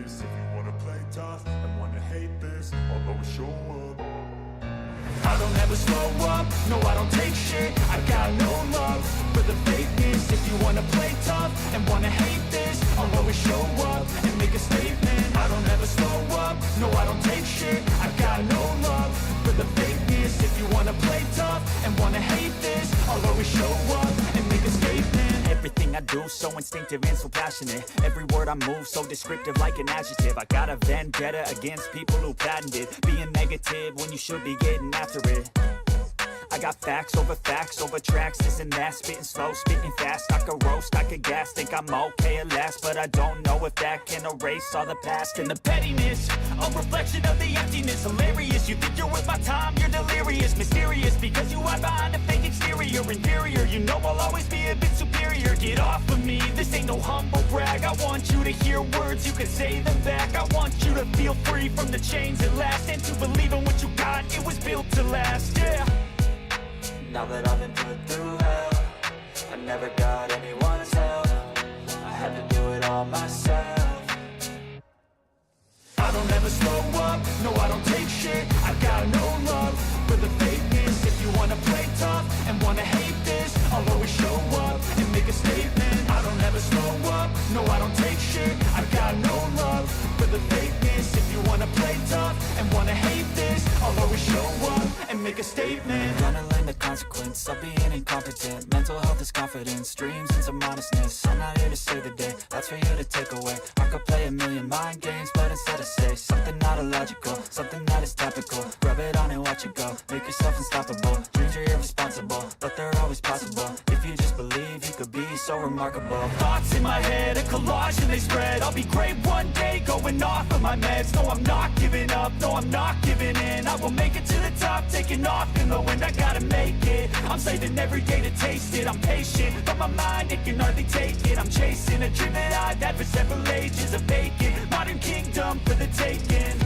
this. If you wanna play tough and wanna hate this, I'll always show up. I don't ever slow up, no I don't take shit. I got no love for the fakeness. If you wanna play tough and wanna hate this, I'll always show up and make a statement. I don't ever slow up, no I don't take shit. I got no love for the fakeness. If you wanna play tough and wanna hate this, I'll always show up and make a statement. Everything I do so instinctive and so passionate. Every word I move so descriptive like an adjective. I got a vendetta against people who patented being negative when you should be getting after it. I got facts over tracks, this and that. Spitting slow, spitting fast. I could roast, I could gas. Think I'm okay at last, but I don't know if that can erase all the past. And the pettiness, a reflection of the emptiness. Hilarious, you think you're worth my time, you're delirious. Mysterious, because you hide behind a fake exterior. Inferior, you know I'll always be a bit superior. Get off of me, this ain't no humble brag. I want you to hear words, you can say them back. I want you to feel free from the chains at last, and to believe in what you got, it was built to last, yeah. Now that I've been put through hell, I never got anyone's help. I had to do it all myself. I don't ever slow up, no I don't take shit. I got no love for the fakeness. If you wanna play tough and wanna hate this, I'll always show up and make a statement. I don't ever slow up, no I don't take shit. I got no love for the fakeness. If you wanna play tough and wanna hate this, I'll always show up and make a statement. Gonna learn the consequence of being incompetent. Mental health is confidence, dreams and some honestness. I'm not here to save the day, that's for you to take away. I could play a million mind games, but instead I say something not illogical, something that is topical. Rub it on and watch it go, make yourself unstoppable. Dreams are irresponsible, but they're always possible. If you just believe, you could be so remarkable. Thoughts in my head, a collage and they spread. I'll be great one day, going off of my meds. No, I'm not giving up, no, I'm not giving in. I will make it to the top, taking off in the wind. I gotta make it, I'm saving every day to taste it. I'm patient, but my mind, it can hardly take it. I'm chasing a dream that I've had for several ages. A vacant, modern kingdom for the taking.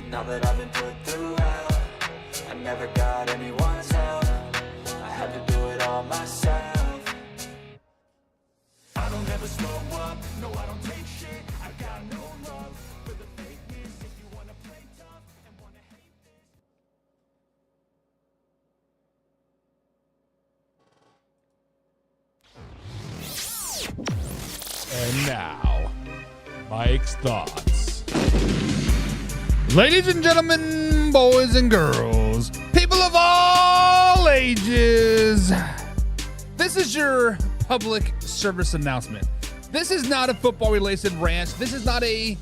Now that I've been put through hell, I never got anyone's help. I had to do it all myself. I don't ever slow up, no I don't take shit. I got no love for the fakeness. If you wanna play tough and wanna hate this. And now, Mike's Thoughts. Ladies and gentlemen, boys and girls, people of all ages, this is your public service announcement. This is not a football-related rant. This is not a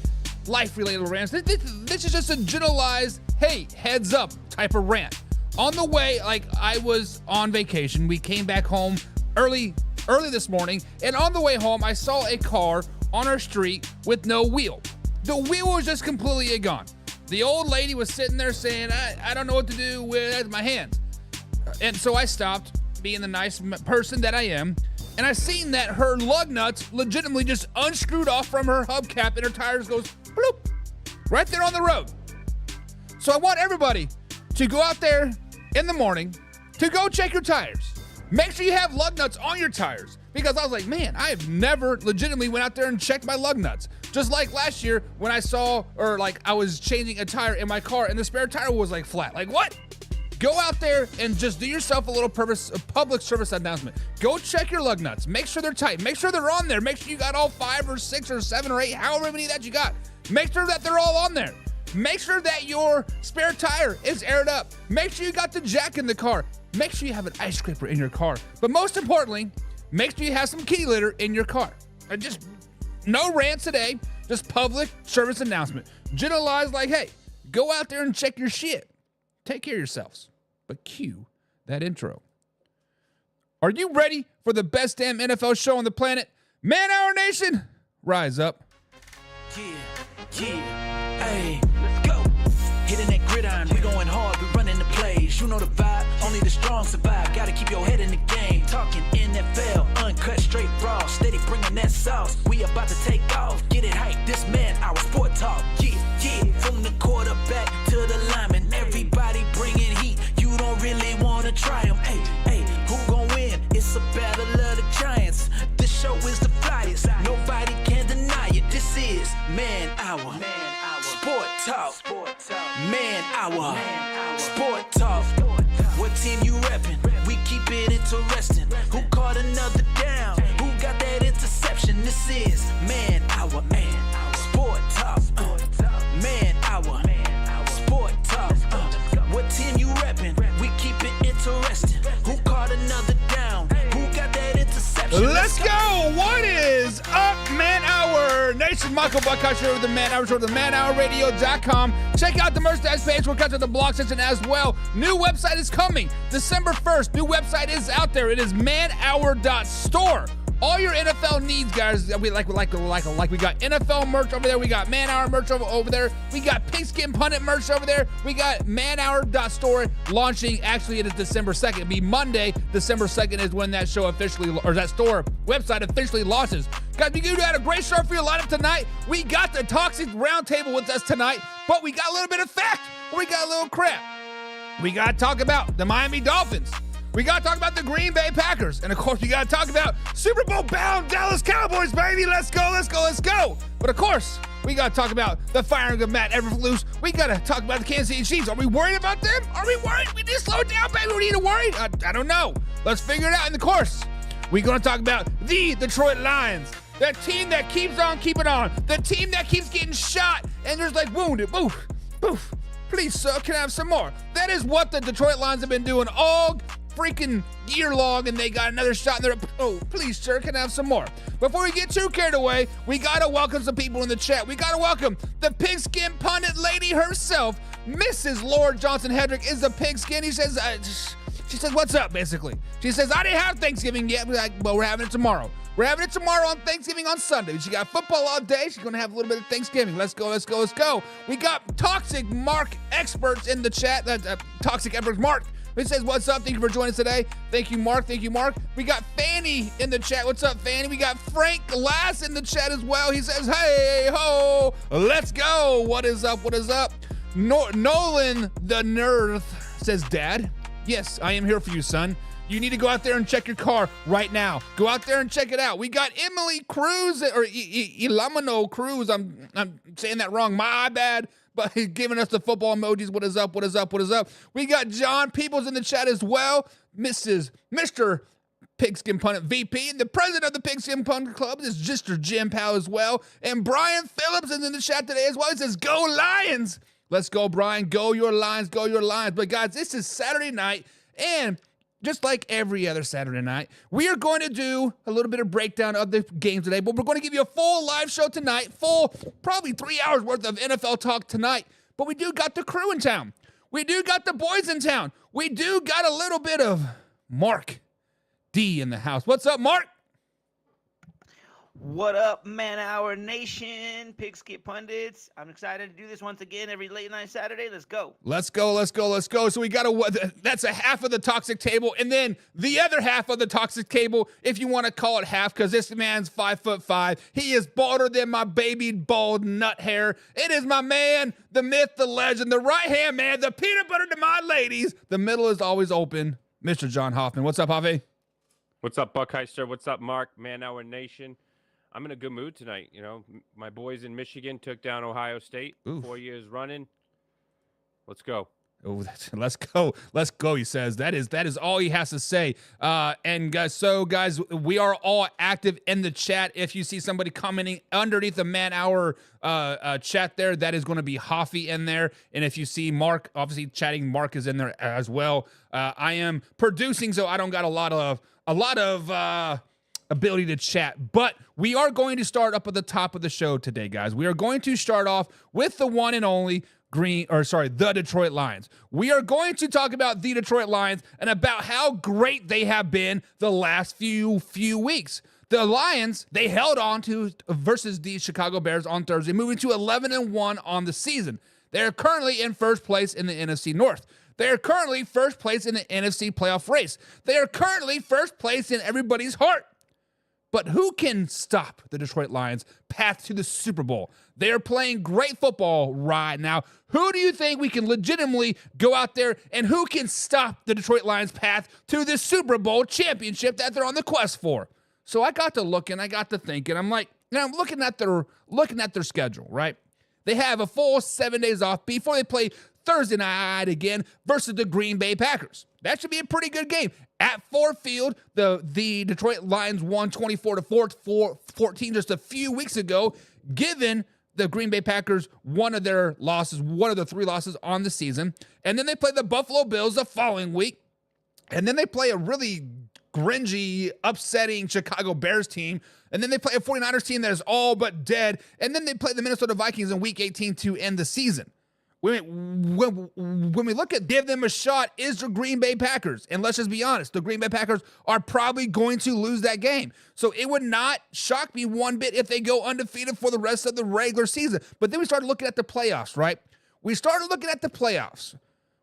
life-related rant. This is just a generalized, hey, heads up type of rant. On the way, like I was on vacation, we came back home early this morning, and on the way home, I saw a car on our street with no wheel. The wheel was just completely gone. The old lady was sitting there saying, I don't know what to do with my hands. And so I stopped, being the nice person that I am, and I seen that her lug nuts legitimately just unscrewed off from her hubcap, and her tires goes bloop, right there on the road. So I want everybody to go out there in the morning to go check your tires. Make sure you have lug nuts on your tires, because I was like, man, I have never legitimately went out there and checked my lug nuts. Just like last year when I was changing a tire in my car and the spare tire was like flat. Like, what? Go out there and just do yourself a little public service announcement. Go check your lug nuts. Make sure they're tight. Make sure they're on there. Make sure you got all 5 or 6 or 7 or 8, however many that you got. Make sure that they're all on there. Make sure that your spare tire is aired up. Make sure you got the jack in the car. Make sure you have an ice scraper in your car. But most importantly, make sure you have some kitty litter in your car. And just no rants today, just public service announcement. Generalize like, hey, go out there and check your shit. Take care of yourselves. But cue that intro. Are you ready for the best damn NFL show on the planet? Man Hour Nation, rise up. Yeah, hey, let's go. Hitting that gridiron, we going hard, we running the plays. You know the vibe, only the strong survive. Gotta keep your head in the game. Talking NFL, uncut, straight raw. Steady bringing that sauce. We about to take off. Get it hype, this man, our sport talk. Yeah, from the quarterback to the lineman. Everybody bringing heat. You don't really wanna try them. Hey, who gon' win? It's a battle of the giants. This show is the flyest. Nobody can deny it. This is Man Hour. Sport Talk. Man Hour. Sport Talk. What team you reppin'? We keep it interesting. Who caught another down? Who got that interception? This is Man Hour. Sport Talk. Man Hour. Sport Talk. What team you reppin'? We keep it interesting. Who caught another down? Who got that interception? Let's go. What is up, Man Hour Nation? Michael Buckeye Show with the Man Hour Show, the manhourradio.com. Check out the merchandise page. We'll cut to the blog section as well. New website is coming December 1st. New website is out there. It is manhour.store. All your NFL needs, guys. We like we got NFL merch over there. We got Man Hour merch over there. We got Pigskin Pundit merch over there. We got manhour.store launching. Actually, it is December 2nd. It'll be Monday. December 2nd is when that show officially, or that store website officially launches. Guys, we had a great show for your lineup tonight. We got the Toxic Roundtable with us tonight, but we got a little bit of fact. We got a little crap. We got to talk about the Miami Dolphins. We got to talk about the Green Bay Packers. And, of course, we got to talk about Super Bowl-bound Dallas Cowboys, baby. Let's go, let's go, let's go. But, of course, we got to talk about the firing of Matt Eberflus. We got to talk about the Kansas City Chiefs. Are we worried about them? Are we worried? We need to slow down, baby. We need to worry. I don't know. Let's figure it out. And, of course, we're going to talk about the Detroit Lions. That team that keeps on keeping on. The team that keeps getting shot and there's like wounded. Boof, boof. Please, sir, can I have some more? That is what the Detroit Lions have been doing all freaking year long, and they got another shot, and they're, oh, please, sir, can I have some more? Before we get too carried away, we got to welcome some people in the chat. We got to welcome the Pigskin Pundit lady herself. Mrs. Lord Johnson Hedrick is the Pigskin. She says, what's up, basically? She says, I didn't have Thanksgiving yet, but we're having it tomorrow. We're having it tomorrow on Thanksgiving on Sunday. She got football all day. She's going to have a little bit of Thanksgiving. Let's go, let's go, let's go. We got Toxic Mark Experts in the chat. Toxic Experts Mark. He says, what's up? Thank you for joining us today. Thank you, Mark. Thank you, Mark. We got Fanny in the chat. What's up, Fanny? We got Frank Glass in the chat as well. He says, hey, ho, let's go. What is up? What is up? Nolan the Nerd says, Dad, yes, I am here for you, son. You need to go out there and check your car right now. Go out there and check it out. We got Emily Cruz, or Ilamino Cruz. I'm saying that wrong. My bad. But he's giving us the football emojis. What is up? What is up? What is up? We got John Peoples in the chat as well. Mr. Pigskin Pundit VP. And the president of the Pigskin Pundit Club is Mr. Jim Powell as well. And Brian Phillips is in the chat today as well. He says, go Lions. Let's go, Brian. Go your Lions. Go your Lions. But guys, this is Saturday night. And just like every other Saturday night, we are going to do a little bit of breakdown of the games today, but we're going to give you a full live show tonight, probably 3 hours worth of NFL talk tonight. But we do got the crew in town. We do got the boys in town. We do got a little bit of Mark D in the house. What's up, Mark? What up, Man Hour Nation, Pigskin Pundits? I'm excited to do this once again every late night Saturday. Let's go. Let's go, let's go, let's go. So we got that's a half of the toxic table, and then the other half of the toxic table, if you want to call it half, because this man's 5'5". He is balder than my baby bald nut hair. It is my man, the myth, the legend, the right-hand man, the peanut butter to my ladies. The middle is always open, Mr. John Hoffman. What's up, Javi? What's up, Buckheister? What's up, Mark? Man Hour Nation. I'm in a good mood tonight. You know, my boys in Michigan took down Ohio State 4 years running. Let's go. Oh, let's go. Let's go, he says. That is all he has to say. And guys, we are all active in the chat. If you see somebody commenting underneath the Man Hour chat there, that is going to be Hoffy in there. And if you see Mark, obviously chatting, Mark is in there as well. I am producing, so I don't got a lot of ability to chat, but we are going to start up at the top of the show today, guys. We are going to start off with the one and only the Detroit Lions. We are going to talk about the Detroit Lions and about how great they have been the last few weeks. The Lions, they held on to versus the Chicago Bears on Thursday, moving to 11-1 on the season. They're currently in first place in the NFC North. They are currently first place in the NFC playoff race. They are currently first place in everybody's heart. But who can stop the Detroit Lions' path to the Super Bowl? They are playing great football right now. Who do you think we can legitimately go out there, and who can stop the Detroit Lions' path to the Super Bowl championship that they're on the quest for? So I got to looking, I got to thinking. I'm like, Now I'm looking at their schedule, right? They have a full 7 days off before they play Thursday night again versus the Green Bay Packers. That should be a pretty good game. At Ford Field, the Detroit Lions won 24-14 just a few weeks ago, given the Green Bay Packers one of the 3 losses on the season. And then they play the Buffalo Bills the following week. And then they play a really gringy, upsetting Chicago Bears team. And then they play a 49ers team that is all but dead. And then they play the Minnesota Vikings in Week 18 to end the season. When we look at give them a shot, is the Green Bay Packers. And let's just be honest, the Green Bay Packers are probably going to lose that game. So it would not shock me one bit if they go undefeated for the rest of the regular season. But then we started looking at the playoffs, right? We started looking at the playoffs.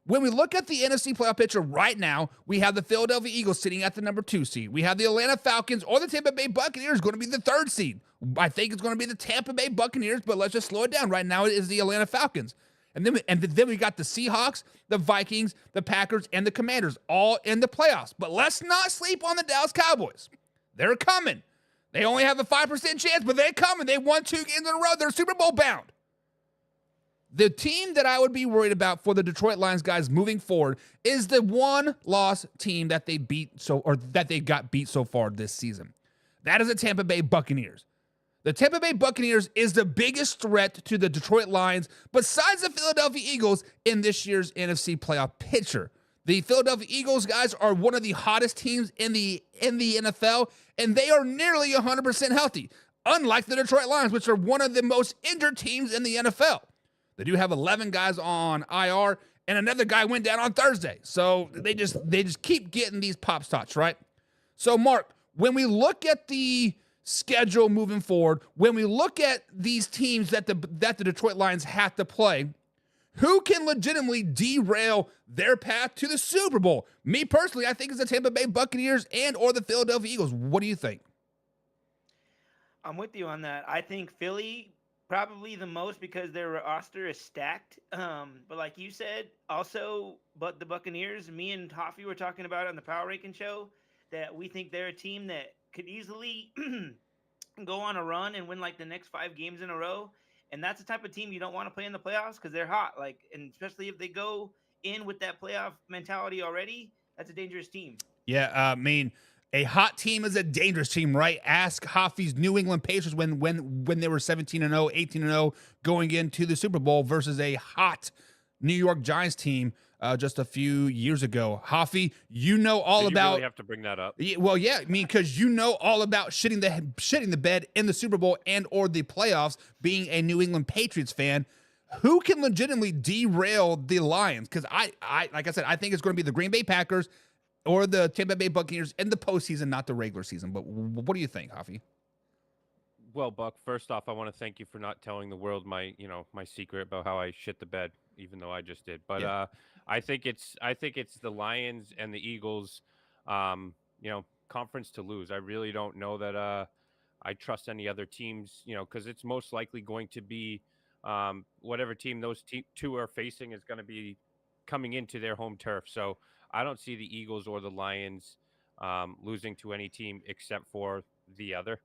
When we look at the NFC playoff picture right now, we have the Philadelphia Eagles sitting at the number 2 seed. We have the Atlanta Falcons or the Tampa Bay Buccaneers going to be the 3rd seed. I think it's going to be the Tampa Bay Buccaneers, but let's just slow it down. Right now it is the Atlanta Falcons. And then we got the Seahawks, the Vikings, the Packers, and the Commanders all in the playoffs. But let's not sleep on the Dallas Cowboys. They're coming. They only have a 5% chance, but they're coming. They won 2 games in a row. They're Super Bowl bound. The team that I would be worried about for the Detroit Lions guys moving forward is the one-loss team that they got beat so far this season. That is the Tampa Bay Buccaneers. The Tampa Bay Buccaneers is the biggest threat to the Detroit Lions besides the Philadelphia Eagles in this year's NFC playoff picture. The Philadelphia Eagles guys are one of the hottest teams in the NFL, and they are nearly 100% healthy, unlike the Detroit Lions, which are one of the most injured teams in the NFL. They do have 11 guys on IR, and another guy went down on Thursday. So they just keep getting these pop shots, right? So, Mark, when we look at the schedule moving forward, when we look at these teams that the Detroit Lions have to play, who can legitimately derail their path to the Super Bowl? Me personally, I think it's the Tampa Bay Buccaneers and or the Philadelphia Eagles. What do you think? I'm with you on that. I think Philly probably the most because their roster is stacked. But like you said, also, but the Buccaneers, me and Hoffy were talking about it on the Power Ranking show, that we think they're a team that could easily go on a run and win like the next 5 games in a row. And that's the type of team you don't want to play in the playoffs because they're hot. And especially if they go in with that playoff mentality already, that's a dangerous team. Yeah, I mean, a hot team is a dangerous team, right? Ask Hoffy's New England Patriots when they were 17-0, 18-0 going into the Super Bowl versus a hot New York Giants team just a few years ago. Hoffy, you know all about. You really have to bring that up. Well, yeah, I mean, because you know all about shitting the bed in the Super Bowl and or the playoffs. Being a New England Patriots fan, who can legitimately derail the Lions? Because I like I said, I think it's going to be the Green Bay Packers or the Tampa Bay Buccaneers in the postseason, not the regular season. But what do you think, Hoffy? Well, Buck, first off, I want to thank you for not telling the world my secret about how I shit the bed, even though I just did. But yeah. I think it's the Lions and the Eagles, conference to lose. I really don't know that I trust any other teams, because it's most likely going to be whatever team those two are facing is going to be coming into their home turf. So I don't see the Eagles or the Lions losing to any team except for the other.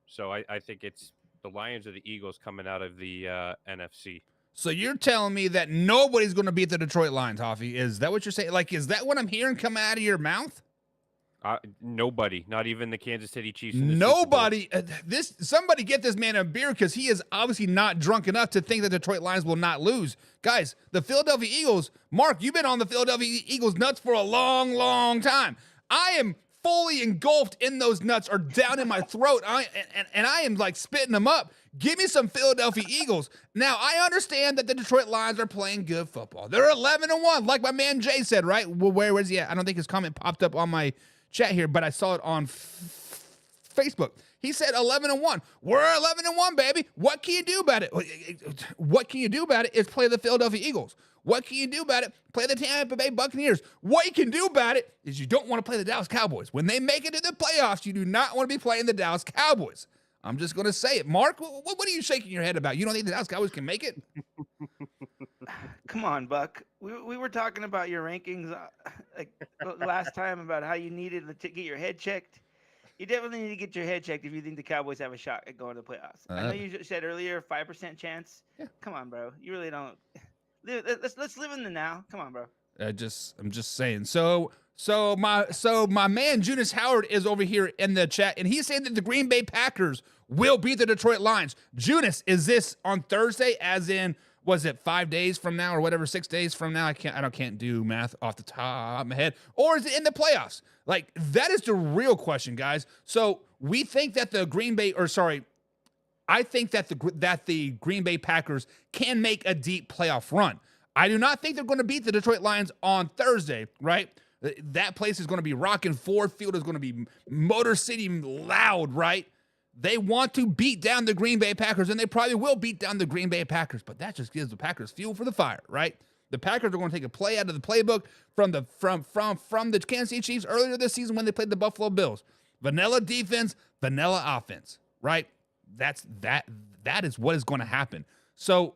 So I think it's the Lions or the Eagles coming out of the NFC. So you're telling me that nobody's going to beat the Detroit Lions, Hoffy? Is that what you're saying? Like, is that what I'm hearing come out of your mouth? Nobody, not even the Kansas City Chiefs. Nobody. Somebody get this man a beer because he is obviously not drunk enough to think that the Detroit Lions will not lose. Guys, the Philadelphia Eagles, Mark, you've been on the Philadelphia Eagles nuts for a long, long time. I am fully engulfed in those nuts or down in my throat. And I am like spitting them up. Give me some Philadelphia Eagles. Now, I understand that the Detroit Lions are playing good football. They're 11-1, like my man Jay said, right? Well, where is he at? I don't think his comment popped up on my chat here, but I saw it on Facebook. He said 11-1. We're 11-1, baby. What can you do about it? What can you do about it is play the Philadelphia Eagles. What can you do about it? Play the Tampa Bay Buccaneers. What you can do about it is you don't want to play the Dallas Cowboys. When they make it to the playoffs, you do not want to be playing the Dallas Cowboys. I'm just going to say it. Mark, what are you shaking your head about? You don't think the Dallas Cowboys can make it? Come on, Buck. We were talking about your rankings like last time about how you needed to get your head checked. You definitely need to get your head checked if you think the Cowboys have a shot at going to the playoffs. I know you said earlier 5% chance. Yeah. Come on, bro. You really don't. Let's live in the now. Come on, bro. I'm just saying. So my man Junis Howard is over here in the chat, and he's saying that the Green Bay Packers will beat the Detroit Lions. Junis, is this on Thursday? As in, was it 5 days from now or whatever, 6 days from now? I can't do math off the top of my head. Or is it in the playoffs? Like, that is the real question, guys. So we think that the Green Bay, or sorry, I think that the Green Bay Packers can make a deep playoff run. I do not think they're going to beat the Detroit Lions on Thursday, right? That place is going to be rocking. Ford Field is going to be Motor City loud, right? They want to beat down the Green Bay Packers, and they probably will beat down the Green Bay Packers, but that just gives the Packers fuel for the fire, right? The Packers are going to take a play out of the playbook from the Kansas City Chiefs earlier this season when they played the Buffalo Bills. Vanilla defense, vanilla offense, right? That is what is going to happen. So,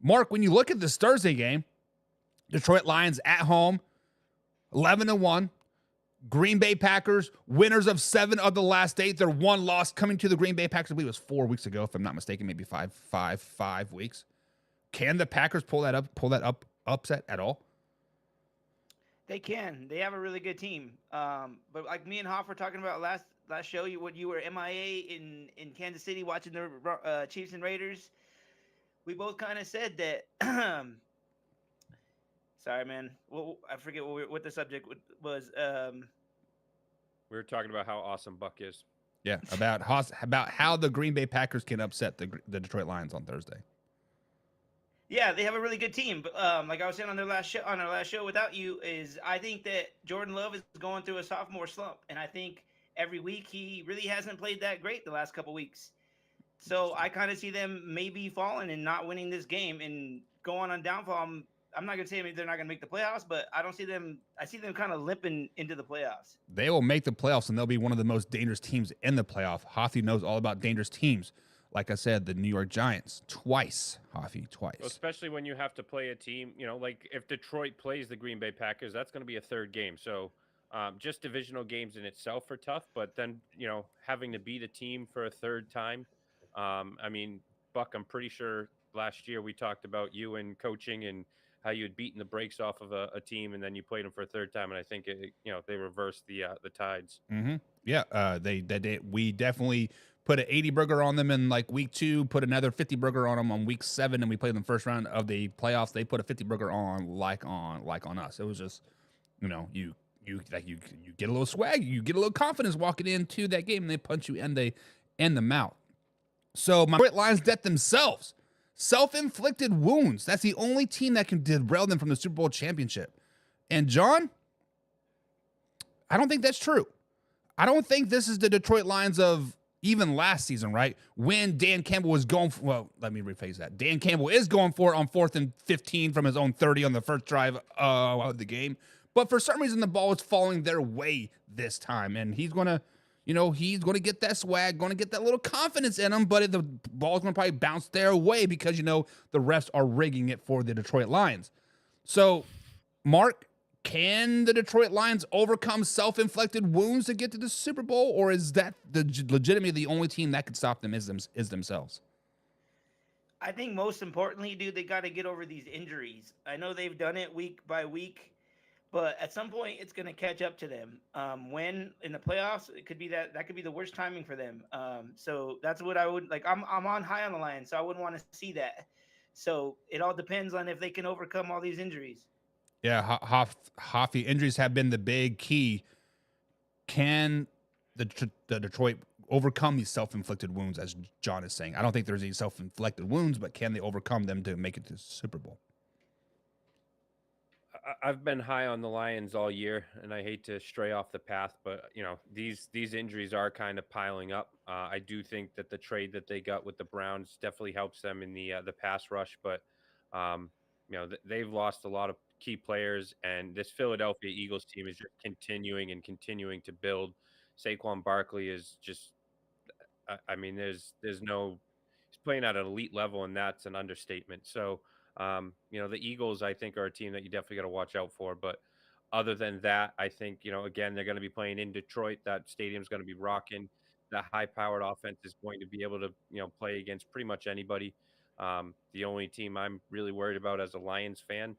Mark, when you look at this Thursday game, Detroit Lions at home, 11-1. Green Bay Packers, winners of 7 of the last 8. Their one loss coming to the Green Bay Packers, I believe it was 4 weeks ago, if I'm not mistaken, maybe five weeks. Can the Packers pull that upset at all? They can. They have a really good team. But like me and Hoff were talking about last show, you were MIA in Kansas City watching the Chiefs and Raiders. We both kind of said that. Sorry, man. Well, I forget what the subject was. We were talking about how awesome Buck is. Yeah, about how the Green Bay Packers can upset the Detroit Lions on Thursday. Yeah, they have a really good team. But like I was saying on our last show without you, is I think that Jordan Love is going through a sophomore slump, and I think every week he really hasn't played that great the last couple weeks. So I kind of see them maybe falling and not winning this game and going on downfall. I'm not gonna say they're not gonna make the playoffs, but I don't see them. I see them kind of limping into the playoffs. They will make the playoffs, and they'll be one of the most dangerous teams in the playoff. Hoffy knows all about dangerous teams. Like I said, the New York Giants twice, Hoffy, twice. Well, especially when you have to play a team, like if Detroit plays the Green Bay Packers, that's going to be a third game. So just divisional games in itself are tough, but then, having to beat a team for a third time. I mean, Buck, I'm pretty sure last year we talked about you and coaching and how you had beaten the brakes off of a team, and then you played them for a third time, and I think they reversed the tides. Mm-hmm. Yeah, we definitely put an 80 burger on them in like week 2, put another 50 burger on them on week 7, and we played them first round of the playoffs. They put a 50 burger on us. It was just, you get a little swag, you get a little confidence walking into that game, and they punch you in the mouth. So my Lions debt themselves. Self-inflicted wounds. That's the only team that can derail them from the Super Bowl championship. And John, I don't think that's true. I don't think this is the Detroit Lions of even last season, right? When Dan Campbell was going for, well, let me rephrase that. Dan Campbell is going for it on 4th and 15 from his own 30 on the first drive of the game. But for some reason, the ball is falling their way this time. And he's going to, he's going to get that swag, going to get that little confidence in him, but the ball's going to probably bounce their way because, the refs are rigging it for the Detroit Lions. So, Mark, can the Detroit Lions overcome self-inflicted wounds to get to the Super Bowl, or is that legitimately the only team that could stop them is themselves? I think most importantly, dude, they got to get over these injuries. I know they've done it week by week, but at some point it's going to catch up to them. When in the playoffs, it could be that could be the worst timing for them. So that's what I would like. I'm on high on the Lions, so I wouldn't want to see that. So it all depends on if they can overcome all these injuries. Yeah, Hoffy, injuries have been the big key. Can the Detroit overcome these self-inflicted wounds, as John is saying? I don't think there's any self-inflicted wounds, but can they overcome them to make it to the Super Bowl? I've been high on the Lions all year, and I hate to stray off the path, but these injuries are kind of piling up. I do think that the trade that they got with the Browns definitely helps them in the pass rush, but they've lost a lot of key players, and this Philadelphia Eagles team is just continuing to build. Saquon Barkley is just, there's no, he's playing at an elite level, and that's an understatement. So, the Eagles, I think, are a team that you definitely got to watch out for. But Other than that, I think, again, they're going to be playing in Detroit. That stadium's going to be rocking. That high-powered offense is going to be able to, play against pretty much anybody. The only team I'm really worried about as a Lions fan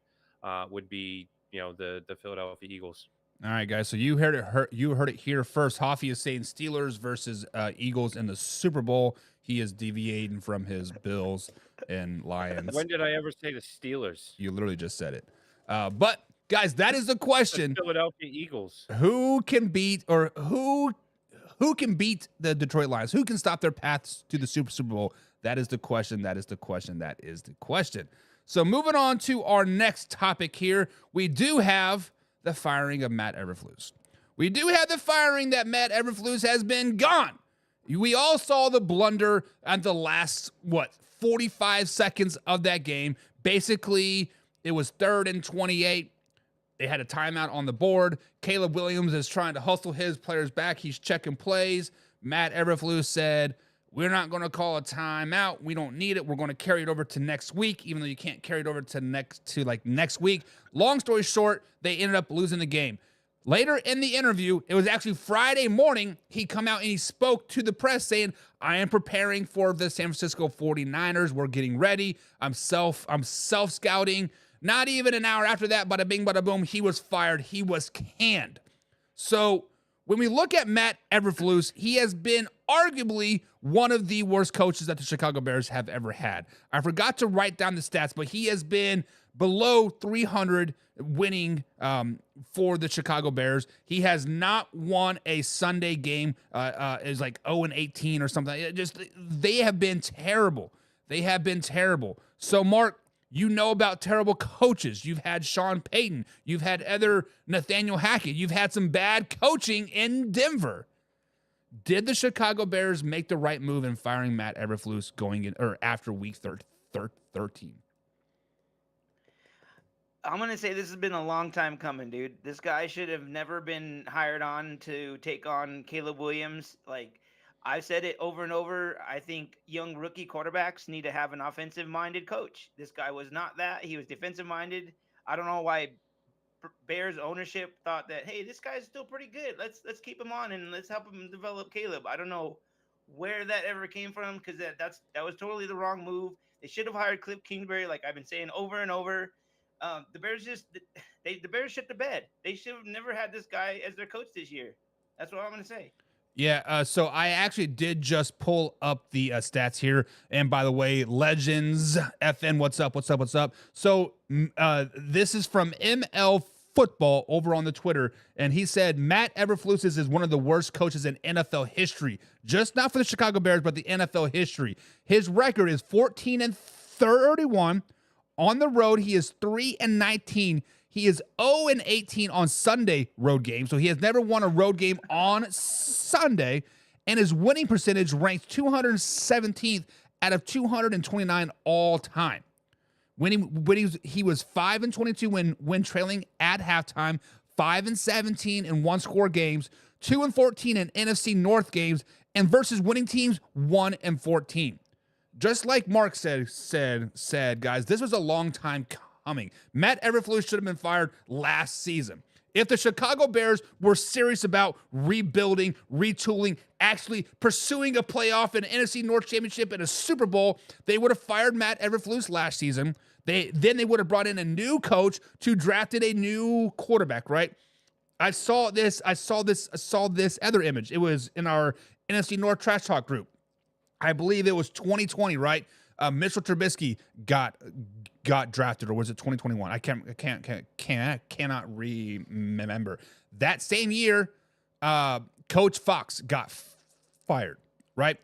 would be, the Philadelphia Eagles. All right, guys. So you heard it. You heard it here first. Hoffy is saying Steelers versus Eagles in the Super Bowl. He is deviating from his Bills and Lions. When did I ever say the Steelers? You literally just said it. But guys, that is the question. The Philadelphia Eagles. Who can beat who can beat the Detroit Lions? Who can stop their paths to the Super Bowl? That is the question. That is the question. That is the question. So moving on to our next topic here, we do have the firing of Matt Eberflus. We do have the firing that Matt Eberflus has been gone. We all saw the blunder at the last, 45 seconds of that game. Basically, it was 3rd and 28. They had a timeout on the board. Caleb Williams is trying to hustle his players back. He's checking plays. Matt Eberflus said, we're not going to call a timeout. We don't need it. We're going to carry it over to next week, even though you can't carry it over to next week. Long story short, they ended up losing the game. Later in the interview, it was actually Friday morning, he come out and he spoke to the press saying, I am preparing for the San Francisco 49ers. We're getting ready. I'm self-scouting. Not even an hour after that, bada bing, bada boom, he was fired. He was canned. So when we look at Matt Eberflus, he has been arguably one of the worst coaches that the Chicago Bears have ever had. I forgot to write down the stats, but he has been below 300 winning for the Chicago Bears. He has not won a Sunday game. Is like 0-18 or something. They have been terrible. They have been terrible. So, Mark, you know about terrible coaches. You've had Sean Payton. You've had other Nathaniel Hackett. You've had some bad coaching in Denver. Did the Chicago Bears make the right move in firing Matt Eberflus going in or after week 13? I'm going to say this has been a long time coming, dude. This guy should have never been hired on to take on Caleb Williams. Like, I've said it over and over. I think young rookie quarterbacks need to have an offensive-minded coach. This guy was not that. He was defensive-minded. I don't know why Bears ownership thought that, hey, this guy's still pretty good. Let's keep him on and let's help him develop Caleb. I don't know where that ever came from because that was totally the wrong move. They should have hired Cliff Kingsbury, like I've been saying over and over. The Bears the Bears shit the bed. They should have never had this guy as their coach this year. That's what I'm going to say. Yeah, so I actually did just pull up the stats here. And by the way, Legends, FN, what's up? So this is from ML Football over on the Twitter. And he said, Matt Eberflus is one of the worst coaches in NFL history. Just not for the Chicago Bears, but the NFL history. His record is 14-31. On the road, he is 3-19. He is 0-18 on Sunday road games, so he has never won a road game on Sunday, and his winning percentage ranks 217th out of 229 all time. When he was 5-22 when trailing at halftime, 5-17 in one-score games, 2-14 in NFC North games, and versus winning teams 1-14. Just like Mark said, guys, this was a long time coming. Matt Eberflus should have been fired last season. If the Chicago Bears were serious about rebuilding, retooling, actually pursuing a playoff, an NFC North Championship, and a Super Bowl, they would have fired Matt Eberflus last season. Then they would have brought in a new coach to drafted a new quarterback, right? I saw this other image. It was in our NFC North Trash Talk group. I believe it was 2020, right? Mitchell Trubisky got drafted, or was it 2021? I cannot remember. That same year, Coach Fox got fired, right?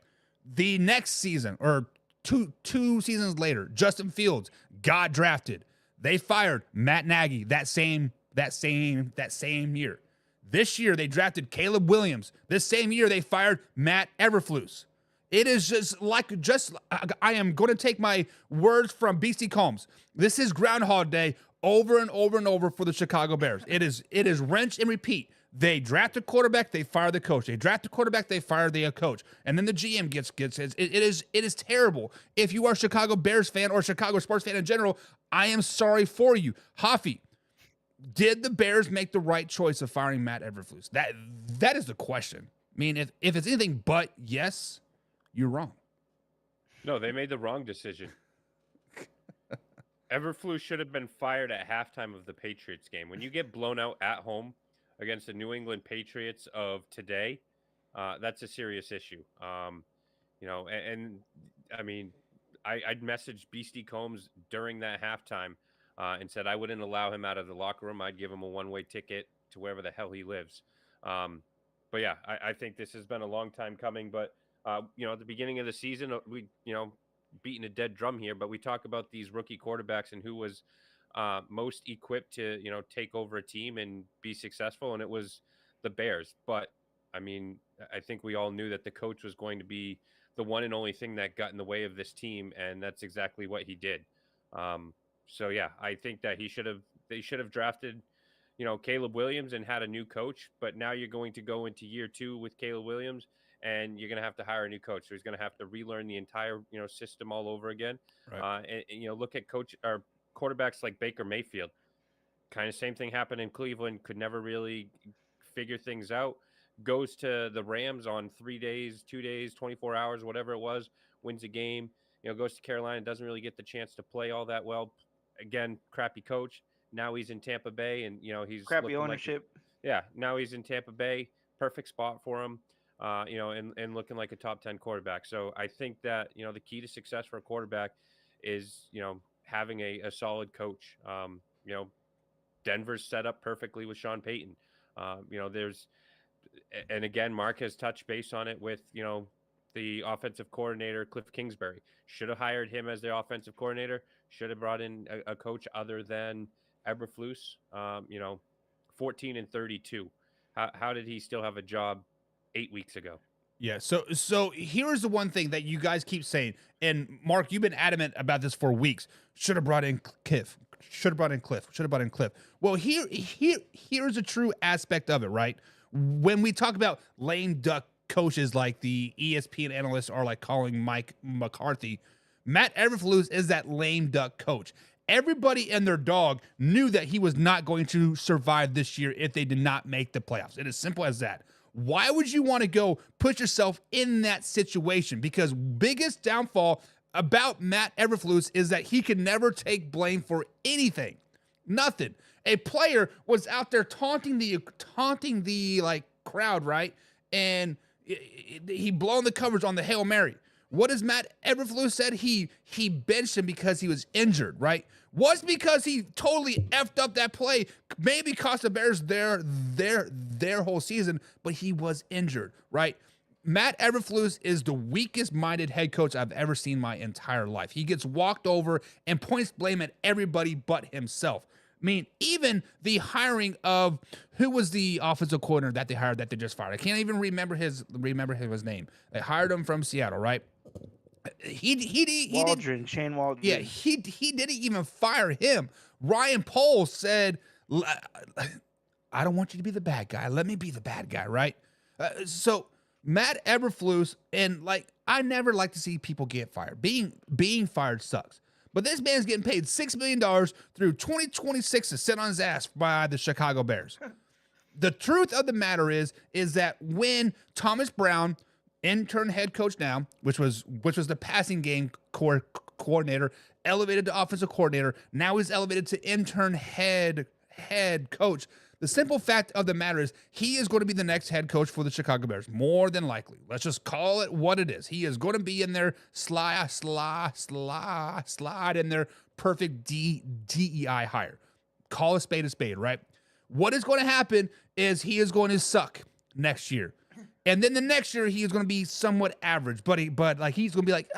The next season, or two seasons later, Justin Fields got drafted. They fired Matt Nagy that same year. This year, they drafted Caleb Williams. This same year, they fired Matt Eberflus. It is I am going to take my words from BC Combs. This is Groundhog Day over and over and over for the Chicago Bears. It is rinse and repeat. They draft a quarterback, they fire the coach. They draft a quarterback, they fire the coach. And then the GM gets his. It is terrible. If you are a Chicago Bears fan or a Chicago sports fan in general, I am sorry for you. Hoffy, Did the Bears make the right choice of firing Matt Eberflus? That is the question. I mean, if it's anything but yes, you're wrong. No, they made the wrong decision. Eberflus should have been fired at halftime of the Patriots game. When you get blown out at home against the New England Patriots of today, that's a serious issue. And I mean, I'd messaged Beastie Combs during that halftime and said I wouldn't allow him out of the locker room. I'd give him a one-way ticket to wherever the hell he lives. But yeah, I think this has been a long time coming. But at the beginning of the season, we beating a dead drum here, but we talk about these rookie quarterbacks and who was most equipped to take over a team and be successful, and it was the Bears. But I mean, I think we all knew that the coach was going to be the one and only thing that got in the way of this team, and that's exactly what he did. So yeah, I think that they should have drafted Caleb Williams and had a new coach, but now you're going to go into year 2 with Caleb Williams, and you're going to have to hire a new coach. So he's going to have to relearn the entire system all over again. Right. And look at quarterbacks like Baker Mayfield. Kind of same thing happened in Cleveland. Could never really figure things out. Goes to the Rams on 3 days, 2 days, 24 hours, whatever it was. Wins a game. Goes to Carolina. Doesn't really get the chance to play all that well. Again, crappy coach. Now he's in Tampa Bay, and he's crappy ownership. Now he's in Tampa Bay. Perfect spot for him. And looking like a top 10 quarterback. So I think that, the key to success for a quarterback is, having a solid coach. Denver's set up perfectly with Sean Payton. And again, Mark has touched base on it with, the offensive coordinator, Cliff Kingsbury. Should have hired him as their offensive coordinator. Should have brought in a coach other than Eberflus. 14-32. How did he still have a job 8 weeks ago? Yeah. So here's the one thing that you guys keep saying, and Mark, you've been adamant about this for weeks. Should have brought in Cliff. Should have brought in Cliff. Should have brought in Cliff. Well, here's a true aspect of it, right? When we talk about lame duck coaches like the ESPN analysts are like calling Mike McCarthy, Matt Eberflus is that lame duck coach. Everybody and their dog knew that he was not going to survive this year if they did not make the playoffs. It is simple as that. Why would you want to go put yourself in that situation? Because biggest downfall about Matt Eberflus is that he can never take blame for anything. Nothing. A player was out there taunting the like crowd, right? And he blown the coverage on the Hail Mary. What does Matt Eberflus said? He benched him because he was injured, right? Was because he totally effed up that play. Maybe cost the Bears their whole season, but he was injured, right? Matt Eberflus is the weakest-minded head coach I've ever seen my entire life. He gets walked over and points blame at everybody but himself. I mean, even the hiring of who was the offensive coordinator that they hired that they just fired. I can't even remember his name. They hired him from Seattle, right? Shane Waldron. Yeah, he didn't even fire him. Ryan Poles said, "I don't want you to be the bad guy. Let me be the bad guy," right? So Matt Eberflus, and like I never like to see people get fired. Being fired sucks. But this man's getting paid $6 million through 2026 to sit on his ass by the Chicago Bears. The truth of the matter is that when Thomas Brown, intern head coach now, which was the passing game coordinator, elevated to offensive coordinator, now he's elevated to intern head coach. The simple fact of the matter is he is going to be the next head coach for the Chicago Bears, more than likely. Let's just call it what it is. He is going to be in there, slide in there, perfect DEI hire. Call a spade, right? What is going to happen is he is going to suck next year. And then the next year he is going to be somewhat average, but he's going to be like,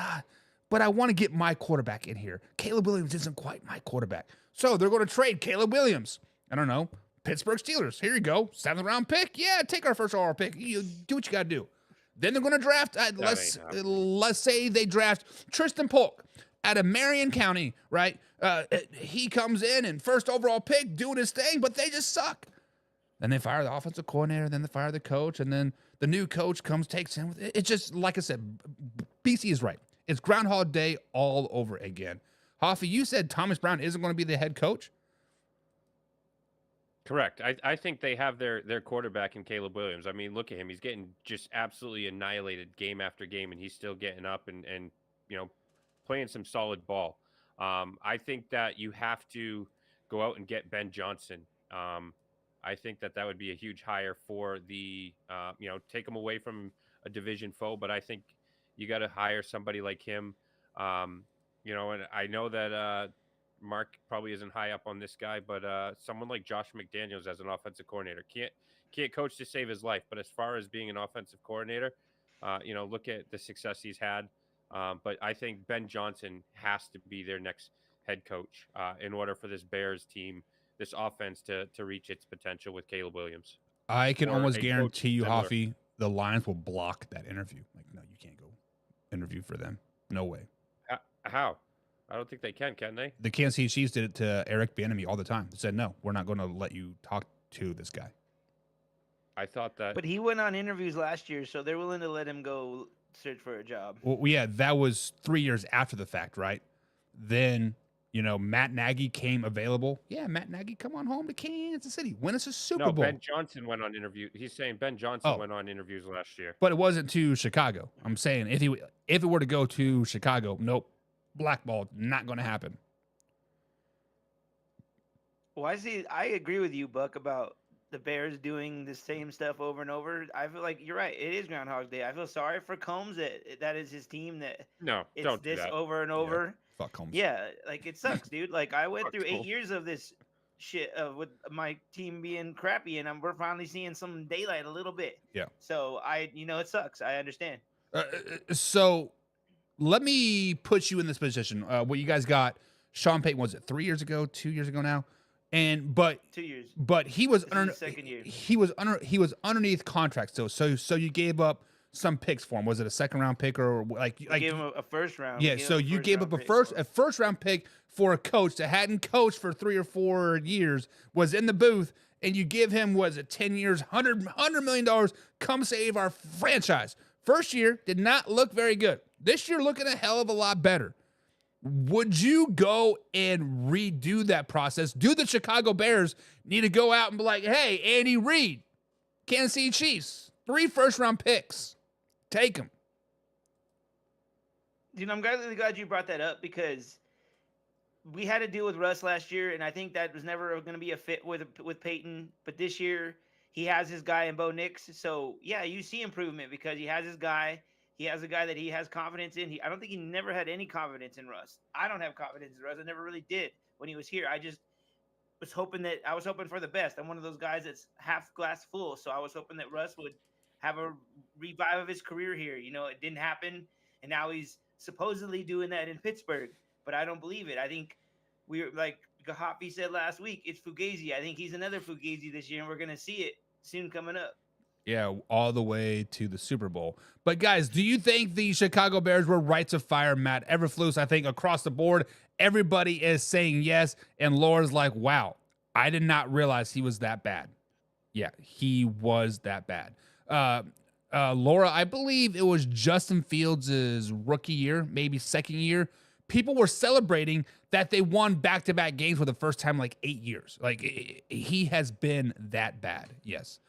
but I want to get my quarterback in here. Caleb Williams isn't quite my quarterback. So they're going to trade Caleb Williams. I don't know. Pittsburgh Steelers. Here you go. 7th round pick. Yeah, take our first overall pick. You do what you got to do. Then they're going to draft. Let's say they draft Tristan Polk out of Marion County, right? He comes in and first overall pick, doing his thing, but they just suck. Then they fire the offensive coordinator. Then they fire the coach, and then the new coach comes, takes him. It's just like I said. BC is right. It's Groundhog Day all over again. Hoffy, you said Thomas Brown isn't going to be the head coach. Correct. I think they have their quarterback in Caleb Williams. I mean, look at him. He's getting just absolutely annihilated game after game, and he's still getting up and playing some solid ball. I think that you have to go out and get Ben Johnson. I think that would be a huge hire for the take him away from a division foe. But I think you got to hire somebody like him. And I know that Mark probably isn't high up on this guy, but someone like Josh McDaniels as an offensive coordinator can't coach to save his life. But as far as being an offensive coordinator, look at the success he's had. But I think Ben Johnson has to be their next head coach in order for this Bears team, this offense to reach its potential with Caleb Williams. I can Or almost a guarantee you, coach similar. Hoffy, the Lions will block that interview. Like, no, you can't go interview for them. No way. How? I don't think they can they? The Kansas City Chiefs did it to Eric Bieniemy all the time. They said, no, we're not going to let you talk to this guy. I thought that. But he went on interviews last year, so they're willing to let him go search for a job. Well, yeah, that was 3 years after the fact, right? Then, Matt Nagy came available. Yeah, Matt Nagy, come on home to Kansas City. Win us a Super Bowl. Ben Johnson went on interview. He's saying Ben Johnson went on interviews last year. But it wasn't to Chicago. I'm saying if it were to go to Chicago, nope. Blackballed, not going to happen. Well, I agree with you, Buck, about the Bears doing the same stuff over and over. I feel like you're right. It is Groundhog Day. I feel sorry for Combs that is his team that it's don't do this that. over and over. Fuck Combs. Yeah, like it sucks, dude. Like I went Fuck through 8 Combs. years of this shit with my team being crappy, and we're finally seeing some daylight a little bit. Yeah. So it sucks. I understand. So let me put you in this position. What you guys got? Sean Payton, was it 3 years ago, 2 years ago now? But 2 years. But he was This is his second year. He was underneath contract still. So you gave up some picks for him. Was it a second round pick or like We gave him a first round. Yeah, so you gave up a first round pick for a coach that hadn't coached for 3 or 4 years, was in the booth, and you give him, was it 10 years, $100 million, come save our franchise. First year did not look very good. This year looking a hell of a lot better. Would you go and redo that process? Do the Chicago Bears need to go out and be like, hey, Andy Reid, Kansas City Chiefs, 3 first-round picks. Take them. Dude, I'm really glad you brought that up because we had to deal with Russ last year, and I think that was never going to be a fit with Peyton. But this year, he has his guy in Bo Nix. So, yeah, you see improvement because he has his guy. He has a guy that he has confidence in. I don't think he never had any confidence in Russ. I don't have confidence in Russ. I never really did when he was here. I just was hoping for the best. I'm one of those guys that's half glass full. So I was hoping that Russ would have a revive of his career here. It didn't happen. And now he's supposedly doing that in Pittsburgh. But I don't believe it. I think we're like Hoppy said last week, it's Fugazi. I think he's another Fugazi this year, and we're going to see it soon coming up. Yeah, all the way to the Super Bowl. But, guys, do you think the Chicago Bears were right to fire Matt Eberflus? I think across the board, everybody is saying yes. And Laura's like, wow, I did not realize he was that bad. Yeah, he was that bad. Laura, I believe it was Justin Fields' rookie year, maybe second year. People were celebrating that they won back-to-back games for the first time in like 8 years. Like, he has been that bad, yes.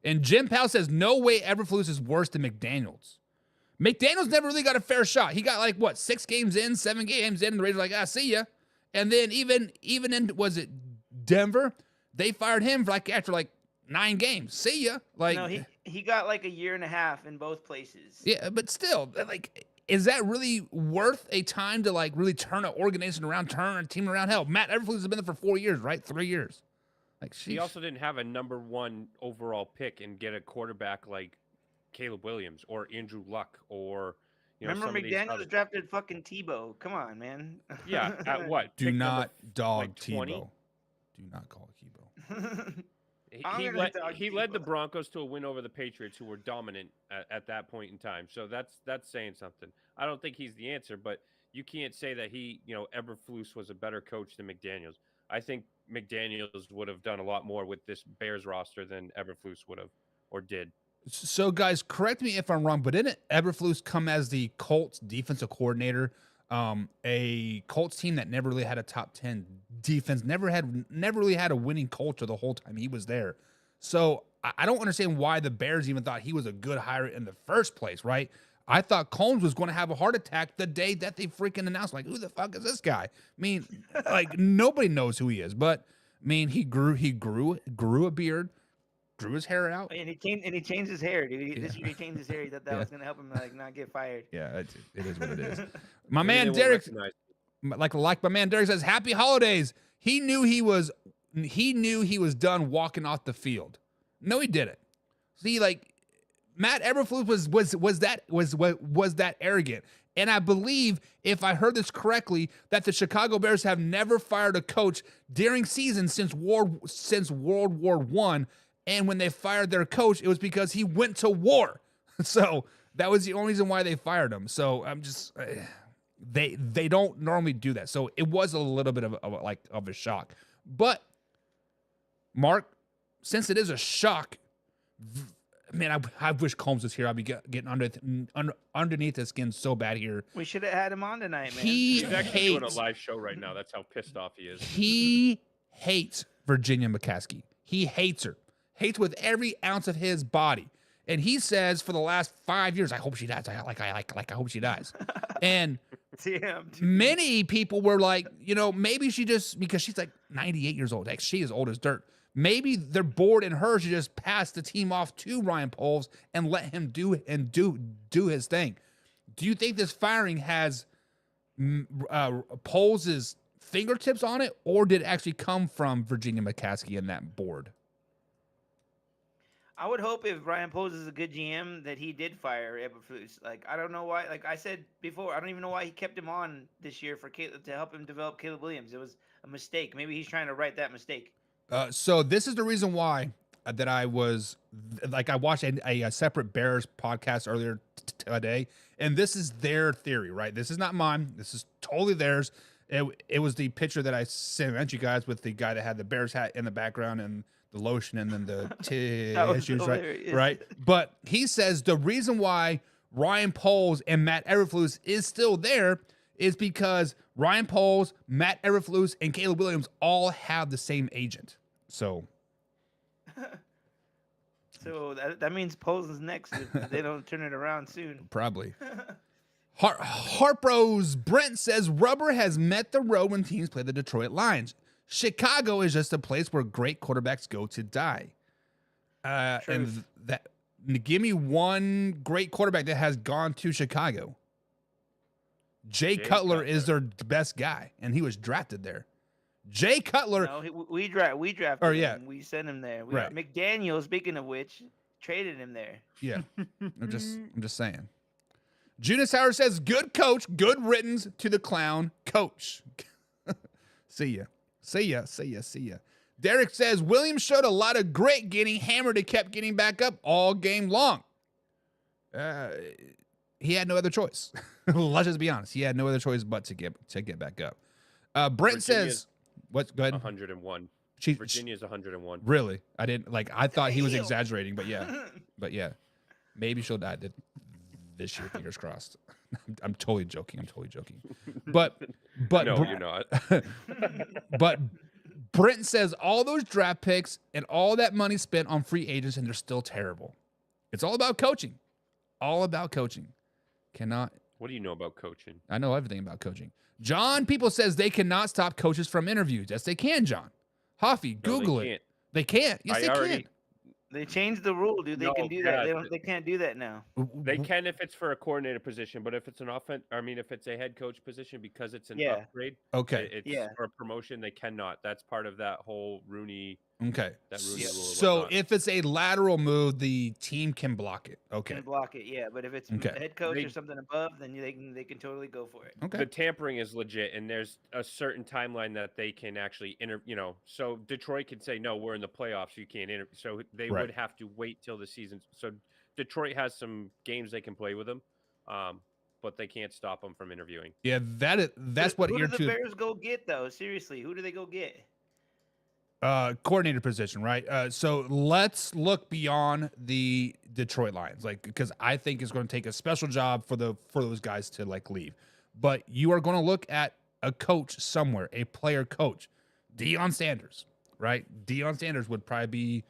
And Jim Powell says, no way Eberflus is worse than McDaniels. McDaniels never really got a fair shot. He got 6 games in, 7 games in, and the Raiders were like, see ya. And then even in, was it Denver? They fired him after 9 games. See ya. No, he got a year and a half in both places. Yeah, but still, is that really worth a time to really turn an organization around, turn a team around? Hell, Matt Eberflus has been there for 4 years, right? 3 years. He also didn't have a number 1 overall pick and get a quarterback like Caleb Williams or Andrew Luck or remember some of these McDaniels other- drafted fucking Tebow. Come on, man. Yeah, at what? Do Pick not number, dog 20? Tebow. Do not call it Tebow. He led the Broncos to a win over the Patriots, who were dominant at that point in time. So that's saying something. I don't think he's the answer, but you can't say that Eberflus was a better coach than McDaniels. I think McDaniels would have done a lot more with this Bears roster than Eberflus would have or did. So, guys, correct me if I'm wrong, but didn't Eberflus come as the Colts defensive coordinator A Colts team that never really had a top 10 defense, never really had a winning culture the whole time he was there. So I don't understand why the Bears even thought he was a good hire in the first place, right? I thought Combs was going to have a heart attack the day that they freaking announced, like, who the fuck is this guy? I mean, like, nobody knows who he is, but I mean, he grew a beard, grew his hair out. And he changed his hair, dude. This year he changed his hair. He thought that was gonna help him like not get fired. Yeah, it is what it is. My Maybe man they won't Derek, recognize- like my man Derek says, happy holidays. He knew he was done walking off the field. No, he didn't. See, like, Matt Eberflus was that arrogant. And I believe, if I heard this correctly, that the Chicago Bears have never fired a coach during season since World War I. And when they fired their coach, it was because he went to war. So that was the only reason why they fired him. So I'm just they don't normally do that. So it was a little bit of a shock. But Mark, since it is a shock, man, I wish Combs was here. I'd be getting underneath his skin so bad here. We should have had him on tonight, man. He's actually doing a live show right now. That's how pissed off he is. He hates Virginia McCaskey. He hates her. Hates with every ounce of his body. And he says for the last 5 years, I hope she dies. I hope she dies. And Damn, dude. many people were like, maybe she just, because she's like 98 years old. Like, she is old as dirt. Maybe they're bored and her should just pass the team off to Ryan Poles and let him do his thing. Do you think this firing has Poles' fingertips on it, or did it actually come from Virginia McCaskey and that board? I would hope if Ryan Poles is a good GM that he did fire Eberflus. Like, I don't know why. Like I said before, I don't even know why he kept him on this year to help him develop Caleb Williams. It was a mistake. Maybe he's trying to right that mistake. So this is the reason why that I was like, I watched a separate Bears podcast earlier today, and this is their theory, right? This is not mine. This is totally theirs. It was the picture that I sent you guys with the guy that had the Bears hat in the background and the lotion and then the tissues, right? But he says the reason why Ryan Poles and Matt Eberflus is still there is because Ryan Poles, Matt Eberflus, and Caleb Williams all have the same agent. So that means Poles is next if they don't turn it around soon. Probably. Harpros Brent says rubber has met the road when teams play the Detroit Lions. Chicago is just a place where great quarterbacks go to die. And that, give me one great quarterback that has gone to Chicago. Jay Cutler is their best guy, and he was drafted there. Jay Cutler. No, we drafted him. We sent him there. Right. McDaniel, speaking of which, traded him there. Yeah, I'm just saying. Junius Howard says, "Good coach, good riddance to the clown coach." See ya. Derek says Williams showed a lot of grit getting hammered and kept getting back up all game long. He had no other choice. Let's just be honest. He had no other choice but to get back up. Brent says, "What? Go ahead." 101. Virginia's 101. Really? I didn't like. I thought he was exaggerating, but yeah, maybe she'll die this year. Fingers crossed. I'm totally joking. But No, you're not. But Brent says all those draft picks and all that money spent on free agents, and they're still terrible. It's all about coaching. Cannot. What do you know about coaching? I know everything about coaching. John People says they cannot stop coaches from interviews. Yes, they can, John. Hoffy, Google it. They can't. Yes, they can. They changed the rule, dude. They can do that. They can't do that now. They can if it's for a coordinator position, but if it's if it's a head coach position because it's an upgrade, it's for a promotion, they cannot. That's part of that whole Rooney. Okay. That Rooney rule. So if it's a lateral move, the team can block it. Okay. Can block it, yeah. But if it's head coach or something above, then they can totally go for it. Okay. The tampering is legit, and there's a certain timeline that they can actually So Detroit can say no, we're in the playoffs, you can't enter. So they would have to wait till the season. So Detroit has some games they can play with them, but they can't stop them from interviewing. Yeah, that's what who do the Bears go get though? Seriously, who do they go get? Coordinator position, right? So let's look beyond the Detroit Lions, because I think it's going to take a special job for those guys to leave. but you are going to look at a coach somewhere, a player coach. Deion Sanders, right? Deion Sanders would probably be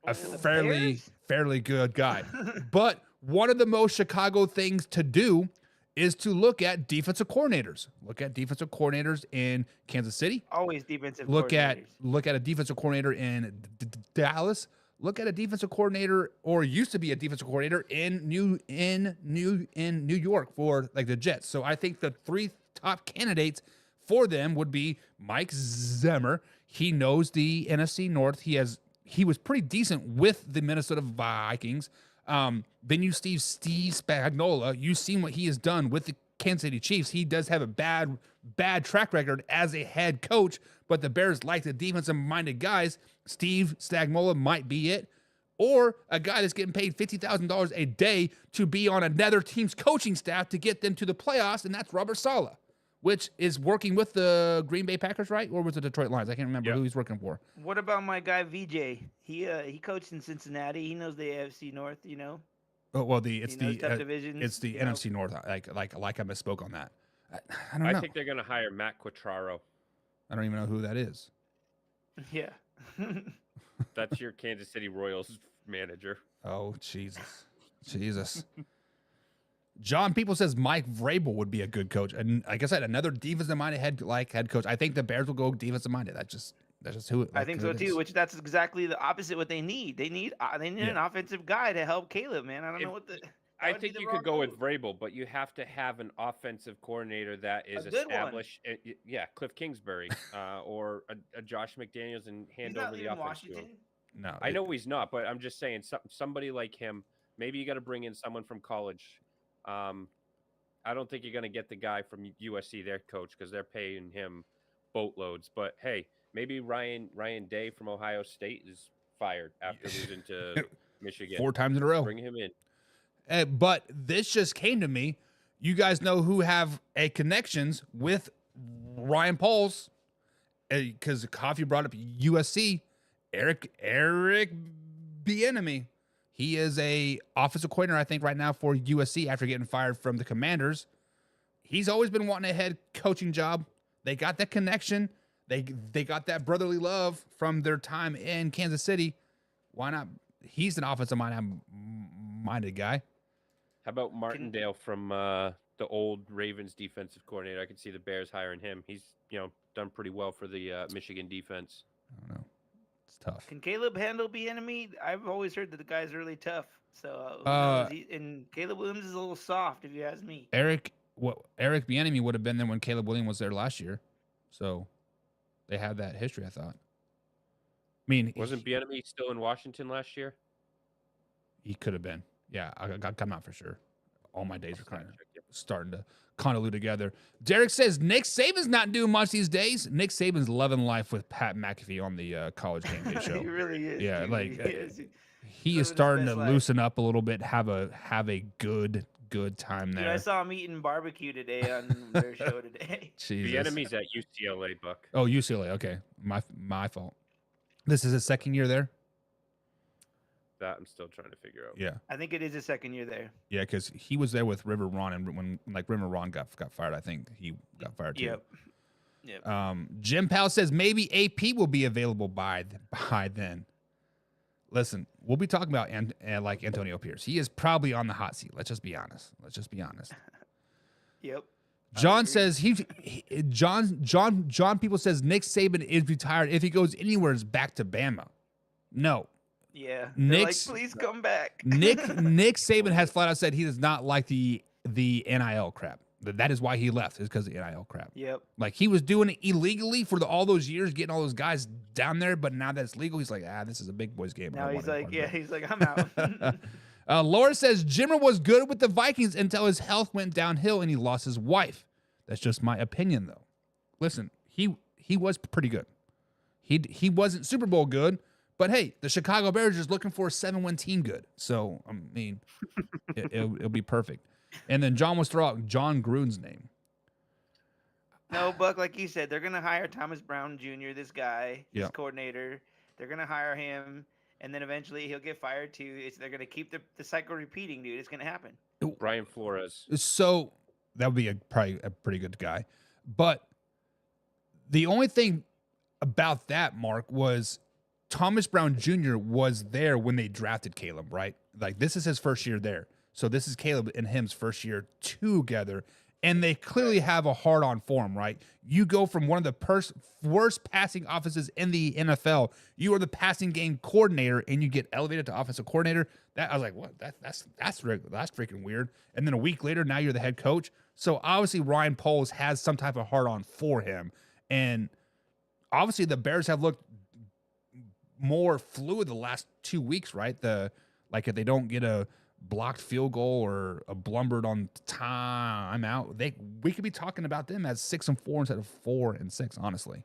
a fairly good guy. But one of the most Chicago things to do is to look at defensive coordinators. Look at defensive coordinators in Kansas City. Always defensive Look coordinators. at a defensive coordinator in Dallas. Look at a defensive coordinator, or used to be a defensive coordinator in New York for like the Jets. So I think the three top candidates for them would be Mike Zimmer. He knows the NFC North. He was pretty decent with the Minnesota Vikings. Then you Steve Spagnuolo. You've seen what he has done with the Kansas City Chiefs. He does have a bad track record as a head coach, but the Bears like the defensive-minded guys. Steve Spagnuolo might be it. Or a guy that's getting paid $50,000 a day to be on another team's coaching staff to get them to the playoffs, and that's Robert Saleh, which is working with the Green Bay Packers, right? Or was it Detroit Lions? I can't remember who he's working for. What about my guy VJ? He coached in Cincinnati. He knows the AFC North. You know. Oh well, it's the tough divisions, it's the NFC North. Like I misspoke on that. I don't know. I think they're going to hire Matt Quatraro. I don't even know who that is. Yeah. That's your Kansas City Royals manager. Oh Jesus. John People says Mike Vrabel would be a good coach, and like I said, another defensive-minded head coach. I think the Bears will go defensive-minded. That's just who. I think so too. Which that's exactly the opposite what they need. They need an offensive guy to help Caleb. Man, I don't know what the. I think you could go with Vrabel, but you have to have an offensive coordinator that is established. Yeah, Cliff Kingsbury or a Josh McDaniels, and hand over the offense to him. No, I know he's not, but I'm just saying somebody like him. Maybe you got to bring in someone from college. I don't think you're going to get the guy from USC, their coach, because they're paying him boatloads. But hey, maybe Ryan Day from Ohio State is fired after losing to Michigan 4 times in a row. Bring him in. But this just came to me. You guys know who have a connections with Ryan Pauls, because Coffee brought up USC. Eric Bieniemy. He is a offensive coordinator, I think, right now for USC after getting fired from the Commanders. He's always been wanting a head coaching job. They got that connection. They got that brotherly love from their time in Kansas City. Why not? He's an offensive-minded guy. How about Martindale from the old Ravens defensive coordinator? I can see the Bears hiring him. He's done pretty well for the Michigan defense. I don't know. It's tough. Can Caleb handle Bieniemy? I've always heard that the guy's really tough. So and Caleb Williams is a little soft, if you ask me. Eric Bieniemy would have been there when Caleb Williams was there last year, so they had that history. I thought. I mean, wasn't Bieniemy still in Washington last year? He could have been. Yeah, I'm not for sure. All my days are kind of starting to convolute together. Derek says Nick Saban's not doing much these days. Nick Saban's loving life with Pat McAfee on the College Game Day show. He really is. Yeah, dude. like he is starting to loosen up a little bit. Have a good time there. Dude, I saw him eating barbecue today on their show today. Jesus. Bieniemy's at UCLA, Buck. Oh, UCLA. Okay, my fault. This is his second year there. That I'm still trying to figure out. Yeah, I think it is his second year there. yeah, because he was there with River Ron, and when River Ron got fired, I think he got fired too. Yep. Jim Powell says maybe AP will be available by then. Listen, we'll be talking about like Antonio Pierce. He is probably on the hot seat. Let's just be honest. Yep. John says John People says Nick Saban is retired. If he goes anywhere, it's back to Bama. No. Yeah. Nick's, like, please come back. Nick Saban has flat out said he does not like the NIL crap. That is why he left, is because of the NIL crap. Yep. Like he was doing it illegally for all those years, getting all those guys down there, but now that it's legal, he's like, this is a big boys game. Now he's like, I'm out. Laura says Jimmer was good with the Vikings until his health went downhill and he lost his wife. That's just my opinion, though. Listen, he was pretty good. He wasn't Super Bowl good, but hey, the Chicago Bears are just looking for a 7-win team good. So, I mean, it'll be perfect. And then John wants to throw out John Gruden's name. No, Buck, like you said, they're going to hire Thomas Brown Jr., this guy, this coordinator. They're going to hire him, and then eventually he'll get fired too. They're going to keep the cycle repeating, dude. It's going to happen. Brian Flores. So that would be probably a pretty good guy. But the only thing about that, Mark, was Thomas Brown Jr. was there when they drafted Caleb, right? Like, this is his first year there. So this is Caleb and him's first year together. And they clearly have a hard-on for him, right? You go from one of the worst passing offenses in the NFL. You are the passing game coordinator, and you get elevated to offensive coordinator. That I was like, what? That's freaking weird. And then a week later, now you're the head coach. So obviously, Ryan Poles has some type of hard-on for him. And obviously, the Bears have looked more fluid the last 2 weeks, right? If they don't get a blocked field goal or a blumbered on timeout, we could be talking about them as 6-4 instead of 4-6, honestly.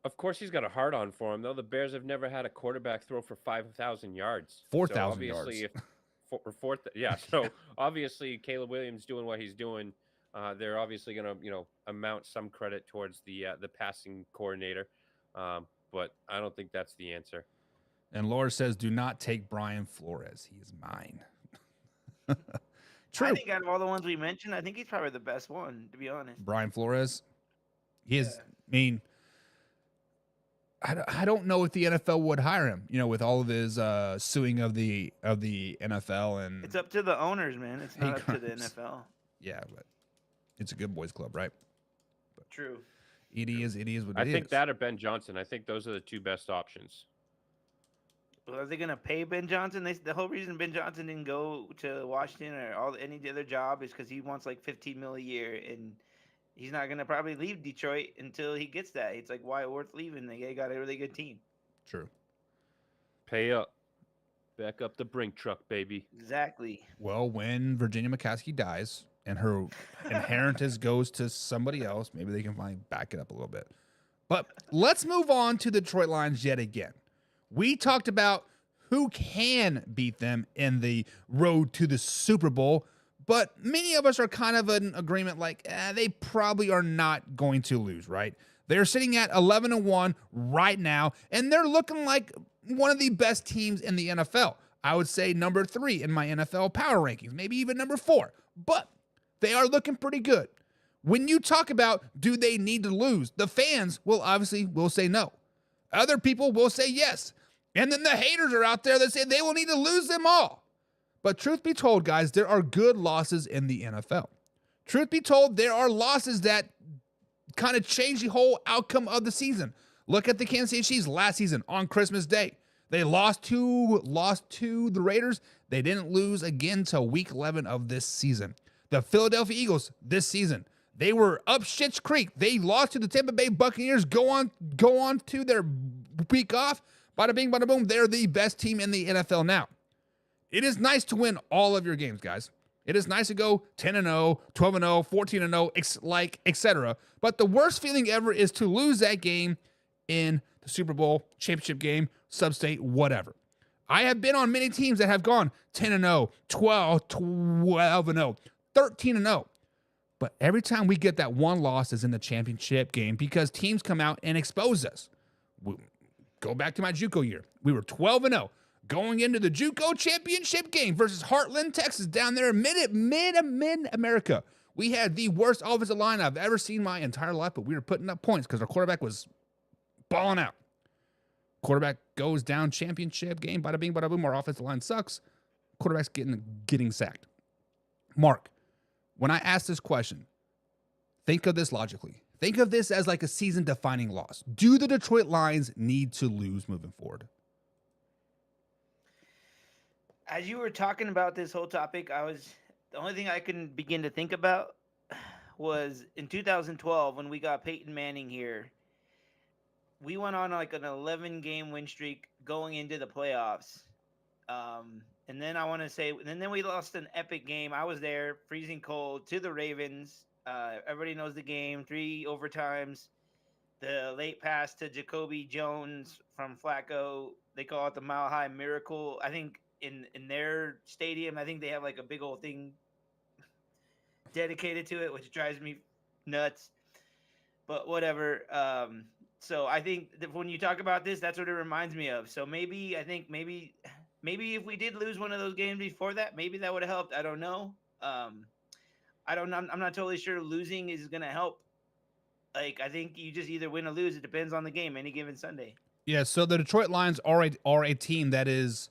Of course, he's got a hard on for him, though. The Bears have never had a quarterback throw for 5,000 yards. 4,000 yards. So obviously, Caleb Williams doing what he's doing. They're obviously going to, amount some credit towards the passing coordinator. But I don't think that's the answer. And Laura says, do not take Brian Flores. He is mine. True. I think out of all the ones we mentioned, I think he's probably the best one, to be honest. Brian Flores. He is, I mean, I don't know if the NFL would hire him, with all of his suing of the NFL. And it's up to the owners, man. It's not up to the NFL. Yeah, but it's a good boys club, right? But True. It is what it is. I think that or Ben Johnson. I think those are the two best options. Well, are they going to pay Ben Johnson? The whole reason Ben Johnson didn't go to Washington or any other job is because he wants like $15 million a year, and he's not going to probably leave Detroit until he gets that. It's like, why worth leaving? They got a really good team. True. Pay up. Back up the brink truck, baby. Exactly. Well, when Virginia McCaskey dies and her inheritance goes to somebody else, maybe they can finally back it up a little bit. But let's move on to the Detroit Lions yet again. We talked about who can beat them in the road to the Super Bowl, but many of us are kind of in agreement they probably are not going to lose, right? They're sitting at 11-1 right now, and they're looking like one of the best teams in the NFL. I would say number 3 in my NFL power rankings, maybe even number 4, but they are looking pretty good. When you talk about do they need to lose, the fans will say no. Other people will say yes. And then the haters are out there that say they will need to lose them all. But truth be told, guys, there are good losses in the NFL. Truth be told, there are losses that kind of change the whole outcome of the season. Look at the Kansas City Chiefs last season on Christmas Day. They lost to the Raiders. They didn't lose again till week 11 of this season. The Philadelphia Eagles this season, they were up Schitt's Creek. They lost to the Tampa Bay Buccaneers. Go on to their week off. Bada bing, bada boom. They're the best team in the NFL now. It is nice to win all of your games, guys. It is nice to go 10-0, 12-0, 14-0, etc. But the worst feeling ever is to lose that game in the Super Bowl, championship game, sub-state, whatever. I have been on many teams that have gone 10-0, 12-0, 13-0. But every time we get that one loss is in the championship game because teams come out and expose us. Go back to my JUCO year. We were 12-0 going into the JUCO championship game versus Heartland, Texas, down there in mid-America. We had the worst offensive line I've ever seen my entire life, but we were putting up points because our quarterback was balling out. Quarterback goes down, championship game, bada bing, bada boom. Our offensive line sucks. Quarterback's getting sacked. Mark, when I ask this question, think of this logically. Think of this as like a season-defining loss. Do the Detroit Lions need to lose moving forward? As you were talking about this whole topic, the only thing I can begin to think about was in 2012 when we got Peyton Manning here. We went on like an 11-game win streak going into the playoffs. And then then we lost an epic game. I was there, freezing cold, to the Ravens. Everybody knows the game. 3 overtimes. The late pass to Jacoby Jones from Flacco. They call it the Mile High Miracle. I think in their stadium, I think they have like a big old thing dedicated to it, which drives me nuts. But whatever. So I think that when you talk about this, that's what it reminds me of. So maybe if we did lose one of those games before that, maybe that would have helped. I don't know. I'm not totally sure losing is going to help. Like, I think you just either win or lose. It depends on the game any given Sunday. Yeah, so the Detroit Lions are a team that is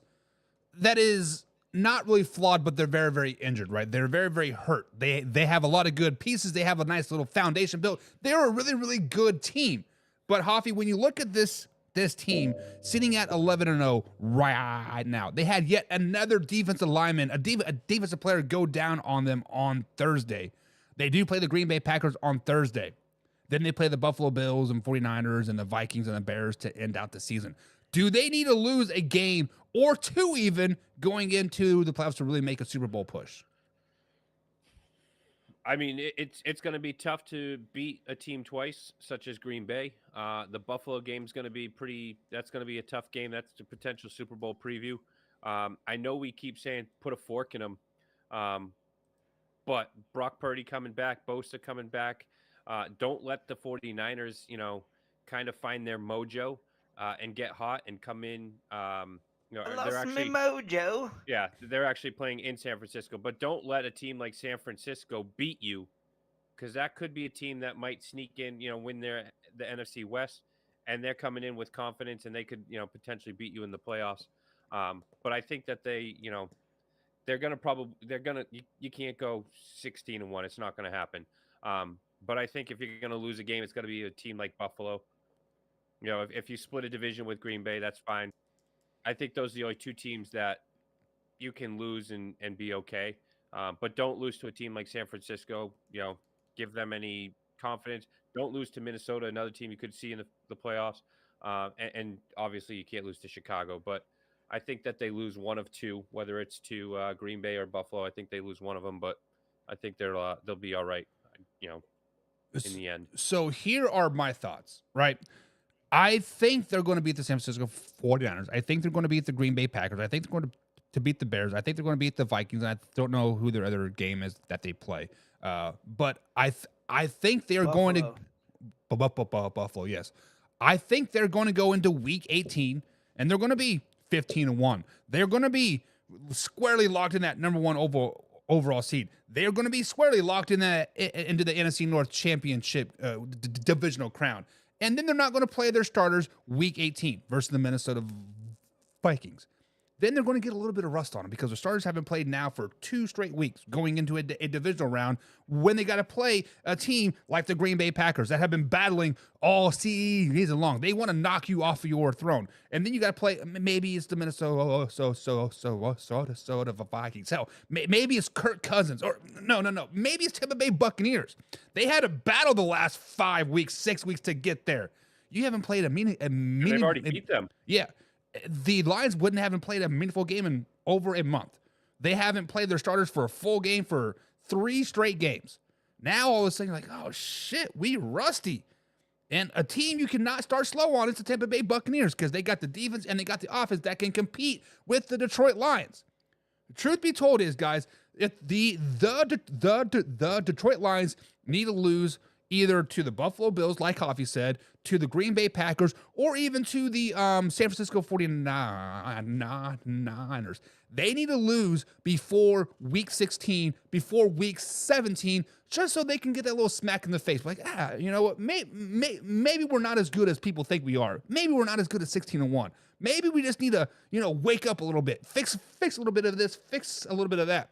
not really flawed, but they're very, very injured, right? They're very, very hurt. They have a lot of good pieces. They have a nice little foundation built. They're a really, really good team. But Hoffy, when you look at this team sitting at 11-0 right now, they had yet another defensive lineman, a defensive player go down on them on Thursday. They do play the Green Bay Packers on Thursday. Then they play the Buffalo Bills and 49ers and the Vikings and the Bears to end out the season. Do they need to lose a game or two even going into the playoffs to really make a Super Bowl push? I mean, it's going to be tough to beat a team twice, such as Green Bay. The Buffalo game's going to be that's going to be a tough game. That's the potential Super Bowl preview. I know we keep saying put a fork in them, but Brock Purdy coming back, Bosa coming back. Don't let the 49ers, kind of find their mojo and get hot and come in. They're actually mojo. Yeah, they're actually playing in San Francisco, but don't let a team like San Francisco beat you, because that could be a team that might sneak in, win the NFC West, and they're coming in with confidence, and they could, potentially beat you in the playoffs. But I think that they're gonna you can't go 16-1. It's not gonna happen. But I think if you're gonna lose a game, it's gonna be a team like Buffalo. If you split a division with Green Bay, that's fine. I think those are the only two teams that you can lose and be okay. But don't lose to a team like San Francisco. Give them any confidence. Don't lose to Minnesota, another team you could see in the playoffs. And obviously you can't lose to Chicago. But I think that they lose one of two, whether it's to Green Bay or Buffalo. I think they lose one of them, but I think they'll be all right, in the end. So here are my thoughts, right? I think they're going to beat the San Francisco 49ers. I think they're going to beat the Green Bay Packers. I think they're going to beat the Bears. I think they're going to beat the Vikings. And I don't know who their other game is that they play. But I think they're going to Buffalo. Yes, I think they're going to go into Week 18 and they're going to be 15-1. They're going to be squarely locked in that number one overall seed. They're going to be squarely locked in into the NFC North Championship divisional crown. And then they're not going to play their starters Week 18 versus the Minnesota Vikings. Then they're going to get a little bit of rust on them because the starters haven't played now for 2 straight weeks going into a divisional round when they got to play a team like the Green Bay Packers that have been battling all season long. They want to knock you off of your throne. And then you got to play, maybe it's the Minnesota Vikings. Hell, maybe it's Kirk Cousins. Or no. Maybe it's Tampa Bay Buccaneers. They had to battle the last 5 weeks, 6 weeks to get there. You haven't played a They've already beat them. Yeah. The Lions haven't played a meaningful game in over a month. They haven't played their starters for a full game for 3 straight games. Now all of a sudden you're like, oh shit, we rusty. And a team you cannot start slow on is the Tampa Bay Buccaneers because they got the defense and they got the offense that can compete with the Detroit Lions. The truth be told is, guys, if the Detroit Lions need to lose either to the Buffalo Bills, like Coffee said, to the Green Bay Packers, or even to the San Francisco 49ers. They need to lose before Week 16, before Week 17, just so they can get that little smack in the face. Like, you know what? Maybe we're not as good as people think we are. Maybe we're not as good as 16-1. Maybe we just need to, wake up a little bit, fix a little bit of this, fix a little bit of that.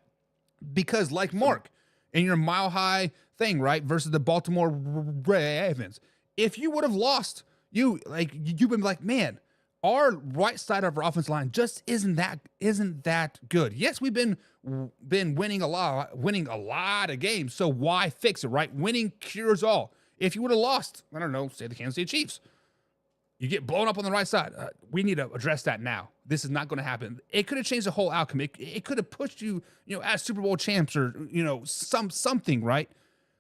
Because like Mark, in your mile high thing, right, versus the Baltimore Ravens, if you would have lost, you've been like, man, our right side of our offense line just isn't that good. Yes, we've been winning a lot of games. So why fix it, right? Winning cures all. If you would have lost, I don't know, say the Kansas City Chiefs, you get blown up on the right side. We need to address that now. This is not going to happen. It could have changed the whole outcome. It could have pushed you, as Super Bowl champs or, something, right?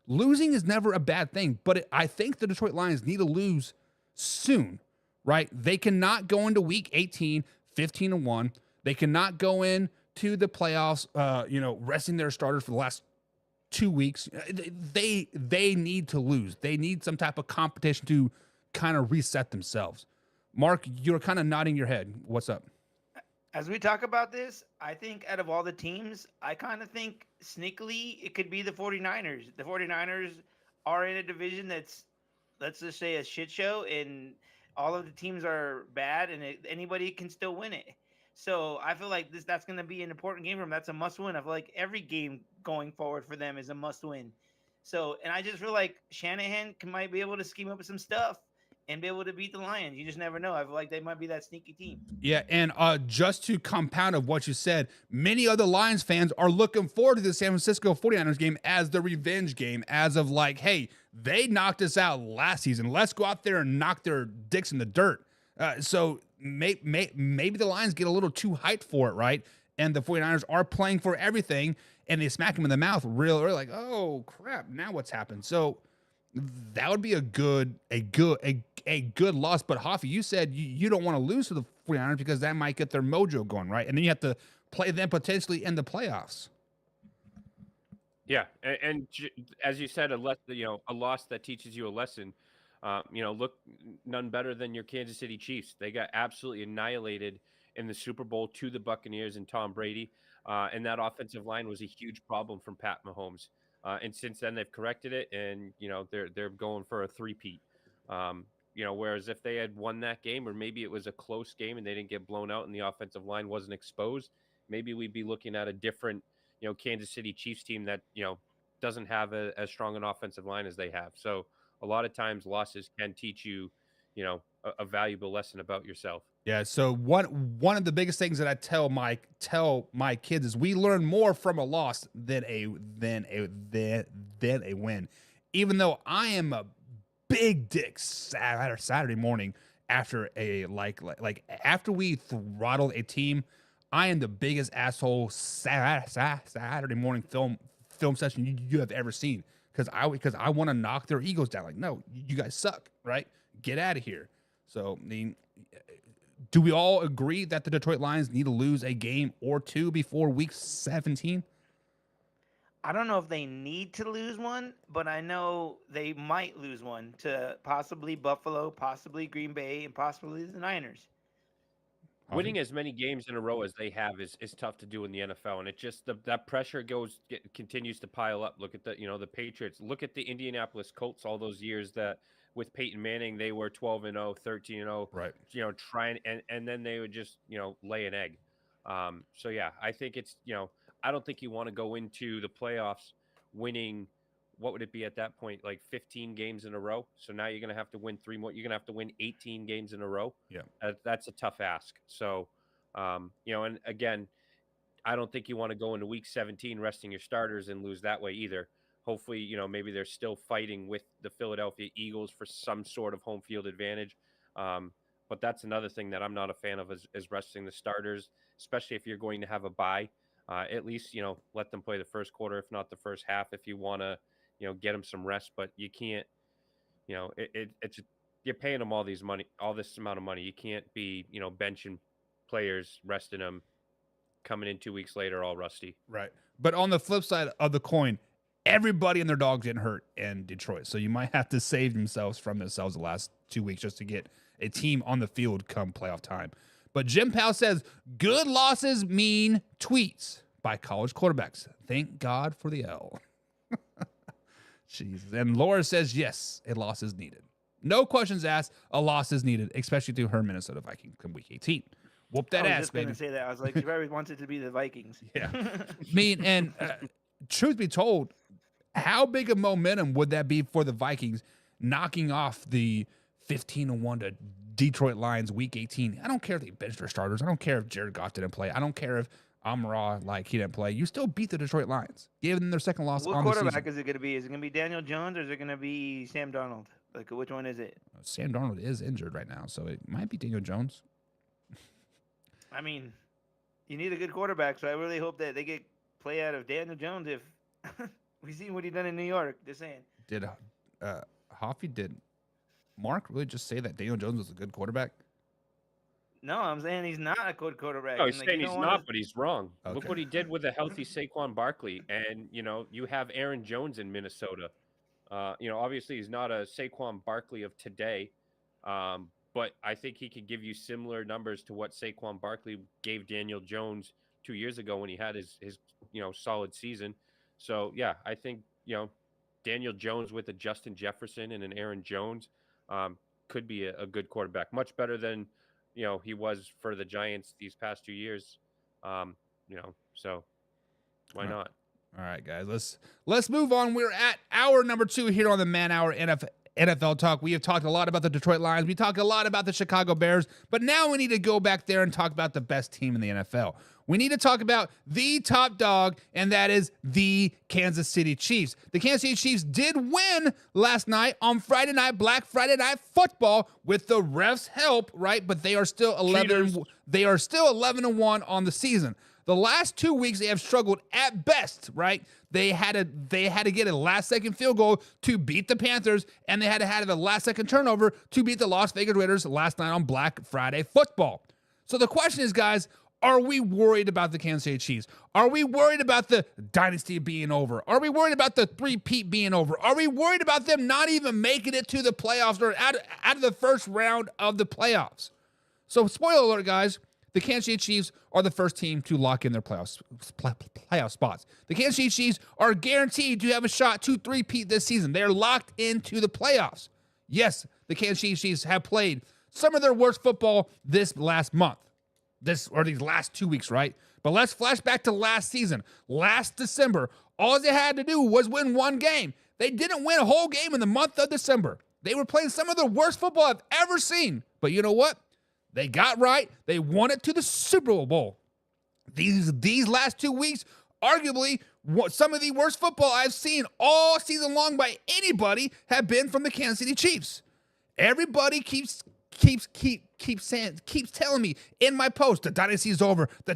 Losing is never a bad thing, but I think the Detroit Lions need to lose soon, right? They cannot go into Week 18, 15-1. They cannot go into the playoffs, resting their starters for the last 2 weeks. They need to lose. They need some type of competition to kind of reset themselves. Mark, you're kind of nodding your head. What's up? As we talk about this, I think out of all the teams, I kind of think sneakily it could be the 49ers. The 49ers are in a division that's, let's just say, a shit show, and all of the teams are bad, and anybody can still win it. So I feel like that's going to be an important game for them. That's a must win. I feel like every game going forward for them is a must win. So, and I just feel like Shanahan might be able to scheme up some stuff and be able to beat the Lions. You just never know. I feel like they might be that sneaky team. Yeah, and just to compound of what you said, many other Lions fans are looking forward to the San Francisco 49ers game as the revenge game, as of like, hey, they knocked us out last season. Let's go out there and knock their dicks in the dirt. So maybe the Lions get a little too hyped for it, right? And the 49ers are playing for everything, and they smack them in the mouth real early, like, oh, crap, now what's happened? So that would be a good loss. But Hoffy, you said you don't want to lose to the 49ers because that might get their mojo going, right? And then you have to play them potentially in the playoffs. Yeah, as you said, a loss that teaches you a lesson. Look, none better than your Kansas City Chiefs. They got absolutely annihilated in the Super Bowl to the Buccaneers and Tom Brady, and that offensive line was a huge problem from Pat Mahomes. And since then, they've corrected it, and they're going for a three-peat. Whereas if they had won that game, or maybe it was a close game and they didn't get blown out and the offensive line wasn't exposed, maybe we'd be looking at a different, Kansas City Chiefs team that doesn't have as strong an offensive line as they have. So a lot of times losses can teach you, a valuable lesson about yourself. Yeah. So one of the biggest things that I tell my kids is we learn more from a loss than a win. Even though I am a big dick Saturday morning after a like after we throttled a team, I am the biggest asshole Saturday morning film session you have ever seen because I want to knock their egos down. Like, no, you guys suck, right? Get out of here. So, I mean, do we all agree that the Detroit Lions need to lose a game or two before week 17? I don't know if they need to lose one, but I know they might lose one to possibly Buffalo, possibly Green Bay, and possibly the Niners. Winning as many games in a row as they have is tough to do in the NFL, and it just that pressure continues to pile up. Look at the Patriots. Look at the Indianapolis Colts. All those years that with Peyton Manning, they were 12-0, 13-0. Right. Trying and then they would just lay an egg. So yeah, I think it's I don't think you want to go into the playoffs winning. What would it be at that point? Like 15 games in a row. So now you're going to have to win 3 more. You're going to have to win 18 games in a row. Yeah. That's a tough ask. So, and again, I don't think you want to go into week 17 resting your starters and lose that way either. Hopefully, maybe they're still fighting with the Philadelphia Eagles for some sort of home field advantage. But that's another thing that I'm not a fan of is resting the starters, especially if you're going to have a bye. At least, let them play the first quarter, if not the first half, if you want to, get them some rest. But you can't, it's you're paying them all this amount of money. You can't be, benching players, resting them, coming in 2 weeks later all rusty. Right. But on the flip side of the coin, everybody and their dog's getting hurt in Detroit. So you might have to save themselves the last 2 weeks just to get a team on the field come playoff time. But Jim Powell says, good losses mean tweets by college quarterbacks. Thank God for the L. Jeez. And Laura says, yes, a loss is needed. No questions asked. A loss is needed, especially to her Minnesota Vikings come week 18. Whoop that ass, baby. I was just going to say that. I was like, she probably wants it to be the Vikings. Yeah. And truth be told, how big of momentum would that be for the Vikings knocking off the 15-1 to Detroit Lions week 18? I don't care if they benched their starters. I don't care if Jared Goff didn't play. I don't care if Amon-Ra, he didn't play. You still beat the Detroit Lions. Gave them their second loss on the season. What quarterback is it going to be? Is it going to be Daniel Jones or is it going to be Sam Darnold? Like, which one is it? Sam Darnold is injured right now, so it might be Daniel Jones. I mean, you need a good quarterback, so I really hope that they get play out of Daniel Jones if we see what he done in New York. Just saying. Did Mark really just say that Daniel Jones was a good quarterback? No, I'm saying he's not a good quarterback. No, he's saying he's not, but he's wrong. Okay. Look what he did with a healthy Saquon Barkley. And, you have Aaron Jones in Minnesota. Obviously he's not a Saquon Barkley of today, but I think he could give you similar numbers to what Saquon Barkley gave Daniel Jones 2 years ago when he had his solid season. So yeah, I think Daniel Jones with a Justin Jefferson and an Aaron Jones could be a good quarterback, much better than he was for the Giants these past 2 years. So why not? All right, guys, let's move on. We're at hour number 2 here on the Man Hour NFL Talk. We have talked a lot about the Detroit Lions. We talked a lot about the Chicago Bears, but now we need to go back there and talk about the best team in the NFL. We need to talk about the top dog, and that is the Kansas City Chiefs. The Kansas City Chiefs did win last night on Friday night, Black Friday Night Football, with the refs' help, right? But they are still 11. They are still 11-1 on the season. The last 2 weeks they have struggled at best, right? They had to get a last-second field goal to beat the Panthers, and they had to have a last-second turnover to beat the Las Vegas Raiders last night on Black Friday Football. So the question is, guys, are we worried about the Kansas City Chiefs? Are we worried about the dynasty being over? Are we worried about the three-peat being over? Are we worried about them not even making it to the playoffs or out of the first round of the playoffs? So spoiler alert, guys. The Kansas City Chiefs are the first team to lock in their playoff spots. The Kansas City Chiefs are guaranteed to have a shot to three-peat this season. They're locked into the playoffs. Yes, the Kansas City Chiefs have played some of their worst football this last month. These last 2 weeks, right? But let's flash back to last season. Last December, all they had to do was win one game. They didn't win a whole game in the month of December. They were playing some of the worst football I've ever seen. But you know what? They got right. They won it to the Super Bowl. These last 2 weeks, arguably, some of the worst football I've seen all season long by anybody have been from the Kansas City Chiefs. Everybody keeps telling me in my post, the dynasty is over. The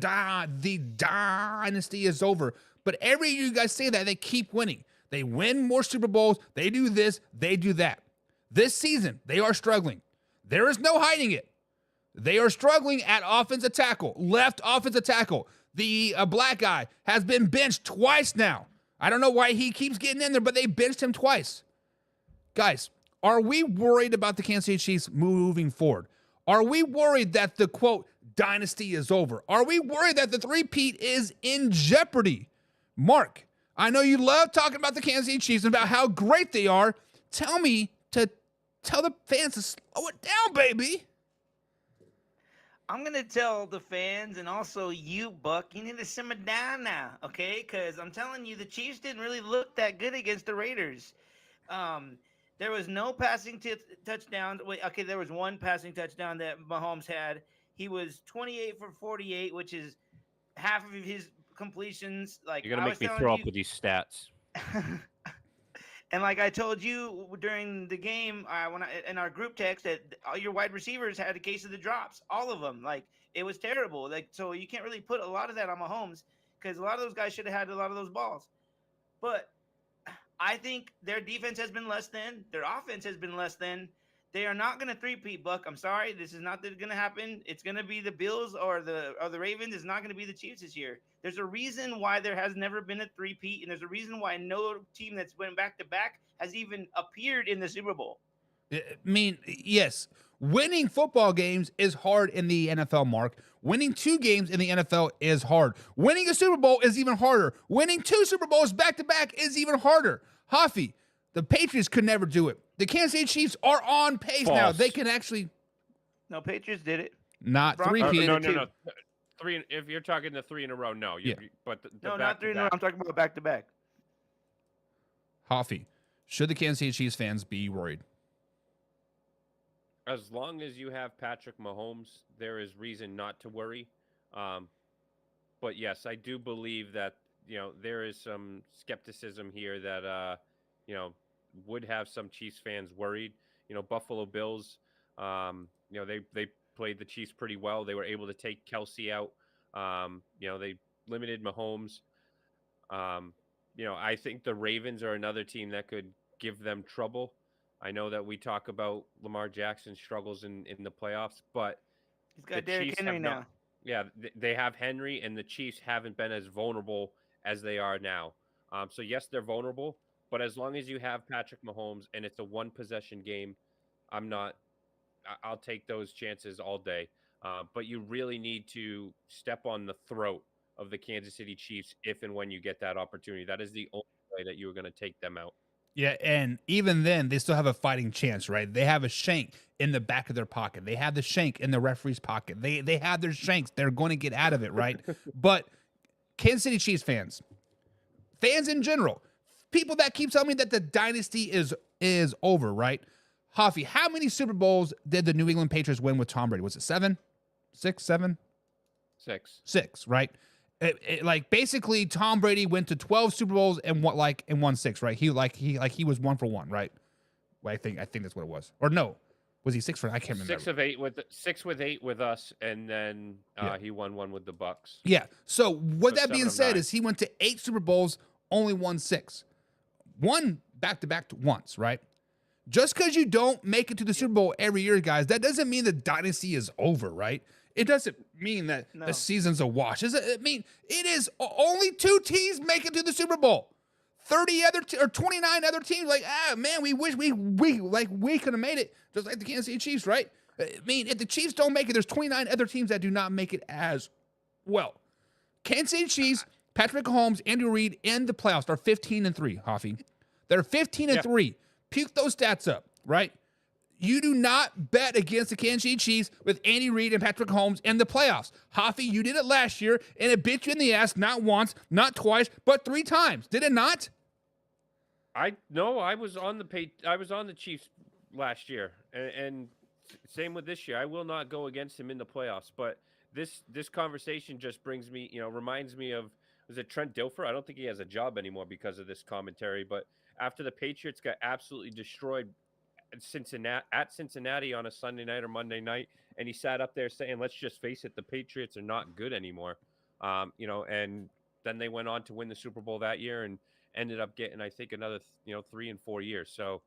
dynasty is over. But every year you guys say that, they keep winning. They win more Super Bowls. They do this. They do that. This season, they are struggling. There is no hiding it. They are struggling at offensive tackle, left offensive tackle. The black guy has been benched twice now. I don't know why he keeps getting in there, but they benched him twice. Guys, are we worried about the Kansas City Chiefs moving forward? Are we worried that the, quote, dynasty is over? Are we worried that the three-peat is in jeopardy? Mark, I know you love talking about the Kansas City Chiefs and about how great they are. Tell me to tell the fans to slow it down, baby. I'm going to tell the fans and also you, Buck, you need to simmer down now, okay? Because I'm telling you, the Chiefs didn't really look that good against the Raiders. There was no passing touchdown. Wait, okay, there was one passing touchdown that Mahomes had. He was 28 for 48, which is half of his completions. Like, You're going to make me throw up with these stats. And like I told you during the game, in our group text, that all your wide receivers had a case of the drops, all of them. Like, it was terrible. Like, so you can't really put a lot of that on Mahomes because a lot of those guys should have had a lot of those balls. But I think their defense has been less than. Their offense has been less than. They are not going to three-peat, Buck. I'm sorry. This is not going to happen. It's going to be the Bills or the Ravens. It's not going to be the Chiefs this year. There's a reason why there has never been a three-peat, and there's a reason why no team that's went back-to-back has even appeared in the Super Bowl. I mean, yes, winning football games is hard in the NFL, Mark. Winning 2 games in the NFL is hard. Winning a Super Bowl is even harder. Winning 2 Super Bowls back-to-back is even harder. Hoffy, the Patriots could never do it. The Kansas City Chiefs are on pace now. They can actually. No, Patriots did it. Not three-peat. No. 3. If you're talking the 3 in a row, no. Yeah. But no, not 3 in a row. I'm talking about back-to-back. Hoffy, should the Kansas City Chiefs fans be worried? As long as you have Patrick Mahomes, there is reason not to worry. But yes, I do believe that there is some skepticism here that would have some Chiefs fans worried. Buffalo Bills, they played the Chiefs pretty well. They were able to take Kelsey out. They limited Mahomes. I think the Ravens are another team that could give them trouble. I know that we talk about Lamar Jackson's struggles in the playoffs, but he's got Derrick Henry now. Yeah, they have Henry, and the Chiefs haven't been as vulnerable as they are now. So yes, they're vulnerable, but as long as you have Patrick Mahomes and it's a one-possession game, I'm not I'll take those chances all day. But you really need to step on the throat of the Kansas City Chiefs if and when you get that opportunity. That is the only way that you are going to take them out. Yeah, and even then, they still have a fighting chance, right? They have a shank in the back of their pocket. They have the shank in the referee's pocket. They have their shanks. They're going to get out of it, right? But Kansas City Chiefs fans in general, people that keep telling me that the dynasty is over, right? Hoffy, how many Super Bowls did the New England Patriots win with Tom Brady? Was it 7? 6, 7? 6. 6, right? Like basically Tom Brady went to 12 Super Bowls and won 6, right? He was 1 for 1, right? Well, I think that's what it was. Or no. Was he 6 for? I can't remember. 6 with 8 with us, and then he won 1 with the Bucks. Yeah. So what that being said 9. is he went to 8 Super Bowls, only won 6. Won back-to-back once, right? Just because you don't make it to the Super Bowl every year, guys, that doesn't mean the dynasty is over, right? It doesn't mean that the season's a wash. It mean it is only 2 teams make it to the Super Bowl. 29 other teams, like, man, we wish we could have made it, just like the Kansas City Chiefs, right? I mean, if the Chiefs don't make it, there's 29 other teams that do not make it as well. Kansas City Chiefs, Patrick Mahomes, Andrew Reid in the playoffs are 15-3, Hoffy. They're 15-3. Puke those stats up, right? You do not bet against the Kansas City Chiefs with Andy Reid and Patrick Mahomes in the playoffs. Hoffy, you did it last year, and it bit you in the ass not once, not twice, but 3 times. Did it not? I was on the Chiefs last year, and same with this year. I will not go against him in the playoffs. But this conversation just brings me, reminds me of, was it Trent Dilfer? I don't think he has a job anymore because of this commentary. But after the Patriots got absolutely destroyed at Cincinnati on a Sunday night or Monday night, and he sat up there saying, "Let's just face it, the Patriots are not good anymore." And then they went on to win the Super Bowl that year and ended up getting, I think, another 3 and 4 years. So,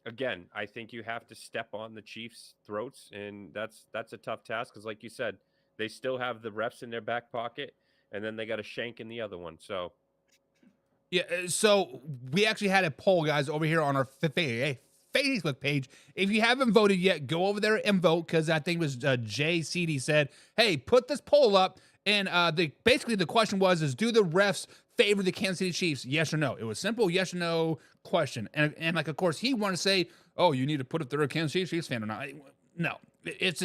again, I think you have to step on the Chiefs' throats, and that's a tough task because, like you said, they still have the refs in their back pocket, and then they got a shank in the other one. So. Yeah, so we actually had a poll, guys, over here on our Facebook page. If you haven't voted yet, go over there and vote, because I think it was JCD said, hey, put this poll up, and basically the question was, do the refs favor the Kansas City Chiefs, yes or no? It was simple, yes or no question. And like, of course, he wanted to say, oh, you need to put if they're a Kansas City Chiefs fan or not. No, it's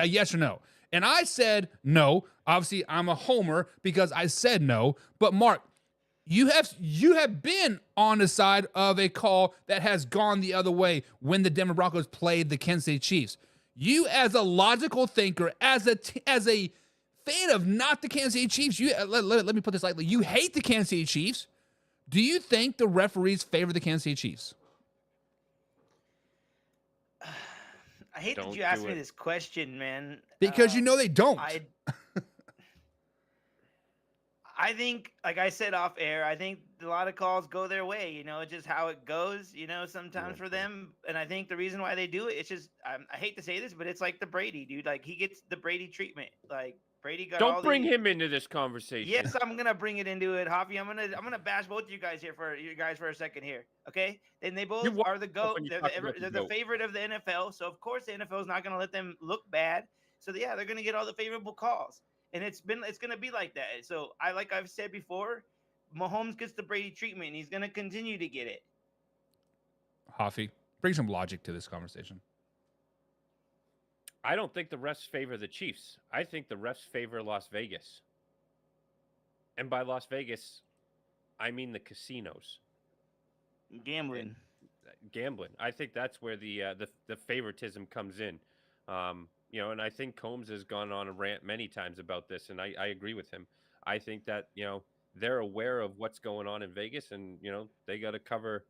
a yes or no. And I said no. Obviously, I'm a homer because I said no. But Mark, you have been on the side of a call that has gone the other way when the Denver Broncos played the Kansas City Chiefs. You, as a logical thinker, as a fan of not the Kansas City Chiefs, let me put this lightly, you hate the Kansas City Chiefs. Do you think the referees favor the Kansas City Chiefs? I hate that you asked me this question, man. Because you know they don't. I think, like I said off air, I think a lot of calls go their way. It's just how it goes, sometimes for them. And I think the reason why they do it, it's just, I hate to say this, but it's like the Brady, dude. Like, he gets the Brady treatment. Like, Brady got Don't bring him into this conversation. Yes, I'm gonna bring it into it, Hoffy. I'm gonna bash both of you guys for a second here, okay? And they both are the GOAT. They're the favorite of the NFL, so of course the NFL is not gonna let them look bad. So yeah, they're gonna get all the favorable calls, and it's gonna be like that. So like I've said before, Mahomes gets the Brady treatment, and he's gonna continue to get it. Hoffy, bring some logic to this conversation. I don't think the refs favor the Chiefs. I think the refs favor Las Vegas. And by Las Vegas, I mean the casinos. Gambling. I think that's where the favoritism comes in. And I think Combs has gone on a rant many times about this, and I agree with him. I think that, they're aware of what's going on in Vegas, and, they got to cover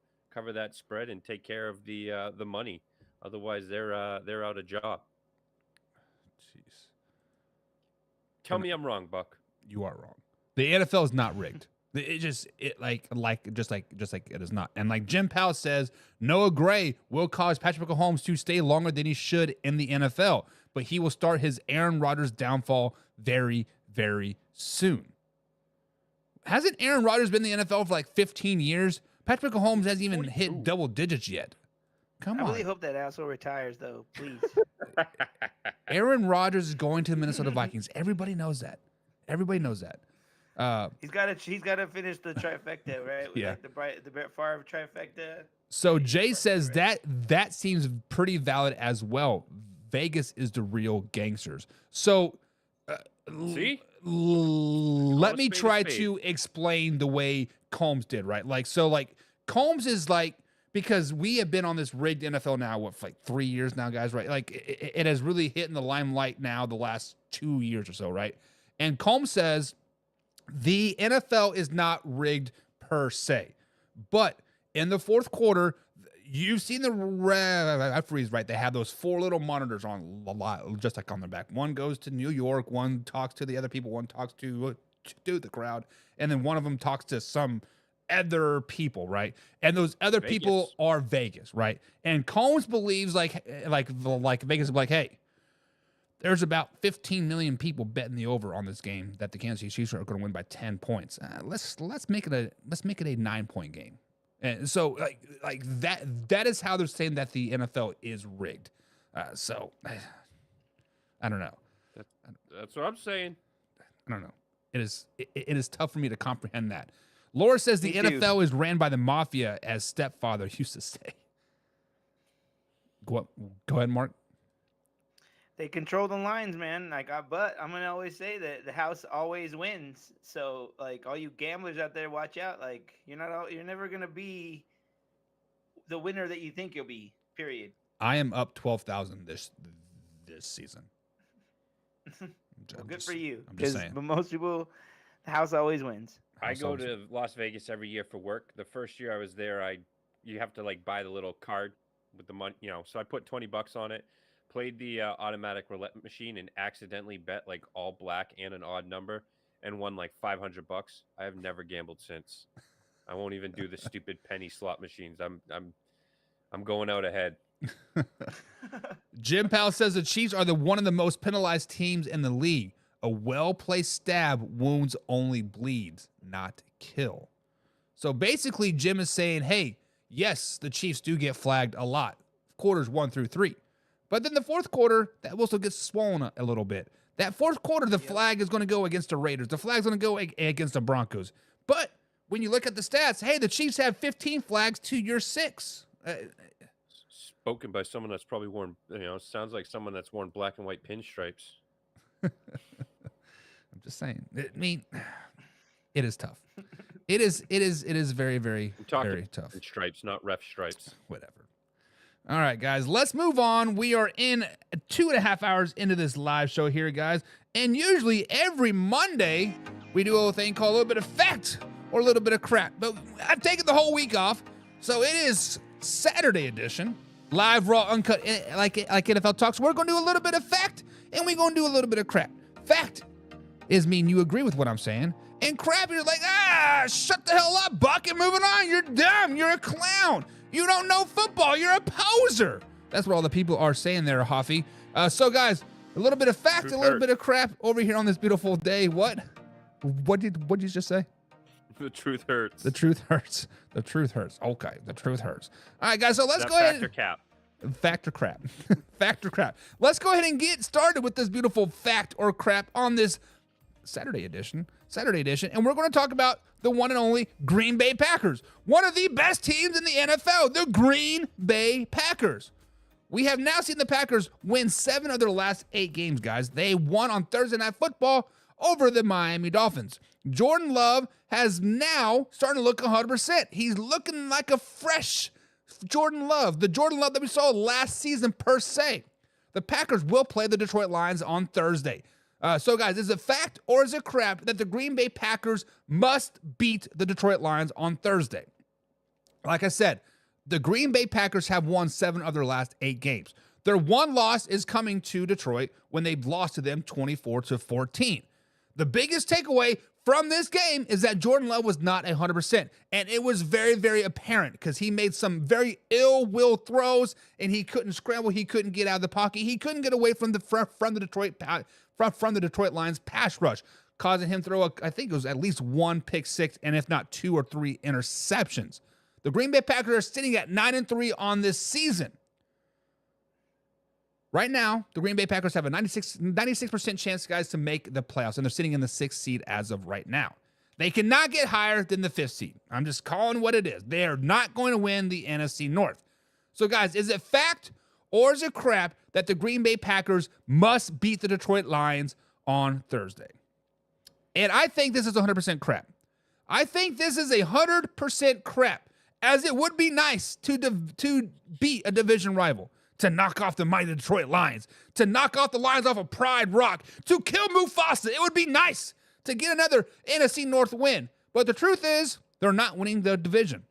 that spread and take care of the money. Otherwise, they're out of job. Jeez. Tell me I'm wrong, Buck. You are wrong. The NFL is not rigged. Just like it is not. And like Jim Powell says, Noah Gray will cause Patrick Mahomes to stay longer than he should in the NFL, but he will start his Aaron Rodgers downfall very, very soon. Hasn't Aaron Rodgers been in the NFL for like 15 years? Patrick Mahomes hasn't even hit double digits yet. Come I on. really hope that asshole retires, though. Please. Aaron Rodgers is going to the Minnesota Vikings. Everybody knows that. Everybody knows that. He's got to finish the trifecta, right? Yeah. Like the Brett Favre trifecta. So Jay says that seems pretty valid as well. Vegas is the real gangsters. So See? Let me spade a try spade. to explain the way Combs did, right? Like Combs is like, because we have been on this rigged NFL now, what, for like 3 years now, guys, right? Like it has really hit in the limelight now the last 2 years or so, right? And Combs says the NFL is not rigged per se, but in the fourth quarter, you've seen the referees, right? They have those 4 little monitors on a lot, just like on their back. One goes to New York, one talks to the other people, one talks to the crowd, and then one of them talks to some other people, right? And those other people are Vegas, right? And Combs believes like Vegas is like, hey, there's about 15 million people betting the over on this game that the Kansas City Chiefs are going to win by 10 points. Let's make it a 9-point game. And so like that is how they're saying that the NFL is rigged. So I don't know. That's what I'm saying. I don't know. It is tough for me to comprehend that. Laura says the NFL is ran by the mafia, as stepfather used to say. Go ahead, Mark. They control the lines, man. But I'm gonna always say that the house always wins. So, like, all you gamblers out there, watch out. Like, you're never gonna be the winner that you think you'll be. Period. I am up 12,000 this season. Well, good for you. I'm just saying. But most people, the house always wins. I go to Las Vegas every year for work. The first year I was there, you have to like buy the little card with the money, so I put $20 on it, played the automatic roulette machine, and accidentally bet like all black and an odd number and won like $500. I have never gambled since. I won't even do the stupid penny slot machines. I'm going out ahead. Jim Powell says the Chiefs are one of the most penalized teams in the league. A well-placed stab wounds only bleeds, not kill. So basically, Jim is saying, hey, yes, the Chiefs do get flagged a lot, quarters 1 through 3. But then the fourth quarter, that whistle gets swollen a little bit. That fourth quarter, the flag is going to go against the Raiders. The flag's going to go against the Broncos. But when you look at the stats, hey, the Chiefs have 15 flags to your 6. Spoken by someone that's probably worn, sounds like someone that's worn black and white pinstripes. I'm just saying. I mean, it is tough. It is very, very, very tough. Stripes, not ref stripes. Whatever. All right, guys, let's move on. We are in 2.5 hours into this live show here, guys. And usually every Monday, we do a little thing called a little bit of fact or a little bit of crap. But I've taken the whole week off. So it is Saturday edition. Live, raw, uncut, like NFL Talks. We're going to do a little bit of fact, and we're going to do a little bit of crap. Fact is mean you agree with what I'm saying. And crap, you're like, shut the hell up, Buck, and moving on. You're dumb. You're a clown. You don't know football. You're a poser. That's what all the people are saying there, Hoffy. So, guys, a little bit of fact, a little bit of crap over here on this beautiful day. What did you just say? The truth hurts. The truth hurts. The truth hurts. Okay, the truth hurts. All right, guys, so let's go ahead. Fact or cap? Fact or crap. Fact or crap. Let's go ahead and get started with this beautiful fact or crap on this Saturday edition. And we're going to talk about the one and only Green Bay Packers. One of the best teams in the NFL, the Green Bay Packers. We have now seen the Packers win 7 of their last 8 games, guys. They won on Thursday Night Football over the Miami Dolphins. Jordan Love has now starting to look 100%. He's looking like a fresh Jordan Love, the Jordan Love that we saw last season per se. The Packers will play the Detroit Lions on Thursday. So, guys, is it fact or is it crap that the Green Bay Packers must beat the Detroit Lions on Thursday? Like I said, the Green Bay Packers have won 7 of their last 8 games. Their one loss is coming to Detroit when they've lost to them 24-14. The biggest takeaway from this game is that Jordan Love was not 100%. And it was very, very apparent because he made some very ill-will throws and he couldn't scramble. He couldn't get out of the pocket. He couldn't get away from the Detroit Lions pass rush, causing him to throw, I think it was at least 1 pick 6, and if not 2 or 3 interceptions. The Green Bay Packers are sitting at 9-3 on this season. Right now, the Green Bay Packers have a 96% chance, guys, to make the playoffs, and they're sitting in the 6th seed as of right now. They cannot get higher than the 5th seed. I'm just calling what it is. They are not going to win the NFC North. So, guys, is it fact or is it crap that the Green Bay Packers must beat the Detroit Lions on Thursday? And I think this is 100% crap. I think this is 100% crap, as it would be nice to beat a division rival, to knock off the mighty Detroit Lions, to knock off the Lions off of Pride Rock, to kill Mufasa. It would be nice to get another NFC North win. But the truth is, they're not winning the division.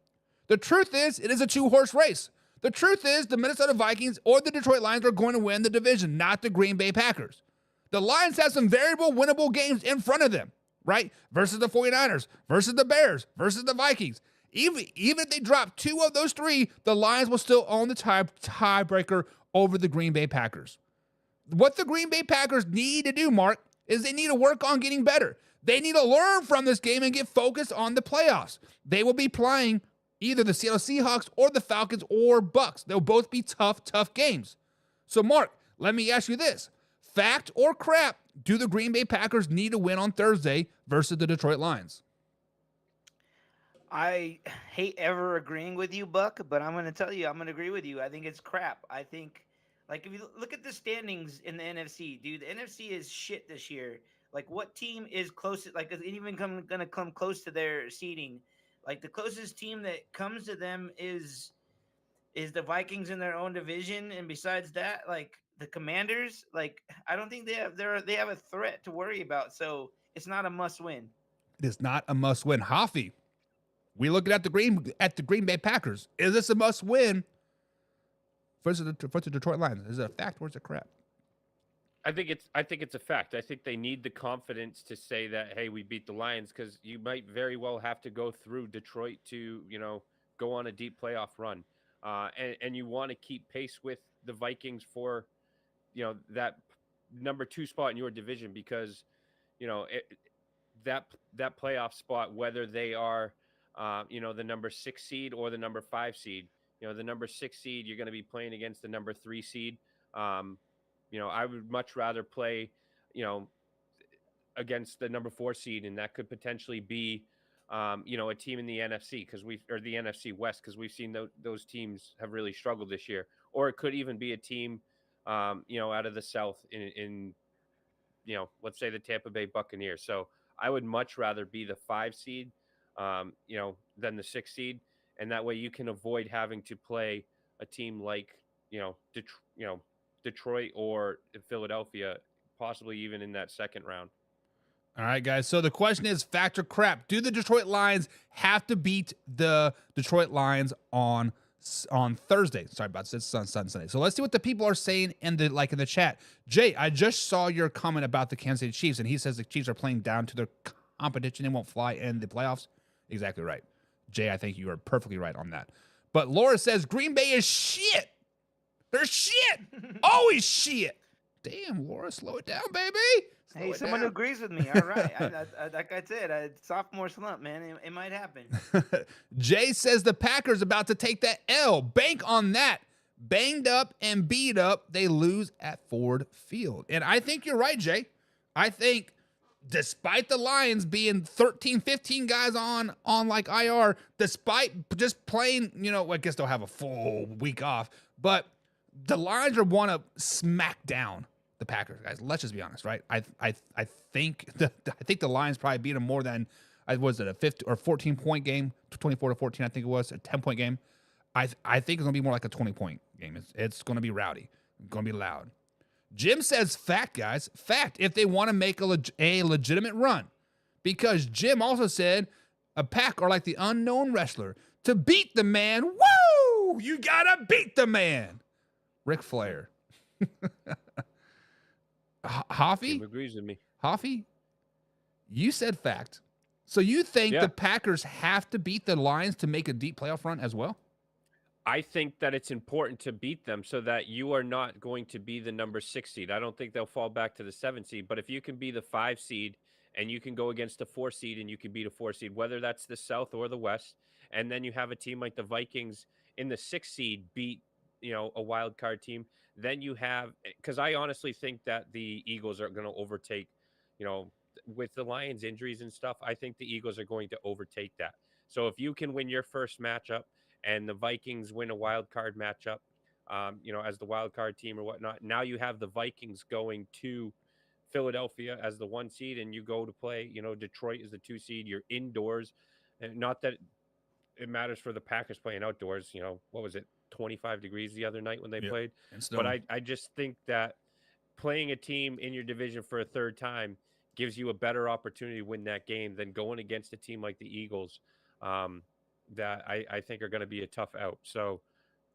The truth is, it is a 2-horse race. The truth is, the Minnesota Vikings or the Detroit Lions are going to win the division, not the Green Bay Packers. The Lions have some variable, winnable games in front of them, right? Versus the 49ers, versus the Bears, versus the Vikings. Even if they drop 2 of those 3, the Lions will still own the tiebreaker over the Green Bay Packers. What the Green Bay Packers need to do, Mark, is they need to work on getting better. They need to learn from this game and get focused on the playoffs. They will be playing either the Seattle Seahawks or the Falcons or Bucks. They'll both be tough games. So, Mark, let me ask you this. Fact or crap, do the Green Bay Packers need to win on Thursday versus the Detroit Lions? I hate ever agreeing with you, Buck, but I'm going to tell you, I'm going to agree with you. I think it's crap. I think, like, if you look at the standings in the NFC, dude, the NFC is shit this year. Like, what team is closest? Like, is anyone going to come close to their seeding? Like, the closest team that comes to them is the Vikings in their own division, and besides that, like the Commanders, like I don't think they have a threat to worry about. So it's not a must win. It is not a must win. Hoffy, we looking at the Green Bay Packers. Is this a must win versus the Detroit Lions? Is it a fact or is it crap? I think it's a fact. I think they need the confidence to say that, hey, we beat the Lions, because you might very well have to go through Detroit to, go on a deep playoff run. And you want to keep pace with the Vikings for, that number 2 spot in your division, because, that playoff spot, whether they are, the number 6 seed or the number 5 seed, the number 6 seed, you're going to be playing against the number 3 seed. I would much rather play, against the number 4 seed, and that could potentially be, a team in the NFC or the NFC West, because we've seen those teams have really struggled this year. Or it could even be a team, out of the South in let's say the Tampa Bay Buccaneers. So I would much rather be the 5 seed, than the 6 seed, and that way you can avoid having to play a team like Detroit or Philadelphia, possibly even in that second round. All right, guys. So the question is, fact or crap? Do the Detroit Lions have to beat the Detroit Lions on Thursday? Sorry about this. It's on Sunday. So let's see what the people are saying in the chat. Jay, I just saw your comment about the Kansas City Chiefs, and he says the Chiefs are playing down to their competition and won't fly in the playoffs. Exactly right. Jay, I think you are perfectly right on that. But Laura says Green Bay is shit. They're shit. Always shit. Damn, Laura, slow it down, baby. Hey, someone who agrees with me. All right. Like I said, sophomore slump, man. It might happen. Jay says the Packers about to take that L. Bank on that. Banged up and beat up, they lose at Ford Field. And I think you're right, Jay. I think despite the Lions being 13, 15 guys on like IR, despite just playing, I guess they'll have a full week off, but the Lions are want to smack down the Packers, guys. Let's just be honest, right? I think the Lions probably beat them more than, was it a 15 or 14-point game, 24-14, I think it was, a 10-point game. I think it's going to be more like a 20-point game. It's going to be rowdy. It's going to be loud. Jim says fact, guys. Fact, if they want to make a legitimate run. Because Jim also said a Pack are like the unknown wrestler. To beat the man, woo! You got to beat the man. Ric Flair. Hoffy? Jim agrees with me. Hoffy, you said fact. So you think the Packers have to beat the Lions to make a deep playoff run as well? I think that it's important to beat them so that you are not going to be the number 6 seed. I don't think they'll fall back to the 7 seed, but if you can be the 5 seed and you can go against the 4 seed and you can beat a 4 seed, whether that's the South or the West, and then you have a team like the Vikings in the 6th seed beat, a wild card team, then you have, because I honestly think that the Eagles are going to overtake, with the Lions injuries and stuff, I think the Eagles are going to overtake that. So if you can win your first matchup and the Vikings win a wild card matchup, as the wild card team or whatnot, now you have the Vikings going to Philadelphia as the 1 seed, and you go to play, Detroit is the 2 seed. You're indoors, and not that it matters for the Packers playing outdoors. What was it, 25 degrees the other night when they played? But I just think that playing a team in your division for a third time gives you a better opportunity to win that game than going against a team like the Eagles, that I think are going to be a tough out. So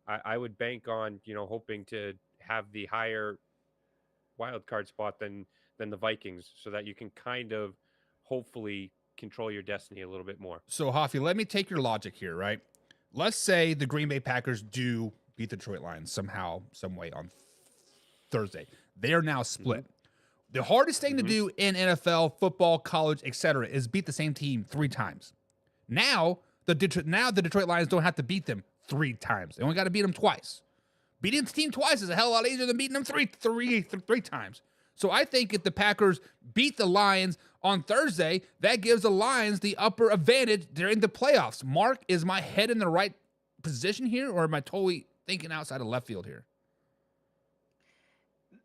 I would bank on, hoping to have the higher wild card spot than the Vikings, so that you can kind of hopefully control your destiny a little bit more. So, Hoffy, let me take your logic here, right? Let's say the Green Bay Packers do beat the Detroit Lions somehow, some way on Thursday. They are now split. The hardest thing to do in NFL, football, college, etc., is beat the same team 3 times. Now the Detroit Lions don't have to beat them 3 times. They only got to beat them twice. Beating the team twice is a hell of a lot easier than beating them three times. So I think if the Packers beat the Lions on Thursday, that gives the Lions the upper advantage during the playoffs. Mark, is my head in the right position here, or am I totally thinking outside of left field here?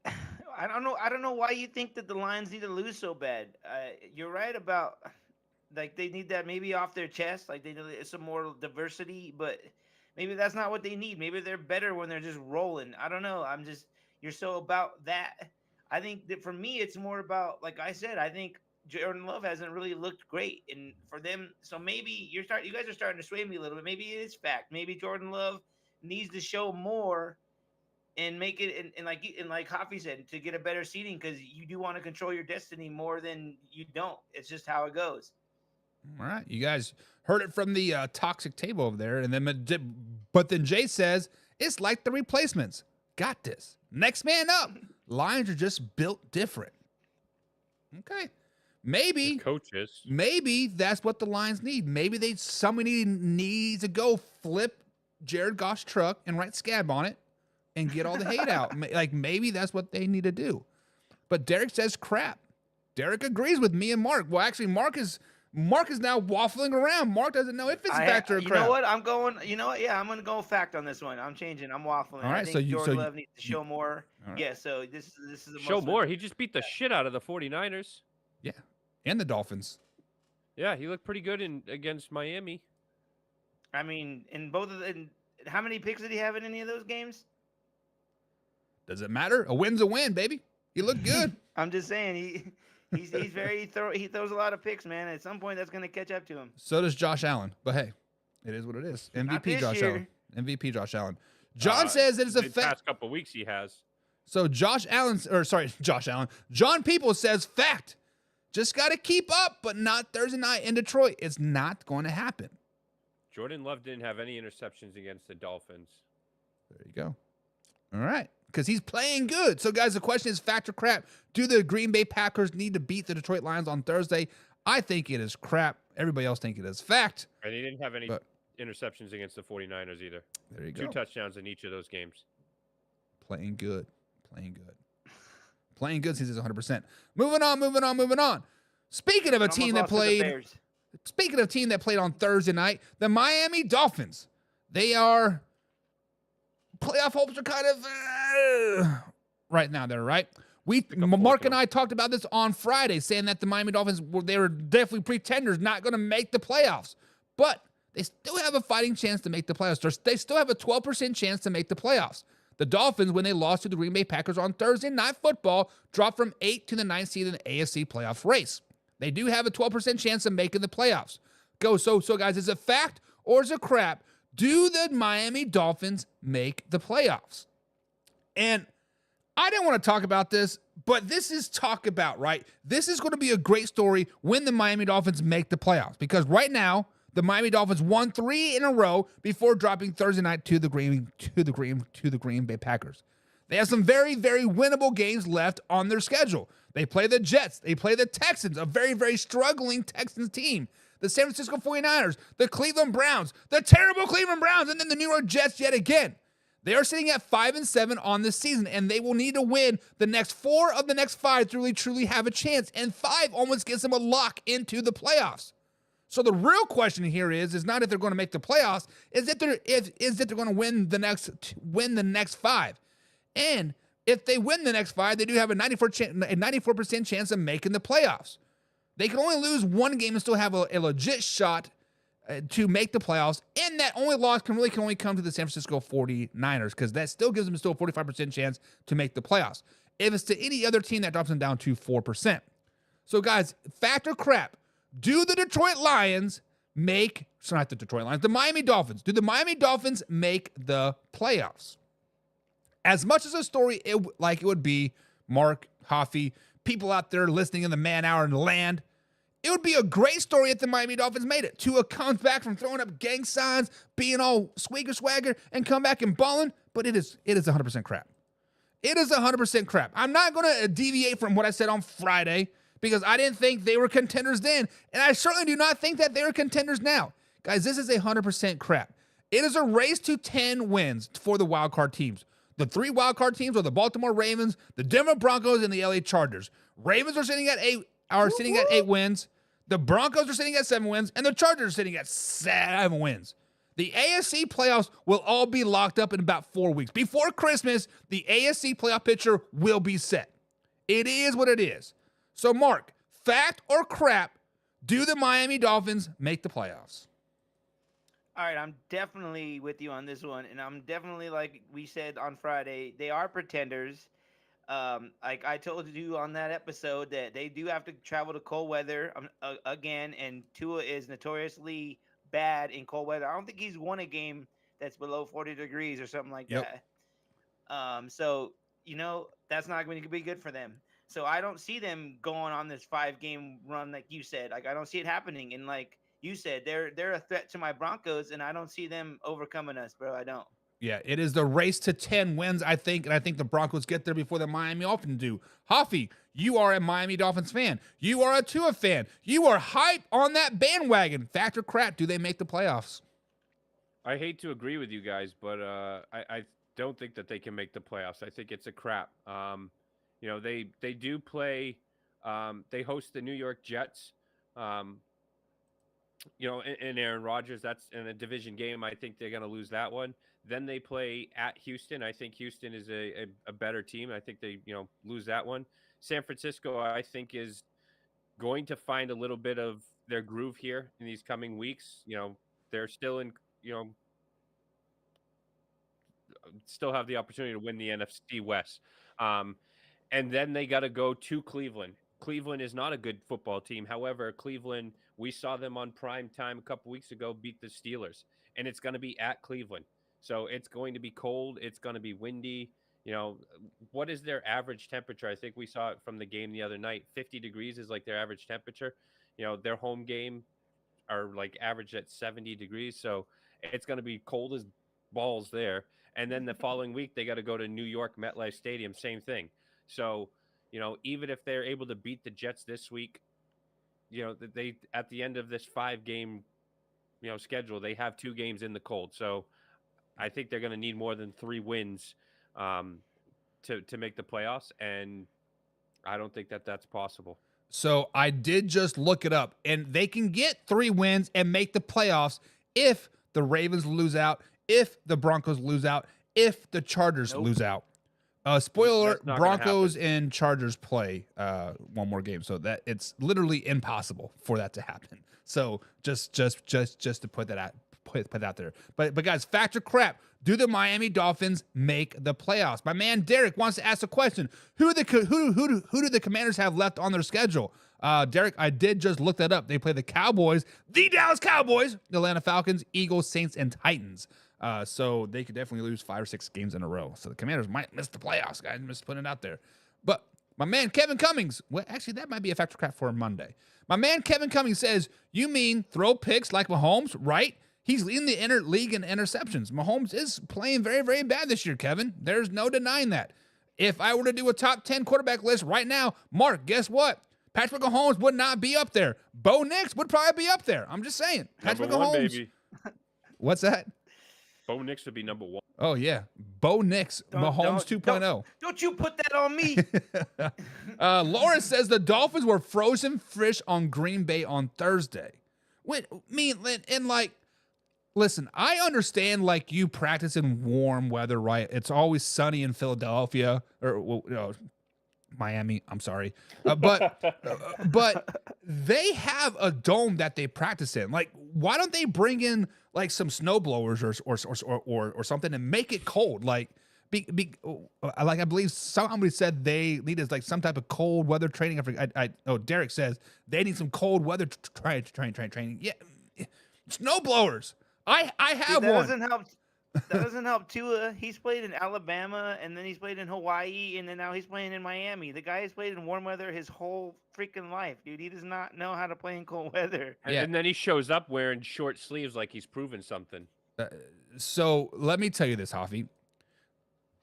I don't know why you think that the Lions need to lose so bad. You're right about, like, they need that maybe off their chest. Like, they need some more diversity, but maybe that's not what they need. Maybe they're better when they're just rolling. I don't know. You're so about that. I think that for me, it's more about, like I said, I think Jordan Love hasn't really looked great, and for them, so maybe you guys are starting to sway me a little bit. Maybe it is fact. Maybe Jordan Love needs to show more and make it, and like Hoffy said, to get a better seeding, because you do want to control your destiny more than you don't. It's just how it goes. All right, you guys heard it from the toxic table over there, and then but then Jay says it's like the replacements. Got this. Next man up. Lions are just built different. Okay. Maybe coaches. Maybe that's what the Lions need. Maybe somebody needs to go flip Jared Goff's truck and write scab on it and get all the hate out. Like, maybe that's what they need to do. But Derek says crap. Derek agrees with me and Mark. Well, actually, Mark is now waffling around. Mark doesn't know if it's fact or crap. You know what? I'm going to go fact on this one. I'm changing. I'm waffling. All right, I think Jordan Love needs to show more. Right. Yeah, so this is a show more. He just beat the shit out of the 49ers. Yeah, and the Dolphins. Yeah, he looked pretty good against Miami. I mean, in both of the, how many picks did he have in any of those games? Does it matter? A win's a win, baby. He looked good. I'm just saying he throws a lot of picks, man. At some point, that's going to catch up to him. So does Josh Allen. But hey, it is what it is. MVP Josh Allen. MVP Josh Allen. John says it is a fact. The past couple weeks he has. So Josh Allen. John People says fact. Just got to keep up, but not Thursday night in Detroit. It's not going to happen. Jordan Love didn't have any interceptions against the Dolphins. There you go. All right. Because he's playing good. So, guys, the question is fact or crap. Do the Green Bay Packers need to beat the Detroit Lions on Thursday? I think it is crap. Everybody else think it is fact. And he didn't have any interceptions against the 49ers either. There you go. 2 touchdowns in each of those games. Playing good. Playing good since he's 100%. Moving on. Speaking of a team that played on Thursday night, the Miami Dolphins. They are... Playoff hopes are kind of right now. They're right. Mark and I talked about this on Friday, saying that the Miami Dolphins they were definitely pretenders, not going to make the playoffs, but they still have a fighting chance to make the playoffs. They still have a 12% chance to make the playoffs. The Dolphins, when they lost to the Green Bay Packers on Thursday Night Football, dropped from 8th to the 9th seed in the AFC playoff race. They do have a 12% chance of making the playoffs. So guys, is it fact or is it crap? Do the Miami Dolphins make the playoffs? And I didn't want to talk about this, but this is talk about, right? This is going to be a great story when the Miami Dolphins make the playoffs, because right now the Miami Dolphins won 3 in a row before dropping Thursday night to the Green Bay Packers. They have some very, very winnable games left on their schedule. They play the Jets. They play the Texans, a very, very struggling Texans team. the San Francisco 49ers, the Cleveland Browns, the terrible Cleveland Browns, and then the New York Jets yet again. They are sitting at 5-7 on this season, and they will need to win the next 4 of the next 5 to really truly have a chance. And 5 almost gets them a lock into the playoffs. So the real question here is not if they're going to make the playoffs, is that they're going to win the next 5. And if they win the next 5, they do have a 94% chance of making the playoffs. They can only lose one game and still have a legit shot to make the playoffs, and that only loss can only come to the San Francisco 49ers, because that still gives them still a 45% chance to make the playoffs. If it's to any other team, that drops them down to 4%. So guys, fact or crap, do the Miami Dolphins, do the Miami Dolphins make the playoffs? As much as a story it would be, Mark, Hoffy, people out there listening in the man hour and land, it would be a great story if the Miami Dolphins made it. Tua comes back from throwing up gang signs, being all swagger, and come back and balling, but it is 100% crap. It is 100% crap. I'm not going to deviate from what I said on Friday, because I didn't think they were contenders then, and I certainly do not think that they're contenders now. Guys, this is 100% crap. It is a race to 10 wins for the wildcard teams. The 3 wildcard teams are the Baltimore Ravens, the Denver Broncos, and the LA Chargers. Ravens are sitting at 8 wins. The Broncos are sitting at 7 wins, and the Chargers are sitting at 7 wins. The AFC playoffs will all be locked up in about 4 weeks. Before Christmas, the AFC playoff picture will be set. It is what it is. So, Mark, fact or crap, do the Miami Dolphins make the playoffs? All right, I'm definitely with you on this one, and I'm definitely, like we said on Friday, they are pretenders. Like I told you on that episode, that they do have to travel to cold weather again, and Tua is notoriously bad in cold weather. I don't think he's won a game that's below 40 degrees or something like that. So, that's not going to be good for them. So I don't see them going on this 5-game run like you said. Like, I don't see it happening. And like you said, they're a threat to my Broncos, and I don't see them overcoming us, bro. I don't. Yeah, it is the race to 10 wins, I think, and I think the Broncos get there before the Miami Dolphins do. Hoffy, you are a Miami Dolphins fan. You are a Tua fan. You are hype on that bandwagon. Fact or crap, do they make the playoffs? I hate to agree with you guys, but I don't think that they can make the playoffs. I think it's a crap. They do play. They host the New York Jets. And Aaron Rodgers. That's in a division game. I think they're going to lose that one. Then they play at Houston. I think Houston is a better team. I think they lose that one. San Francisco, I think, is going to find a little bit of their groove here in these coming weeks. They're still in. Still have the opportunity to win the NFC West. And then they got to go to Cleveland. Cleveland is not a good football team. However, Cleveland, we saw them on prime time a couple weeks ago beat the Steelers, and it's going to be at Cleveland. So it's going to be cold. It's going to be windy. What is their average temperature? I think we saw it from the game the other night. 50 degrees is like their average temperature. Their home game are like average at 70 degrees. So it's going to be cold as balls there. And then the following week, they got to go to New York MetLife Stadium. Same thing. So, even if they're able to beat the Jets this week, they at the end of this 5-game, schedule, they have 2 games in the cold. So I think they're going to need more than 3 wins to make the playoffs, and I don't think that that's possible. So I did just look it up, and they can get 3 wins and make the playoffs if the Ravens lose out, if the Broncos lose out, if the Chargers lose out. Spoiler alert, Broncos and Chargers play one more game, so that it's literally impossible for that to happen. So just to put that out there. But guys, fact or crap, do the Miami Dolphins make the playoffs? My man Derek wants to ask a question. Who do the Commanders have left on their schedule? Derek, I did just look that up. They play the Cowboys, the Dallas Cowboys, the Atlanta Falcons, Eagles, Saints, and Titans. So they could definitely lose 5 or 6 games in a row. So the Commanders might miss the playoffs, guys. I'm just putting it out there. But my man Kevin Cummings, well, actually, that might be a factor crap for Monday. My man Kevin Cummings says, you mean throw picks like Mahomes, right? He's leading the league in interceptions. Mahomes is playing very, very bad this year, Kevin. There's no denying that. If I were to do a top 10 quarterback list right now, Mark, guess what? Patrick Mahomes would not be up there. Bo Nix would probably be up there. I'm just saying. Patrick Number one, Mahomes. baby. What's that? Bo Nix would be number 1. Oh, yeah. Bo Nix, Mahomes 2.0. Don't you put that on me. Laura says the Dolphins were frozen fish on Green Bay on Thursday. Listen, I understand like you practice in warm weather, right? It's always sunny in Philadelphia or Miami. I'm sorry, but they have a dome that they practice in. Like, why don't they bring in like some snow blowers or something and make it cold? Like, like I believe somebody said they needed like some type of cold weather training. Derek says they need some cold weather training. Yeah, snow blowers. I have that one. That doesn't help Tua. He's played in Alabama, and then he's played in Hawaii, and then now he's playing in Miami. The guy has played in warm weather his whole freaking life, dude. He does not know how to play in cold weather. Yeah. And then he shows up wearing short sleeves like he's proven something. So let me tell you this, Hoffy.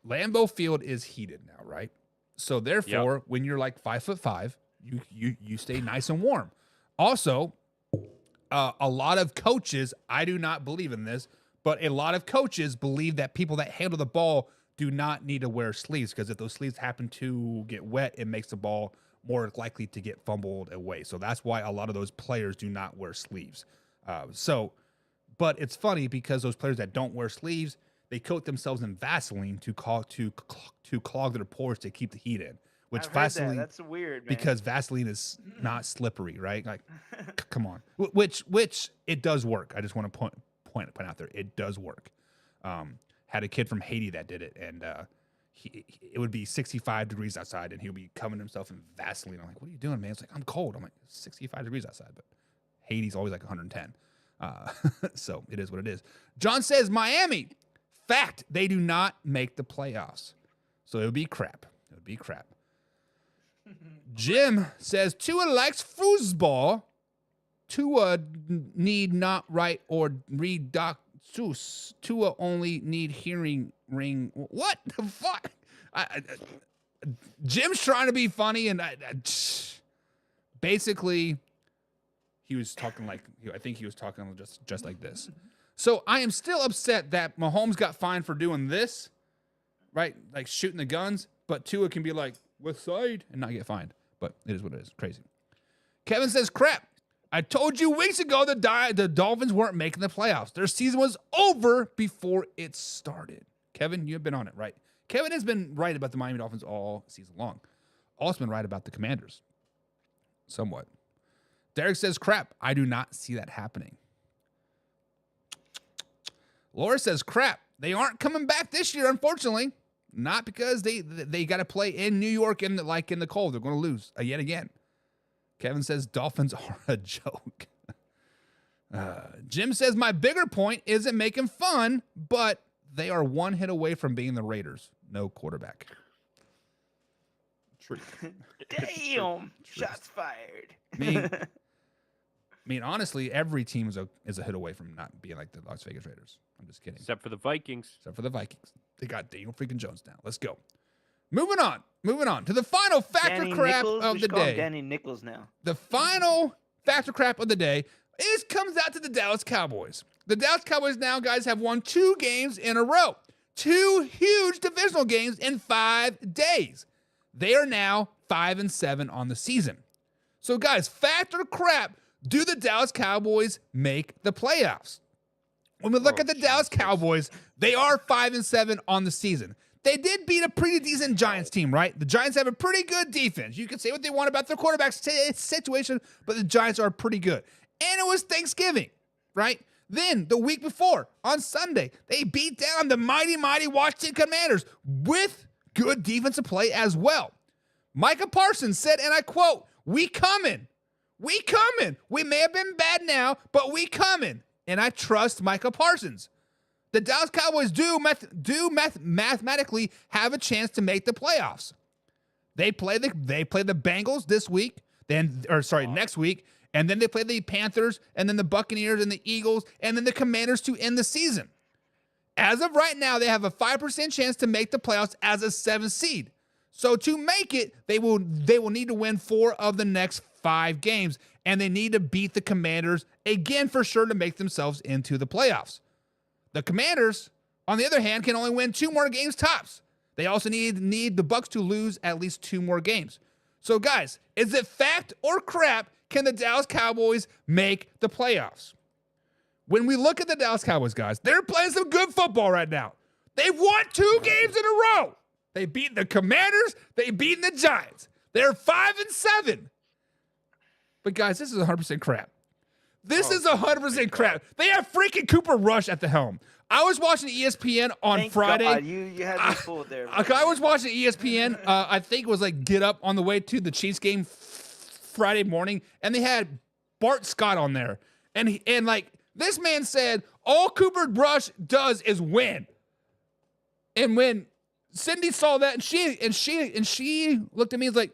Lambeau Field is heated now, right? So therefore, when you're like 5'5", you stay nice and warm. Also, a lot of coaches, I do not believe in this, but a lot of coaches believe that people that handle the ball do not need to wear sleeves, because if those sleeves happen to get wet, it makes the ball more likely to get fumbled away. So that's why a lot of those players do not wear sleeves. But it's funny because those players that don't wear sleeves, they coat themselves in Vaseline to clog their pores to keep the heat in. Which Vaseline, that's weird, man. Because Vaseline is not slippery, right? Like, come on. Which it does work. I just want to point out there, it does work. Had a kid from Haiti that did it, and it would be 65 degrees outside, and he would be covering himself in Vaseline. I'm like, what are you doing, man? It's like, I'm cold. I'm like, 65 degrees outside, but Haiti's always like 110. So it is what it is. John says, Miami, fact, they do not make the playoffs. So it would be crap. It would be crap. Jim says, Tua likes foosball. Tua need not write or read Doc Seuss. Tua only need hearing ring. What the fuck? Jim's trying to be funny, and basically, he was talking like, I think he was talking just like this. So I am still upset that Mahomes got fined for doing this, right? Like shooting the guns, but Tua can be like, West Side, and not get fined. But it is what it is. Crazy. Kevin says, crap. I told you weeks ago the Dolphins weren't making the playoffs. Their season was over before it started. Kevin, you have been on it, right? Kevin has been right about the Miami Dolphins all season long. Also been right about the Commanders. Somewhat. Derek says, crap. I do not see that happening. Laura says, crap. They aren't coming back this year, unfortunately. Not because they got to play in New York in the cold. They're going to lose yet again. Kevin says Dolphins are a joke. Jim says my bigger point isn't making fun, but they are one hit away from being the Raiders. No quarterback. True. Damn. Shots fired. I mean, honestly, every team is a hit away from not being like the Las Vegas Raiders. I'm just kidding. Except for the Vikings. They got Daniel freaking Jones now. Let's go. Moving on to the final factor crap of the day. Danny Nichols now. The final factor crap of the day comes out to the Dallas Cowboys. The Dallas Cowboys now, guys, have won 2 games in a row. 2 huge divisional games in 5 days. They are now 5-7 on the season. So, guys, factor crap. Do the Dallas Cowboys make the playoffs? When we look at the Dallas Cowboys, they are 5-7 on the season. They did beat a pretty decent Giants team, right? The Giants have a pretty good defense. You can say what they want about their quarterback situation, but the Giants are pretty good. And it was Thanksgiving, right? Then, the week before, on Sunday, they beat down the mighty Washington Commanders with good defensive play as well. Micah Parsons said, and I quote, "We coming. We coming. We may have been bad now, but we coming." And I trust Micah Parsons. The Dallas Cowboys do mathematically have a chance to make the playoffs. They play the Bengals this week, next week, and then they play the Panthers, and then the Buccaneers and the Eagles, and then the Commanders to end the season. As of right now, they have a 5% chance to make the playoffs as a 7th seed. So to make it, they will need to win 4 of the next 5 games, and they need to beat the Commanders again for sure to make themselves into the playoffs. The Commanders, on the other hand, can only win 2 more games tops. They also need the Bucks to lose at least 2 more games. So guys, is it fact or crap? Can the Dallas Cowboys make the playoffs? When we look at the Dallas Cowboys, guys, they're playing some good football right now. They've won 2 games in a row. They beat the Commanders. They beat the Giants. They're 5-7. But guys, this is 100% crap. This is 100% crap. They have freaking Cooper Rush at the helm. I was watching ESPN on Thank Friday. God, you had me fooled there. I was watching ESPN. I think it was like Get Up on the way to the Chiefs game Friday morning, and they had Bart Scott on there, and like this man said all Cooper Rush does is win. And when Cindy saw that, and she looked at me and was like,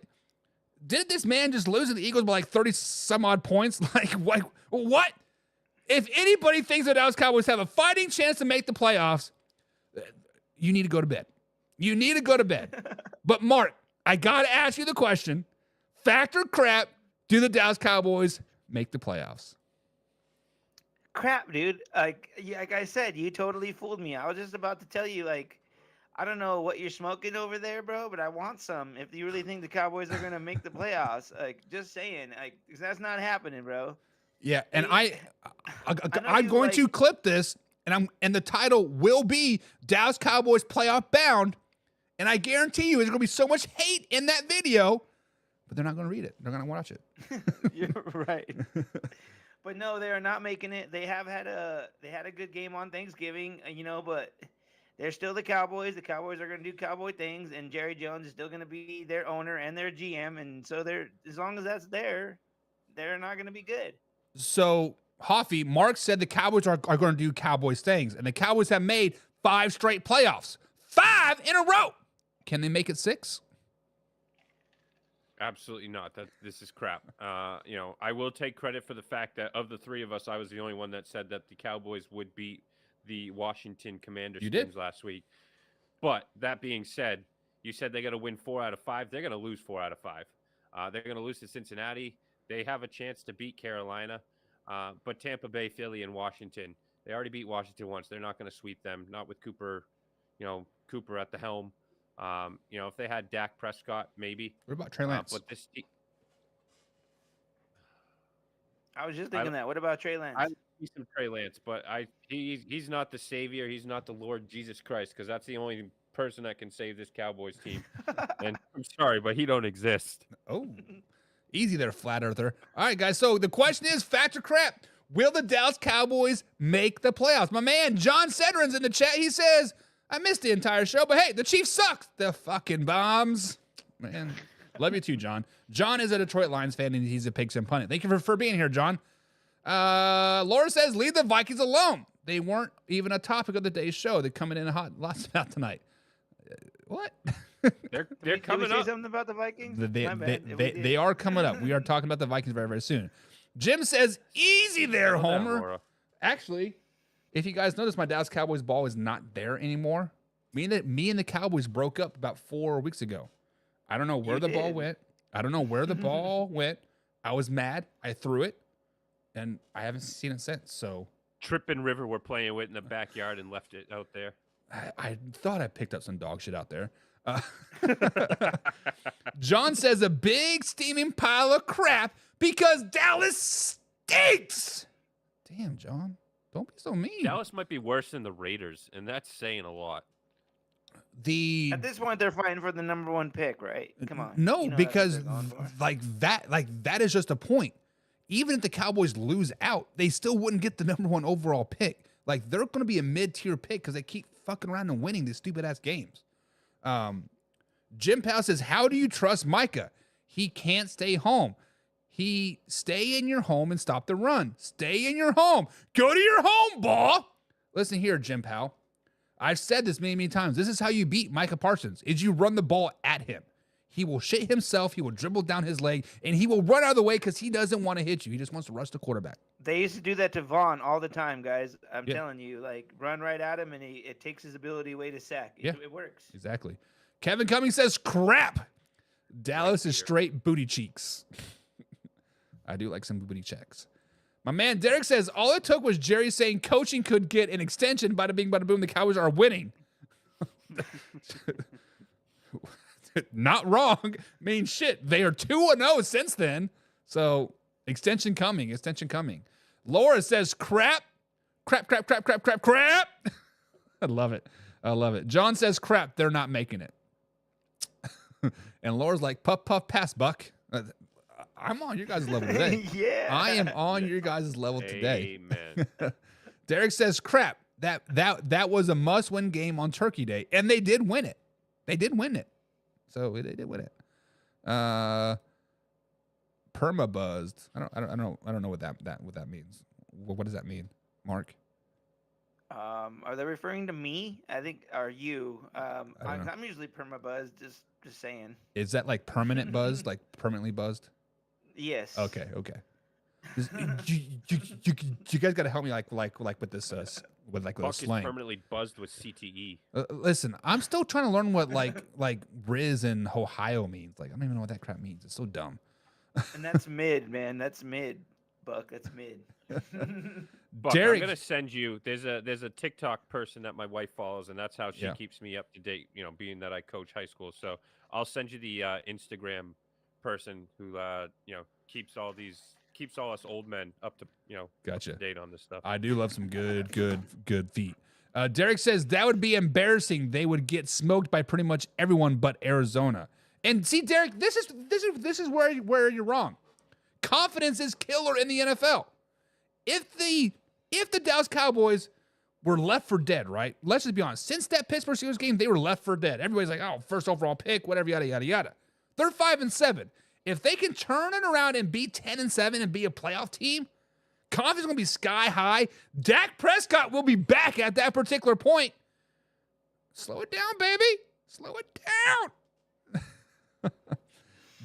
did this man just lose to the Eagles by like 30 some odd points? Like what? If anybody thinks the Dallas Cowboys have a fighting chance to make the playoffs, you need to go to bed. You need to go to bed. But Mark, I got to ask you the question. Fact or crap, do the Dallas Cowboys make the playoffs? Crap, dude. Like I said, you totally fooled me. I was just about to tell you, like, I don't know what you're smoking over there, bro, but I want some. If you really think the Cowboys are going to make the playoffs, like, just saying, like, 'cause that's not happening, bro. Yeah, and I'm going to clip this, and the title will be Dallas Cowboys playoff bound, and I guarantee you there's going to be so much hate in that video, but they're not going to read it. They're going to watch it. You're right. But no, they are not making it. They had a good game on Thanksgiving, but they're still the Cowboys. The Cowboys are going to do Cowboy things, and Jerry Jones is still going to be their owner and their GM, and so as long as that's there, they're not going to be good. So, Hoffy, Mark said the Cowboys are going to do Cowboys things, and the Cowboys have made 5 straight playoffs. 5 in a row. Can they make it 6? Absolutely not. This is crap. I will take credit for the fact that of the 3 of us, I was the only one that said that the Cowboys would beat the Washington Commanders teams last week. But that being said, you said they're going to win 4 out of 5. They're going to lose 4 out of 5. They're going to lose to Cincinnati. They have a chance to beat Carolina, but Tampa Bay, Philly, and Washington, they already beat Washington once. They're not going to sweep them, not with Cooper at the helm. If they had Dak Prescott, maybe. What about Trey Lance? But I was just thinking that. What about Trey Lance? I see some Trey Lance, but he's not the savior. He's not the Lord Jesus Christ, because that's the only person that can save this Cowboys team. And I'm sorry, but he don't exist. Oh. Easy there, flat earther. All right, guys. So the question is, fact or crap? Will the Dallas Cowboys make the playoffs? My man, John Sedrin's in the chat. He says, I missed the entire show, but hey, the Chiefs suck. The fucking bombs. Man, love you too, John. John is a Detroit Lions fan, and he's a Pigskin pundit. Thank you for being here, John. Laura says, leave the Vikings alone. They weren't even a topic of the day's show. They're coming in hot lots about tonight. What? They're coming Did we up. say something about the Vikings? They are coming up. We are talking about the Vikings very, very soon. Jim says, easy there, Homer. Actually, if you guys notice, my Dallas Cowboys ball is not there anymore. Me and the Cowboys broke up about 4 weeks ago. I don't know where the ball went. I don't know where the ball went. I was mad. I threw it, and I haven't seen it since. So Tripp and River were playing with in the backyard and left it out there. I thought I picked up some dog shit out there. John says a big steaming pile of crap because Dallas stinks. Damn, John. Don't be so mean. Dallas might be worse than the Raiders, and that's saying a lot. At this point, they're fighting for the number 1 pick, right? Come on. No, because that is just a point. Even if the Cowboys lose out, they still wouldn't get the number 1 overall pick. Like, they're going to be a mid-tier pick because they keep fucking around and winning these stupid-ass games. Jim Powell says, how do you trust Micah? He can't stay home. Stay in your home and stop the run. Stay in your home. Go to your home, ball. Listen here, Jim Powell. I've said this many, many times. This is how you beat Micah Parsons, is you run the ball at him. He will shit himself. He will dribble down his leg, and he will run out of the way because he doesn't want to hit you. He just wants to rush the quarterback. They used to do that to Vaughn all the time, guys. I'm telling you, like, run right at him, and it takes his ability away to sack. It works. Exactly. Kevin Cummings says crap. Dallas is straight booty cheeks. I do like some booty checks. My man Derek says all it took was Jerry saying coaching could get an extension. Bada bing, bada boom. The Cowboys are winning. Not wrong. I mean, shit. They are 2-0 since then. So extension coming. Extension coming. Laura says crap. Crap, crap, crap, crap, crap, crap. I love it. I love it. John says crap. They're not making it. And Laura's like, puff, puff, pass, Buck. I'm on your guys' level today. Yeah. I am on your guys' level today. Amen. Derek says, crap. That was a must-win game on Turkey Day, and they did win it. They did win it. So they did win it. Perma buzzed. I don't know what that means. What does that mean, Mark? Are they referring to me? I think, are you? don't know. I'm usually perma buzzed. Just saying. Is that like permanent buzzed, like permanently buzzed? Yes. Okay. You guys got to help me like with this with like Buck the is slang. permanently buzzed with CTE. Listen, I'm still trying to learn what like Riz in Ohio means. Like I don't even know what that crap means. It's so dumb. And that's mid, man. That's mid, Buck. That's mid. Buck, Derek, I'm gonna send you. There's a TikTok person that my wife follows, and that's how she keeps me up to date. You know, being that I coach high school, so I'll send you the Instagram person who keeps all us old men up to Gotcha. up to date on this stuff. I do love some good feet. Derek says that would be embarrassing. They would get smoked by pretty much everyone but Arizona. And see, Derek, this is where you're wrong. Confidence is killer in the NFL. If the Dallas Cowboys were left for dead, right? Let's just be honest. Since that Pittsburgh Steelers game, they were left for dead. Everybody's like, oh, first overall pick, whatever, yada yada yada. They're 5-7. If they can turn it around and be 10-7 and be a playoff team, confidence is going to be sky high. Dak Prescott will be back at that particular point. Slow it down, baby. Slow it down.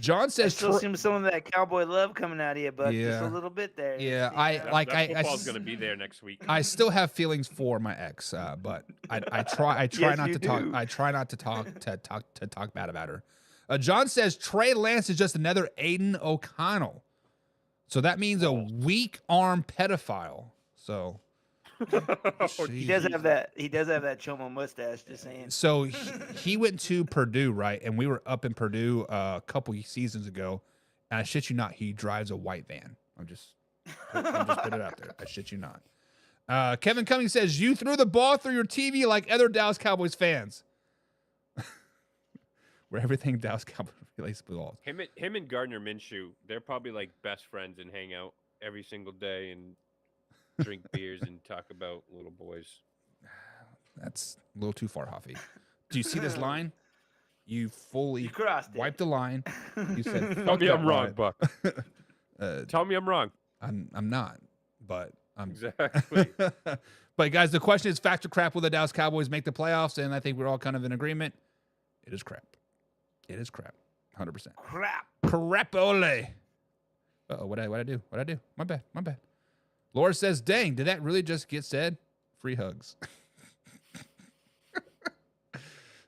John says, I still see some of that cowboy love coming out of you, but just Yeah. a little bit there. Yeah, That football's gonna be there next week. I still have feelings for my ex, but I try Yes, not you to talk. do. I try not to talk bad about her. John says Trey Lance is just another Aiden O'Connell, so that means a weak arm pedophile. So He does have that. He does have that chomo mustache. Just saying. So he went to Purdue, right? And we were up in Purdue a couple seasons ago, and I shit you not, he drives a white van. I'm just put it out there. I shit you not. Kevin Cummings says you threw the ball through your TV like other Dallas Cowboys fans. Where everything Dallas Cowboys relates belongs. Him and Gardner Minshew, they're probably like best friends and hang out every single day and drink beers and talk about little boys. That's a little too far, Huffy. Do you see this line? You fully crossed it. wiped the line. You said, Tell me "Fuck I'm that wrong, line." Buck. Tell me I'm wrong. I'm not, but I'm Exactly. But guys, the question is fact or crap, will the Dallas Cowboys make the playoffs? And I think we're all kind of in agreement. It is crap. It is crap. 100%. Crap. Crap-ole. Uh-oh, what'd I do? My bad. Laura says, dang, did that really just get said? Free hugs.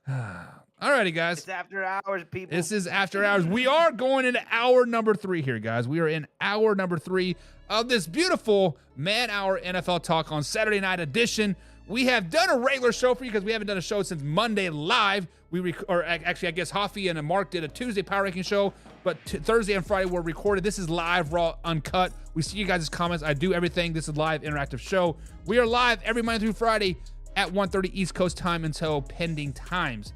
Alrighty, guys. It's after hours, people. This is after hours. We are going into hour number 3 here, guys. We are in hour number 3 of this beautiful Man Hour NFL Talk on Saturday night edition. We have done a regular show for you because we haven't done a show since Monday live. Actually, I guess Hoffy and Mark did a Tuesday Power Ranking show, but Thursday and Friday were recorded. This is live, raw, uncut. We see you guys' comments. I do everything. This is live, interactive show. We are live every Monday through Friday at 1:30 East Coast time until pending times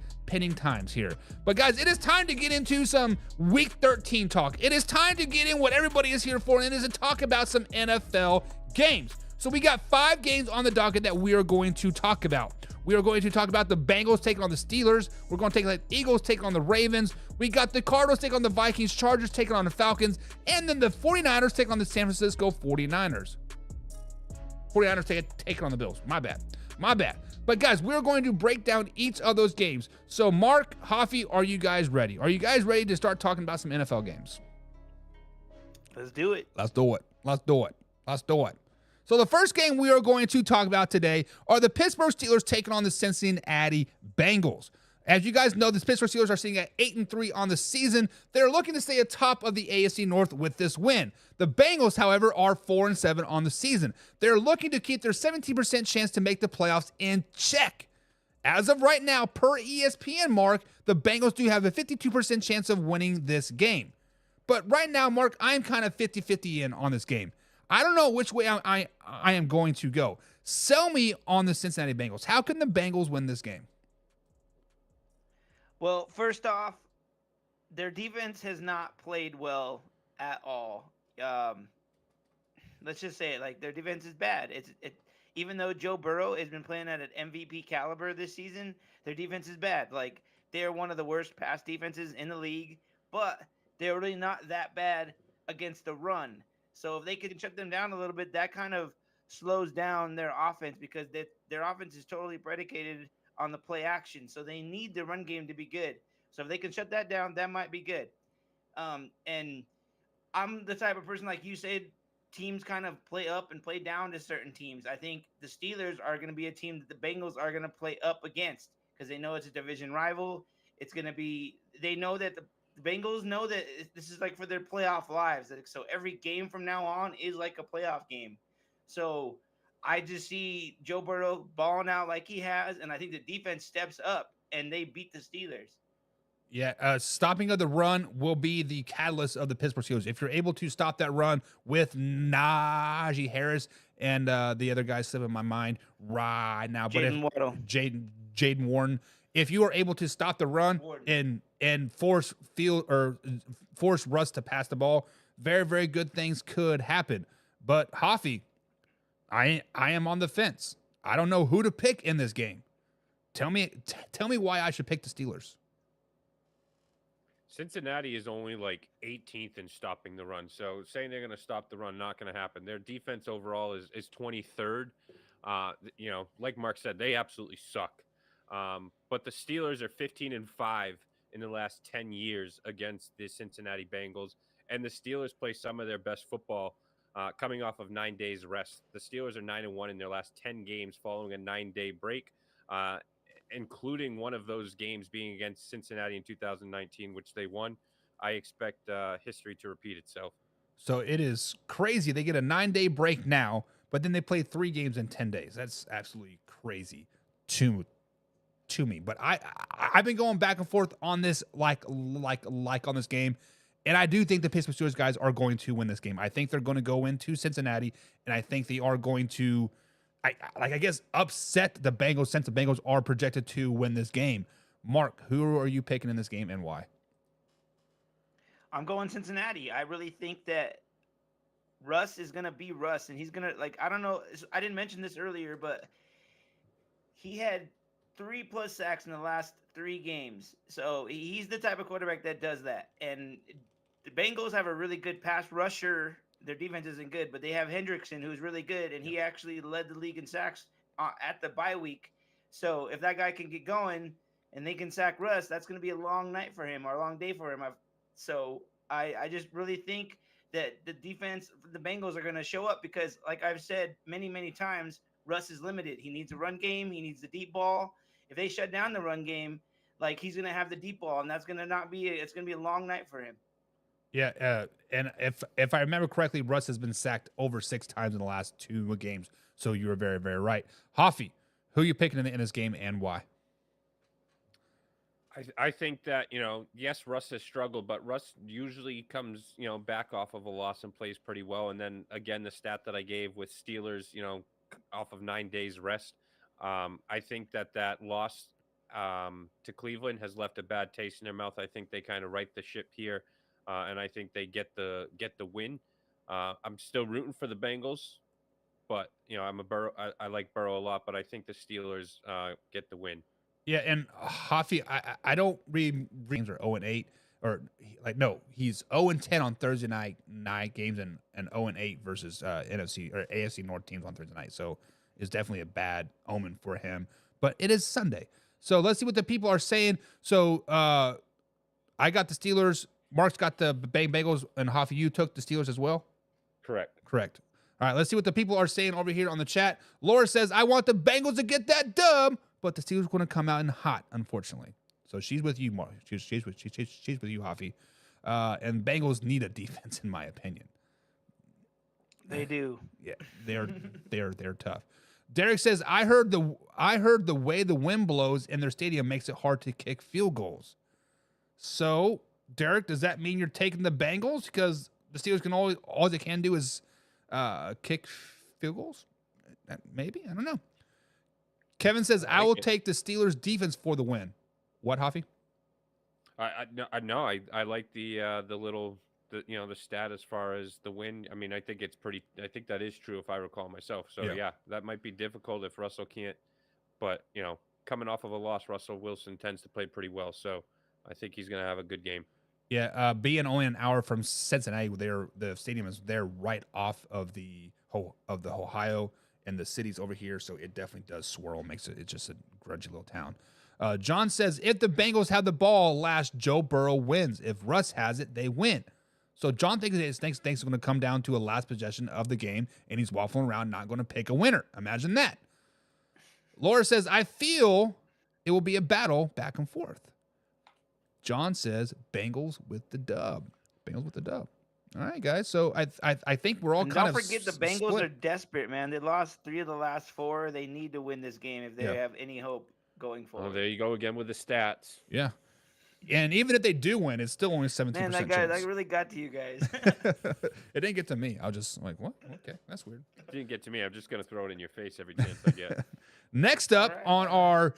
here. But guys, it is time to get into some Week 13 talk. It is time to get in what everybody is here for, and it is to talk about some NFL games. So we got 5 games on the docket that we are going to talk about. We are going to talk about the Bengals taking on the Steelers. We're going to take the Eagles taking on the Ravens. We got the Cardinals taking on the Vikings, Chargers taking on the Falcons, and then the 49ers taking on the San Francisco 49ers. 49ers taking on the Bills. My bad. But guys, we're going to break down each of those games. So Mark, Hoffy, are you guys ready? Are you guys ready to start talking about some NFL games? Let's do it. Let's do it. So the first game we are going to talk about today are the Pittsburgh Steelers taking on the Cincinnati Bengals. As you guys know, the Pittsburgh Steelers are sitting at 8-3 on the season. They're looking to stay atop of the AFC North with this win. The Bengals, however, are 4-7 on the season. They're looking to keep their 17% chance to make the playoffs in check. As of right now, per ESPN, Mark, the Bengals do have a 52% chance of winning this game. But right now, Mark, I'm kind of 50-50 in on this game. I don't know which way I am going to go. Sell me on the Cincinnati Bengals. How can the Bengals win this game? Well, first off, their defense has not played well at all. Let's just say it, like their defense is bad. Even though Joe Burrow has been playing at an MVP caliber this season, their defense is bad. Like they're one of the worst pass defenses in the league, but they're really not that bad against the run. So if they can shut them down a little bit, that kind of slows down their offense because their offense is totally predicated on the play action. So they need the run game to be good. So if they can shut that down, that might be good. And I'm the type of person, like you said, teams kind of play up and play down to certain teams. I think the Steelers are going to be a team that the Bengals are going to play up against because they know it's a division rival. It's going to be, they know that the Bengals know that this is like for their playoff lives. So every game from now on is like a playoff game. So I just see Joe Burrow balling out like he has, and I think the defense steps up and they beat the Steelers. Yeah, stopping of the run will be the catalyst of the Pittsburgh Steelers. If you're able to stop that run with Najee Harris and the other guy slipping my mind right now, Jaden Warren. If you are able to stop the run and force Russ to pass the ball, very, very good things could happen. But Hoffy, I am on the fence. I don't know who to pick in this game. Tell me why I should pick the Steelers. Cincinnati is only like 18th in stopping the run. So saying they're going to stop the run, not going to happen. Their defense overall is 23rd. Like Mark said, they absolutely suck. But the Steelers are 15-5 in the last 10 years against the Cincinnati Bengals. And the Steelers play some of their best football coming off of 9 days rest. The Steelers are 9-1 in their last 10 games following a 9-day break. Including one of those games being against Cincinnati in 2019, which they won. I expect history to repeat itself. So it is crazy. They get a 9-day break now, but then they play 3 games in 10 days. That's absolutely crazy to me. But I've been going back and forth on this like on this game, and I do think the Pittsburgh Steelers guys are going to win this game. I think they're going to go into Cincinnati, and I think they are going to I guess upset the Bengals since the Bengals are projected to win this game. Mark, who are you picking in this game and why? I'm going Cincinnati. I really think that Russ is going to be Russ, and he's going to, I don't know. I didn't mention this earlier, but he had 3+ sacks in the last 3 games. So he's the type of quarterback that does that. And the Bengals have a really good pass rusher. Their defense isn't good, but they have Hendrickson, who's really good, and he actually led the league in sacks at the bye week. So if that guy can get going and they can sack Russ, that's going to be a long night for him or a long day for him. So I just really think that the defense, the Bengals are going to show up because, like I've said many, many times, Russ is limited. He needs a run game. He needs the deep ball. If they shut down the run game, he's going to have the deep ball, and that's going to it's going to be a long night for him. Yeah, and if I remember correctly, Russ has been sacked over 6 times in the last 2 games. So you were very, very right. Hoffy, who are you picking in this game and why? I think that, yes, Russ has struggled, but Russ usually comes, back off of a loss and plays pretty well. And then, again, the stat that I gave with Steelers, off of 9 days rest, I think that loss to Cleveland has left a bad taste in their mouth. I think they kind of right the ship here. And I think they get the win. I'm still rooting for the Bengals, but I'm a Burrow. I like Burrow a lot, but I think the Steelers get the win. Yeah, and Hoffy, I don't read games are 0-8 or no, he's 0-10 on Thursday night games and 0-8 versus NFC or AFC North teams on Thursday night. So it's definitely a bad omen for him. But it is Sunday, so let's see what the people are saying. So I got the Steelers. Mark's got the Bengals, and Hoffy, you took the Steelers as well? Correct. All right, let's see what the people are saying over here on the chat. Laura says, I want the Bengals to get that dub, but the Steelers are going to come out in hot, unfortunately. So she's with you, Mark. She's with you, Hoffy. And Bengals need a defense, in my opinion. They do. Yeah, they're tough. Derek says, I heard the way the wind blows in their stadium makes it hard to kick field goals. So, Derek, does that mean you're taking the Bengals because the Steelers can all they can do is kick field goals? Maybe, I don't know. Kevin says, I will take the Steelers defense for the win. What, Hoffy? I like the little the stat as far as the win. I mean, I think that is true if I recall myself. So yeah, that might be difficult if Russell can't. But coming off of a loss, Russell Wilson tends to play pretty well. So I think he's going to have a good game. Yeah, being only an hour from Cincinnati, the stadium is there right off of the Ohio and the cities over here, so it definitely does swirl. Makes it's just a grudgy little town. John says, if the Bengals have the ball last, Joe Burrow wins. If Russ has it, they win. So John thinks it's going to come down to a last possession of the game, and he's waffling around, not going to pick a winner. Imagine that. Laura says, I feel it will be a battle back and forth. John says, Bengals with the dub. Bengals with the dub. All right, guys. So I think we're all kind of don't forget the Bengals are desperate, man. They lost 3 of the last 4. They need to win this game if they have any hope going forward. Oh, there you go again with the stats. Yeah. And even if they do win, it's still only 17%. Man, that really got to you guys. It didn't get to me. I was just like, what? Okay, that's weird. It didn't get to me. I'm just going to throw it in your face every chance I get. Next up on our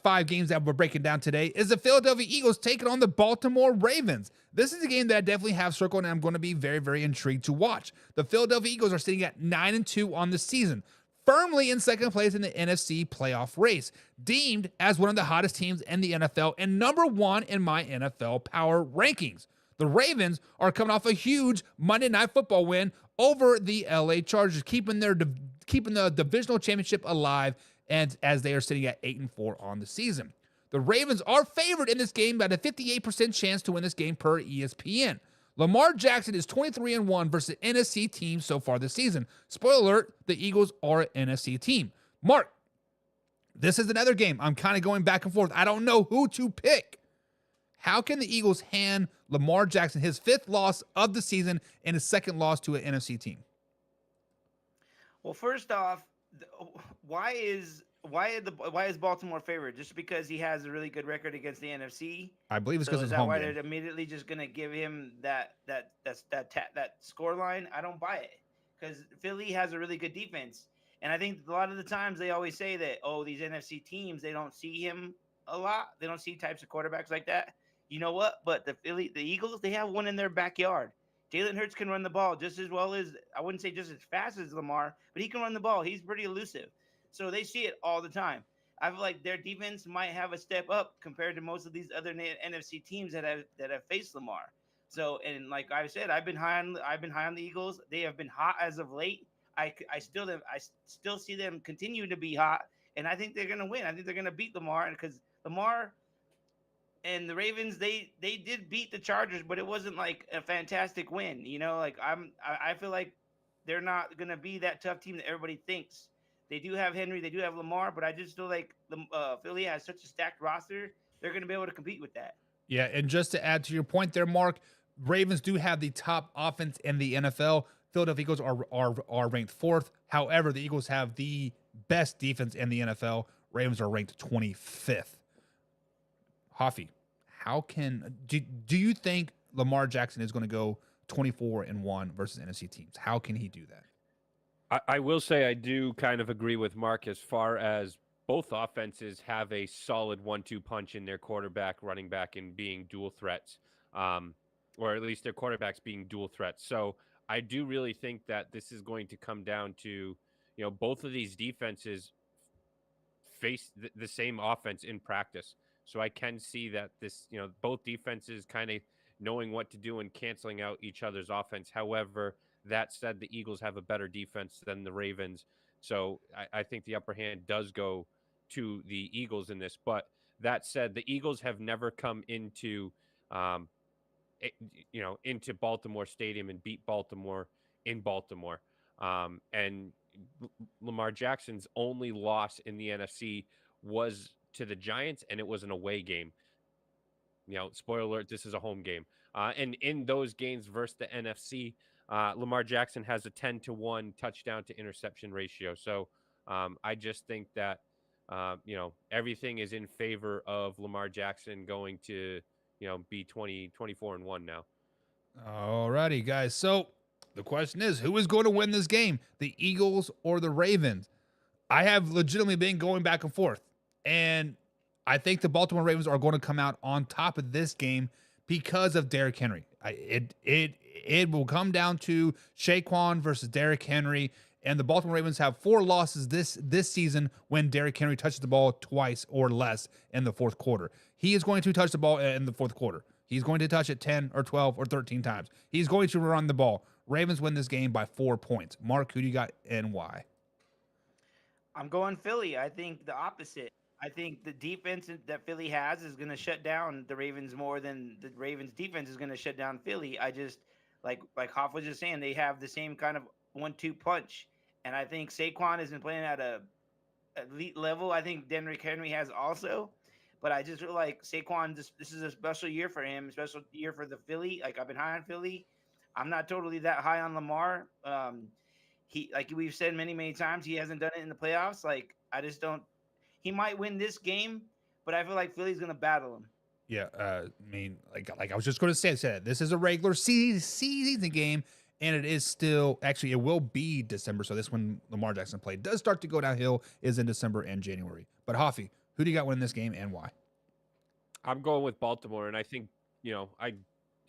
5 games that we're breaking down today is the Philadelphia Eagles taking on the Baltimore Ravens. This is a game that I definitely have circled, and I'm going to be very, very intrigued to watch. The Philadelphia Eagles are sitting at 9-2 on the season, firmly in second place in the NFC playoff race, deemed as one of the hottest teams in the NFL and number 1 in my NFL power rankings. The Ravens are coming off a huge Monday Night Football win over the LA Chargers, keeping the divisional championship alive, and as they are sitting at 8-4 on the season. The Ravens are favored in this game at a 58% chance to win this game per ESPN. Lamar Jackson is 23-1 versus an NFC team so far this season. Spoiler alert, the Eagles are an NFC team. Mark, this is another game. I'm kind of going back and forth. I don't know who to pick. How can the Eagles hand Lamar Jackson his 5th loss of the season and his 2nd loss to an NFC team? Well, first off, why is Baltimore favored? Just because he has a really good record against the NFC? I believe it's because it's home why game. they're immediately just gonna give him that score line? I don't buy it, because Philly has a really good defense, and I think a lot of the times they always say that these NFC teams, they don't see him a lot. They don't see types of quarterbacks like that. You know what? But the Eagles, they have one in their backyard. Jalen Hurts can run the ball just as well as, I wouldn't say just as fast as Lamar, but he can run the ball. He's pretty elusive. So they see it all the time. I feel like their defense might have a step up compared to most of these other NFC teams that have faced Lamar. So, and like I said, I've been high on the Eagles. They have been hot as of late. I still see them continue to be hot, and I think they're going to win. I think they're going to beat Lamar, because Lamar and the Ravens, they did beat the Chargers, but it wasn't like a fantastic win. I feel like they're not going to be that tough team that everybody thinks. They do have Henry, they do have Lamar, but I just feel like Philly has such a stacked roster, they're going to be able to compete with that. Yeah, and just to add to your point there, Mark, Ravens do have the top offense in the NFL. Philadelphia Eagles are ranked 4th. However, the Eagles have the best defense in the NFL. Ravens are ranked 25th. Hoffy, do you think Lamar Jackson is going to go 24-1 versus NFC teams? How can he do that? I will say I do kind of agree with Mark as far as both offenses have a solid 1-2 punch in their quarterback, running back, and being dual threats, or at least their quarterbacks being dual threats. So I do really think that this is going to come down to, both of these defenses face the same offense in practice. So I can see that both defenses kind of knowing what to do and canceling out each other's offense. However, that said, the Eagles have a better defense than the Ravens. So I think the upper hand does go to the Eagles in this. But that said, the Eagles have never come into, into Baltimore Stadium and beat Baltimore in Baltimore. And Lamar Jackson's only loss in the NFC was to the Giants, and it was an away game. Spoiler alert, this is a home game. And in those games versus the NFC, Lamar Jackson has a 10-1 touchdown to interception ratio. So I just think that, everything is in favor of Lamar Jackson going to, be 24-1 now. All righty, guys. So the question is, who is going to win this game, the Eagles or the Ravens? I have legitimately been going back and forth, and I think the Baltimore Ravens are going to come out on top of this game because of Derrick Henry. It will come down to Saquon versus Derrick Henry, and the Baltimore Ravens have 4 losses this season when Derrick Henry touches the ball twice or less in the fourth quarter. He is going to touch the ball in the fourth quarter. He's going to touch it 10 or 12 or 13 times. He's going to run the ball. Ravens win this game by 4 points. Mark, who do you got and why? I'm going Philly. I think the opposite. I think the defense that Philly has is going to shut down the Ravens more than the Ravens defense is going to shut down Philly. I just like Hoff was just saying, they have the same kind of 1-2 punch, and I think Saquon has been playing at a elite level. I think Derrick Henry has also, but I just feel like Saquon, this is a special year for him, special year for the Philly. Like, I've been high on Philly. I'm not totally that high on Lamar. He, like we've said many times, he hasn't done it in the playoffs. Like, I just don't. He might win this game, but I feel like Philly's gonna battle him. Yeah, I mean, like I was just going to say this is a regular season game, and it is still actually it will be December. So this when Lamar Jackson play does start to go downhill is in December and January. But Hoffy, who do you got winning this game and why? I'm going with Baltimore, and I think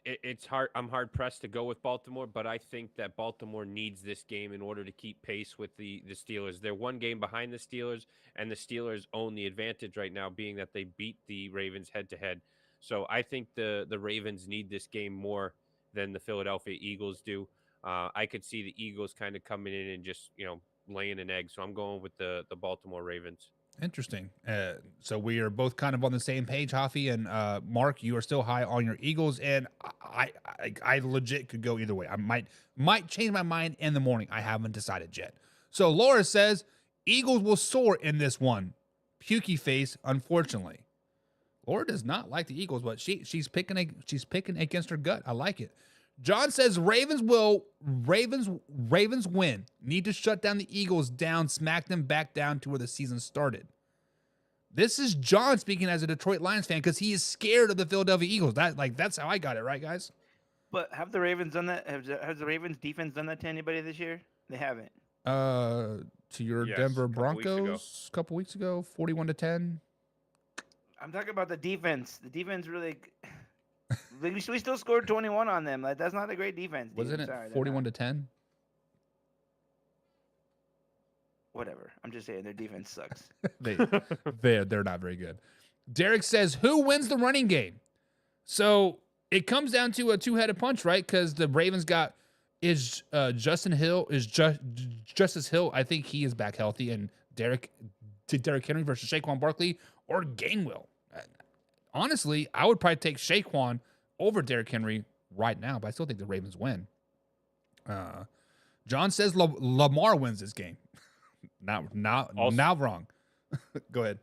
it's hard. I'm hard pressed to go with Baltimore, but I think that Baltimore needs this game in order to keep pace with the Steelers. They're 1 game behind the Steelers, and the Steelers own the advantage right now, being that they beat the Ravens head to head. So I think the Ravens need this game more than the Philadelphia Eagles do. I could see the Eagles kind of coming in and just laying an egg. So I'm going with the Baltimore Ravens. Interesting. So we are both kind of on the same page, Hoffy and Mark. You are still high on your Eagles, and I legit could go either way. I might change my mind in the morning. I haven't decided yet. So Laura says Eagles will soar in this one. Pukey face, unfortunately. Laura does not like the Eagles, but she's picking against her gut. I like it. John says Ravens win. Need to shut down the Eagles down, smack them back down to where the season started. This is John speaking as a Detroit Lions fan because he is scared of the Philadelphia Eagles. That's how I got it, right, guys? But have the Ravens done that? Has the Ravens defense done that to anybody this year? They haven't. To your Denver Broncos a couple weeks ago, 41-10. I'm talking about the defense. The defense really. We still scored 21 on them. Like, that's not a great defense. Wasn't it 41-10? Whatever. I'm just saying their defense sucks. They're not very good. Derek says, who wins the running game? So it comes down to a two-headed punch, right? Because the Ravens got Justice Hill. I think he is back healthy, and Derrick Henry versus Saquon Barkley or Gainwell. Honestly, I would probably take Saquon over Derrick Henry right now, but I still think the Ravens win. John says Lamar wins this game. Now wrong. Go ahead.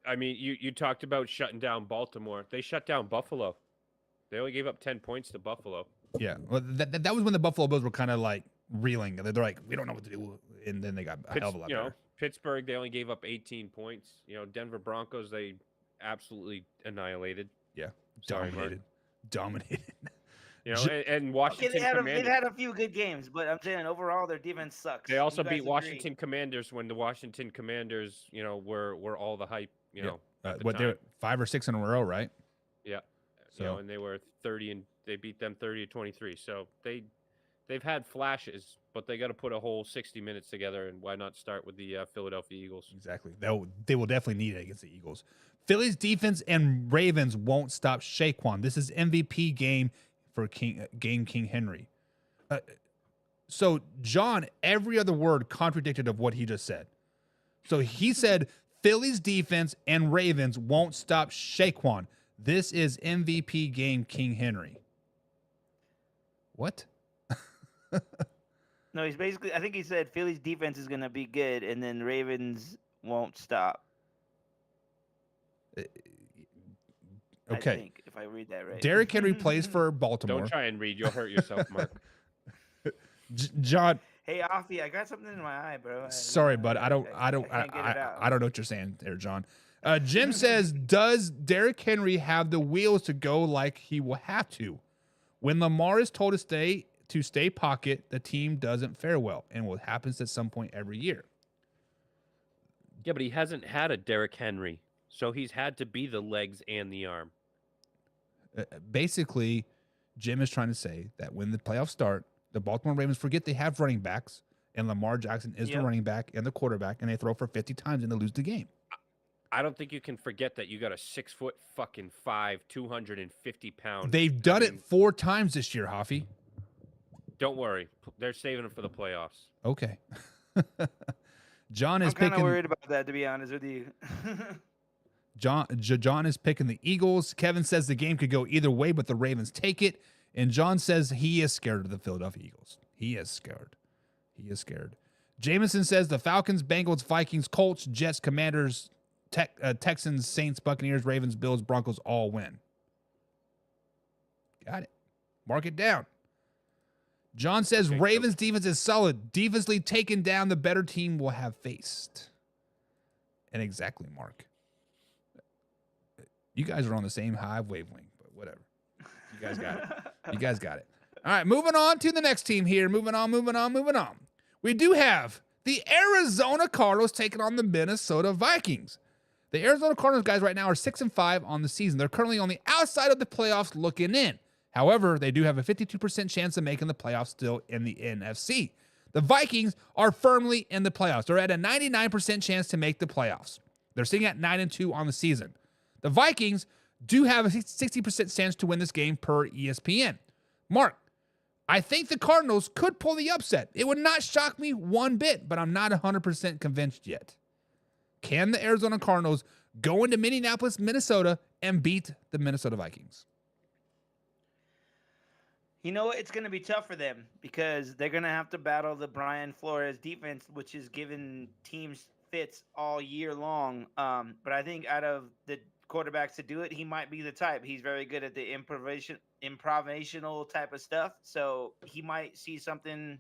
I mean, you talked about shutting down Baltimore. They shut down Buffalo. They only gave up 10 points to Buffalo. Yeah, well, that was when the Buffalo Bills were kind of like reeling. They're like, we don't know what to do, and then they got a hell of a lot better. Pittsburgh, they only gave up 18 points. Denver Broncos, they absolutely annihilated. Yeah, Sorry, dominated. And Washington. Okay, they've had a few good games, but I'm saying overall their defense sucks. They also beat Washington Commanders when the Washington Commanders, were all the hype. They're 5 or 6 in a row, right? Yeah. So and they were 30 and they beat them 30-23. So they've had flashes, but they got to put a whole 60 minutes together. And why not start with the Philadelphia Eagles? Exactly. They will definitely need it against the Eagles. Phillies defense and Ravens won't stop Saquon. This is MVP game for King Henry. So John, every other word contradicted of what he just said. So he said Phillies defense and Ravens won't stop Saquon. This is MVP game King Henry. What? No, he's basically. I think he said Philly's defense is going to be good, and then Ravens won't stop. I Okay. think, if I read that right. Derrick Henry plays for Don't Baltimore. try and read. You'll hurt yourself, Mark. John, Hey, Offie, I got something in my eye, bro. sorry, bud. I can't get it out. I don't know what you're saying there, John. Jim says, does Derrick Henry have the wheels to go like he will have to? When Lamar is told to stay pocket, the team doesn't fare well, and what happens at some point every year. Yeah, but he hasn't had a Derrick Henry, so he's had to be the legs and the arm. Basically, Jim is trying to say that when the playoffs start, the Baltimore Ravens forget they have running backs, and Lamar Jackson is the running back and the quarterback, and they throw for 50 times and they lose the game. I don't think you can forget that you got a 6'5", 250-pound. They've done it 4 times this year, Hoffy. Don't worry, they're saving it for the playoffs. Okay. John is I'm kind of picking. worried about that, to be honest with you. John is picking the Eagles. Kevin says the game could go either way, but the Ravens take it. And John says he is scared of the Philadelphia Eagles. He is scared. He is scared. Jameson says the Falcons, Bengals, Vikings, Colts, Jets, Commanders, Texans, Saints, Buccaneers, Ravens, Bills, Broncos all win. Got it. Mark it down. John says Ravens defense is solid. Defensively taken down, the better team will have faced. And exactly, Mark. You guys are on the same hive wavelength, but whatever. You guys got it. You guys got it. All right, moving on to the next team here. Moving on. We do have the Arizona Cardinals taking on the Minnesota Vikings. The Arizona Cardinals guys right now are 6-5 on the season. They're currently on the outside of the playoffs looking in. However, they do have a 52% chance of making the playoffs still in the NFC. The Vikings are firmly in the playoffs. They're at a 99% chance to make the playoffs. They're sitting at 9-2 on the season. The Vikings do have a 60% chance to win this game per ESPN. Mark, I think the Cardinals could pull the upset. It would not shock me one bit, but I'm not 100% convinced yet. Can the Arizona Cardinals go into Minneapolis, Minnesota, and beat the Minnesota Vikings? You know what? It's going to be tough for them because they're going to have to battle the Brian Flores defense, which has given teams fits all year long. But I think out of the quarterbacks to do it, he might be the type. He's very good at the improvisational type of stuff. So he might see something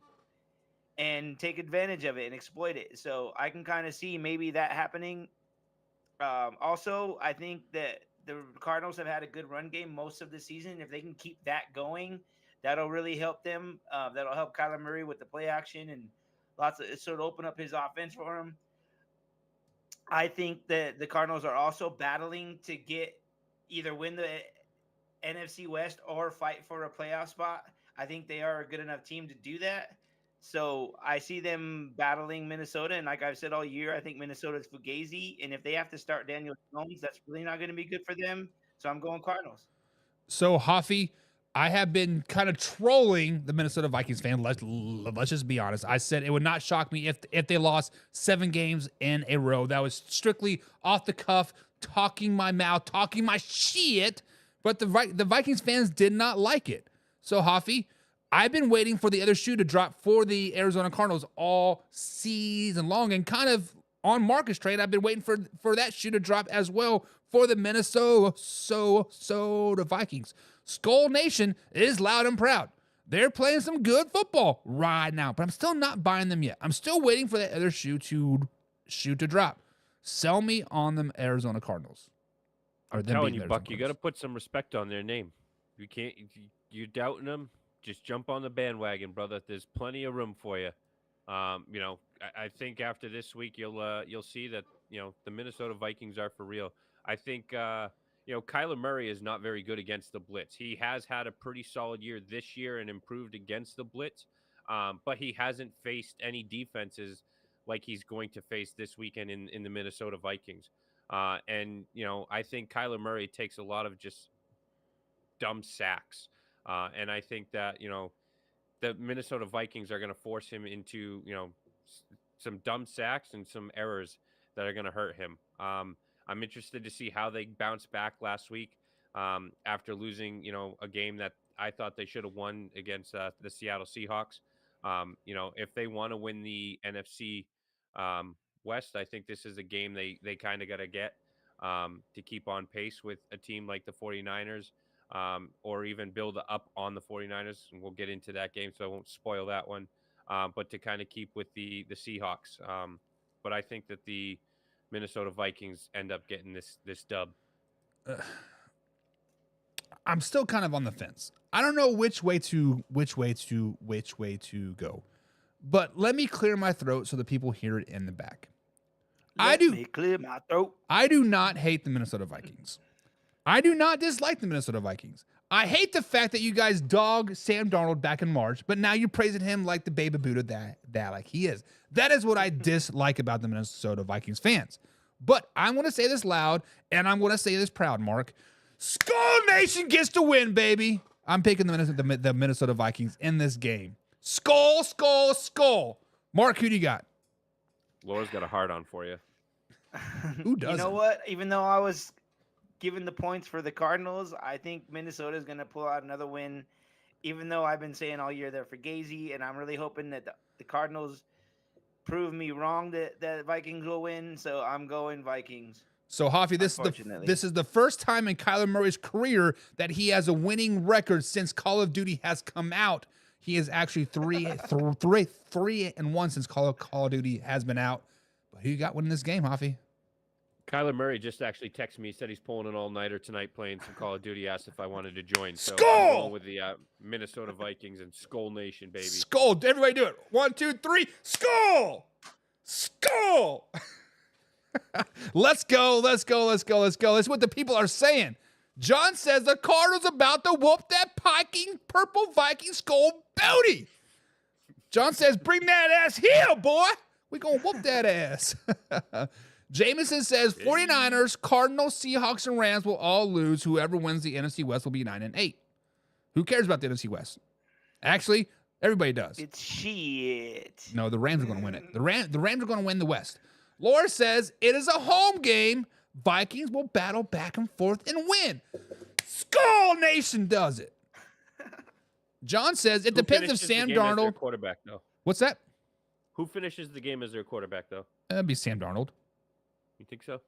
and take advantage of it and exploit it. So I can kind of see maybe that happening. Also, I think that the Cardinals have had a good run game most of the season. If they can keep that going, that'll really help them. That'll help Kyler Murray with the play action and sort of open up his offense for him. I think that the Cardinals are also battling to either win the NFC West or fight for a playoff spot. I think they are a good enough team to do that. So I see them battling Minnesota. And like I've said all year, I think Minnesota's fugazi. And if they have to start Daniel Jones, that's really not going to be good for them. So I'm going Cardinals. So, Hoffy, I have been kind of trolling the Minnesota Vikings fan. Let's just be honest. I said it would not shock me if they lost 7 games in a row. That was strictly off the cuff, talking my mouth, talking my shit. But the Vikings fans did not like it. So, Hoffy, I've been waiting for the other shoe to drop for the Arizona Cardinals all season long, and kind of on Marcus trade, I've been waiting for that shoe to drop as well for the Minnesota Vikings. Skull Nation is loud and proud. They're playing some good football right now, but I'm still not buying them yet. I'm still waiting for that other shoe to drop. Sell me on them Arizona Cardinals. I'm telling you, Buck, you got to put some respect on their name. You can't. You're doubting them. Just jump on the bandwagon, brother. There's plenty of room for you. I think after this week, you'll see that the Minnesota Vikings are for real. I think Kyler Murray is not very good against the blitz. He has had a pretty solid year this year and improved against the blitz, but he hasn't faced any defenses like he's going to face this weekend in the Minnesota Vikings. I think Kyler Murray takes a lot of just dumb sacks. And I think that, the Minnesota Vikings are going to force him into, some dumb sacks and some errors that are going to hurt him. I'm interested to see how they bounced back last week after losing, a game that I thought they should have won against the Seattle Seahawks. If they want to win the NFC West, I think this is a game they kind of got to get. to keep on pace with a team like the 49ers, or even build up on the 49ers. And we'll get into that game, so I won't spoil that one. But to kind of keep with the Seahawks. But I think that the Minnesota Vikings end up getting this dub. I'm still kind of on the fence. I don't know which way to go. But let me clear my throat so the people hear it in the back. Let me clear my throat. I do not hate the Minnesota Vikings. I do not dislike the Minnesota Vikings. I hate the fact that you guys dog Sam Darnold back in March, but now you're praising him like the baby Buddha that like he is. That is what I dislike about the Minnesota Vikings fans. But I'm going to say this loud, and I'm going to say this proud, Mark. Skull Nation gets to win, baby. I'm picking the Minnesota Vikings in this game. Skull, skull, skull. Mark, who do you got? Laura's got a hard on for you. Who doesn't? You know what? Even though I was given the points for the Cardinals, I think Minnesota is going to pull out another win. Even though I've been saying all year they're fugazi, and I'm really hoping that the Cardinals prove me wrong that Vikings will win. So I'm going Vikings. So, Hoffy, this is the first time in Kyler Murray's career that he has a winning record since Call of Duty has come out. He is actually 3-1 since Call of Duty has been out. But who you got winning this game, Hoffy? Kyler Murray just actually texted me. He said he's pulling an all-nighter tonight playing some Call of Duty. Asked if I wanted to join. So Skull! I'm going with the Minnesota Vikings and Skull Nation, baby. Skull. Everybody do it. 1, 2, 3. Skull! Skull! Let's go. That's what the people are saying. John says the Cardinals about to whoop that purple Viking skull booty. John says, bring that ass here, boy. We gonna whoop that ass. Jameson says 49ers, Cardinals, Seahawks, and Rams will all lose. Whoever wins the NFC West will be 9-8. Who cares about the NFC West? Actually, everybody does. It's shit. No, the Rams are going to win it. The Rams are going to win the West. Laura says it is a home game. Vikings will battle back and forth and win. Skull Nation does it. John says it depends if Sam Darnold. Quarterback, though. What's that? Who finishes the game as their quarterback, though? That'd be Sam Darnold. You think so?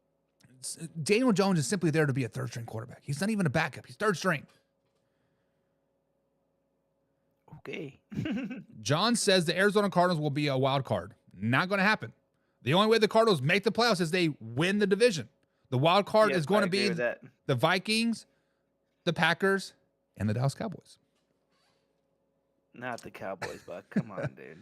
Daniel Jones is simply there to be a third-string quarterback. He's not even a backup. He's third string. Okay. John says the Arizona Cardinals will be a wild card. Not going to happen. The only way the Cardinals make the playoffs is they win the division. The wild card is going to be the Vikings, the Packers, and the Dallas Cowboys. Not the Cowboys, Buck. Come on, dude.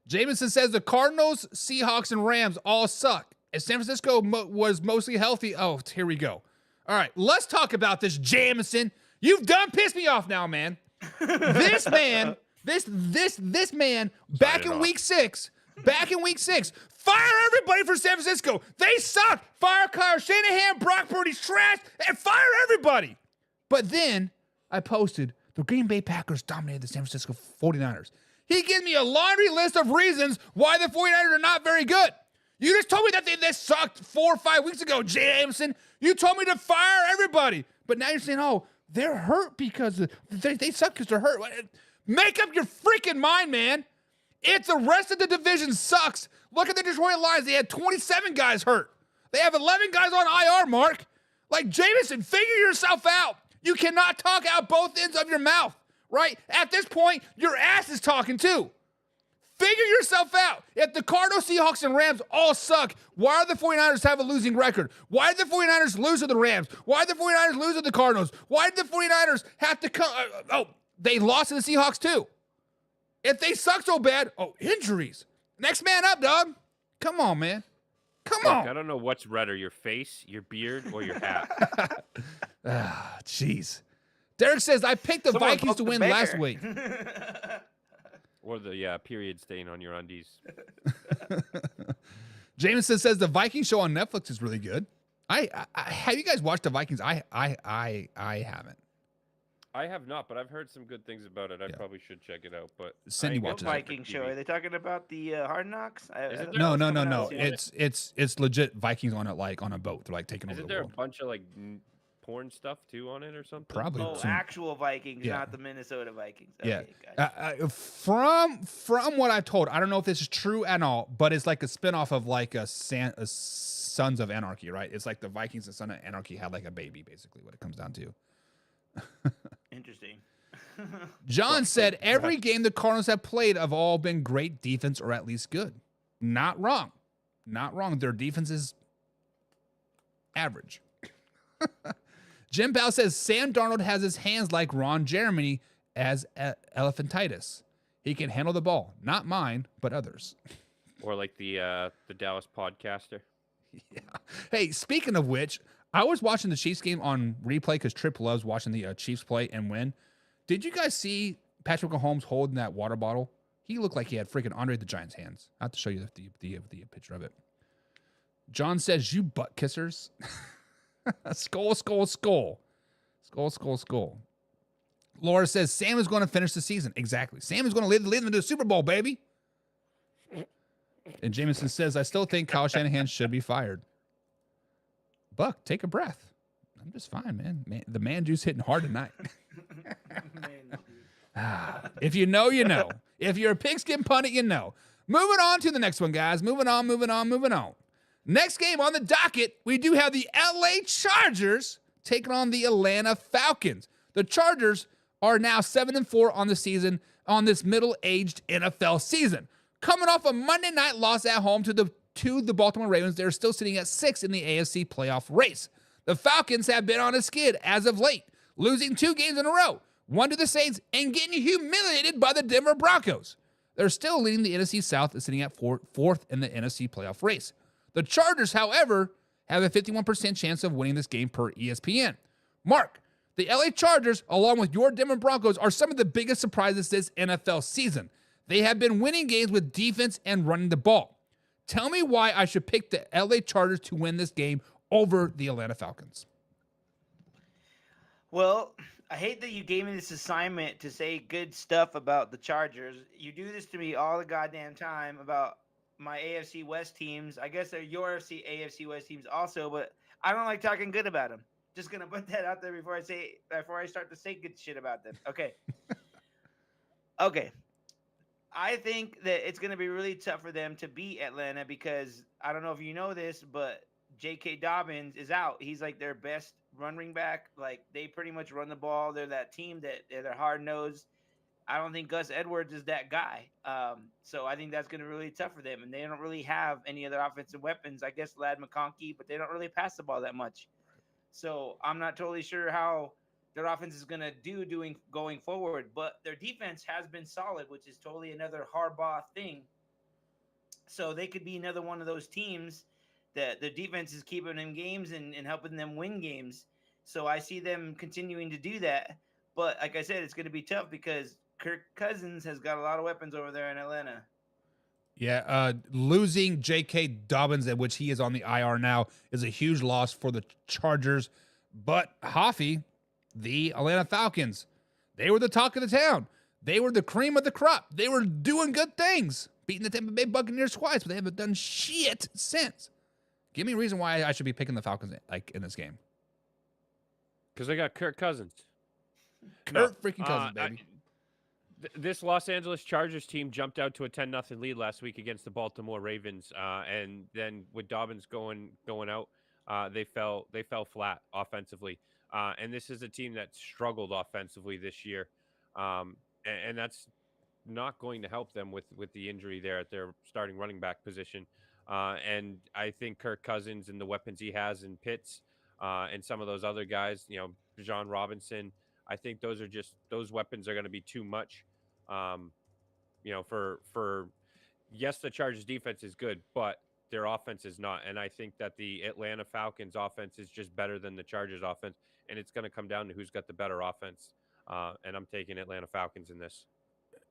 Jameson says the Cardinals, Seahawks, and Rams all suck. If San Francisco was mostly healthy, here we go. All right, let's talk about this, Jameson. You've done pissed me off now, man. This man, this man, back in week six, fire everybody for San Francisco. They suck. Fire Kyle Shanahan, Brock Purdy's trash, and fire everybody. But then I posted the Green Bay Packers dominated the San Francisco 49ers. He gives me a laundry list of reasons why the 49ers are not very good. You just told me that they sucked 4 or 5 weeks ago, Jameson. You told me to fire everybody. But now you're saying, they're hurt because they suck because they're hurt. Make up your freaking mind, man. It's the rest of the division sucks. Look at the Detroit Lions. They had 27 guys hurt. They have 11 guys on IR, Mark. Like, Jameson, figure yourself out. You cannot talk out both ends of your mouth, right? At this point, your ass is talking too. Figure yourself out. If the Cardinals, Seahawks, and Rams all suck, why do the 49ers have a losing record? Why did the 49ers lose to the Rams? Why did the 49ers lose to the Cardinals? Why did the 49ers have to come? They lost to the Seahawks too. If they suck so bad, injuries. Next man up, dog. Come on, man. Come on. I don't know what's redder, your face, your beard, or your hat. Jeez. Derek says, I picked the Vikings to win last week. Or the period stain on your undies. Jameson says the Vikings show on Netflix is really good. I have you guys watched the Vikings? I haven't. I have not, but I've heard some good things about it. I probably should check it out. But Cindy watches What Viking show? Are they talking about the Hard Knocks? No. It's legit Vikings on a boat. They're like taking over the world. Isn't there a bunch of porn stuff too on it or something? Probably. Oh, some- actual Vikings, Yeah. not the Minnesota Vikings. Yeah. Okay, gotcha. From what I told, I don't know if this is true at all, but it's like a spinoff of like a Sons of Anarchy, right? It's like the Vikings and Sons of Anarchy had like a baby, basically, what it comes down to. Interesting. John said every game the Cardinals have played have all been great defense or at least good. Not wrong. Not wrong. Their defense is average. Jim Powell says Sam Darnold has his hands like Ron Jeremy as elephantitis. He can handle the ball. Not mine, but others. Or like the Dallas podcaster. Yeah. Hey, speaking of which, I was watching the Chiefs game on replay because Tripp loves watching the Chiefs play and win. Did you guys see Patrick Mahomes holding that water bottle? He looked like he had freaking Andre the Giant's hands. I have to show you the picture of it. John says, you butt kissers. Skull, skull, skull. Skull, skull, skull. Laura says, Sam is going to finish the season. Exactly. Sam is going to lead them to the Super Bowl, baby. And Jameson says, I still think Kyle Shanahan should be fired. Buck, take a breath. I'm just fine, man. The man juice hitting hard tonight. If you know, you know. If you're a pigskin pundit, you know. Moving on to the next one, guys. Moving on. Next game on the docket, we do have the LA Chargers taking on the Atlanta Falcons. The Chargers are now 7-4 on the season, on this middle-aged NFL season. Coming off a Monday night loss at home to the Baltimore Ravens, they're still sitting at 6 in the AFC playoff race. The Falcons have been on a skid as of late, losing 2 games in a row, one to the Saints, and getting humiliated by the Denver Broncos. They're still leading the NFC South and sitting at fourth in the NFC playoff race. The Chargers, however, have a 51% chance of winning this game per ESPN. Mark, the LA Chargers, along with your Denver Broncos, are some of the biggest surprises this NFL season. They have been winning games with defense and running the ball. Tell me why I should pick the LA Chargers to win this game over the Atlanta Falcons. Well, I hate that you gave me this assignment to say good stuff about the Chargers. You do this to me all the goddamn time about my AFC West teams. I guess they're your AFC West teams also, but I don't like talking good about them. Just gonna put that out there before I start to say good shit about them. Okay. Okay. I think that it's gonna be really tough for them to beat Atlanta because I don't know if you know this, but J.K. Dobbins is out. He's like their best running back. Like they pretty much run the ball. They're that team that they're hard nosed. I don't think Gus Edwards is that guy. So I think that's going to be really tough for them. And they don't really have any other offensive weapons. I guess Lad McConkey, but they don't really pass the ball that much. So I'm not totally sure how their offense is going to do going forward. But their defense has been solid, which is totally another Harbaugh thing. So they could be another one of those teams that the defense is keeping them games and helping them win games. So I see them continuing to do that. But like I said, it's going to be tough because Kirk Cousins has got a lot of weapons over there in Atlanta. Yeah, losing J.K. Dobbins, at which he is on the IR now, is a huge loss for the Chargers. But Hoffy, the Atlanta Falcons, they were the talk of the town. They were the cream of the crop. They were doing good things, beating the Tampa Bay Buccaneers twice, but they haven't done shit since. Give me a reason why I should be picking the Falcons like in this game. Because I got Kirk Cousins. Kirk freaking Cousins, baby. This Los Angeles Chargers team jumped out to a 10-0 lead last week against the Baltimore Ravens, and then with Dobbins going out, they fell flat offensively. And this is a team that struggled offensively this year, and that's not going to help them with the injury there at their starting running back position. And I think Kirk Cousins and the weapons he has in Pitts and some of those other guys, Bijan Robinson, I think those weapons are going to be too much. Yes, the Chargers defense is good, but their offense is not. And I think that the Atlanta Falcons offense is just better than the Chargers offense. And it's going to come down to who's got the better offense. And I'm taking Atlanta Falcons in this.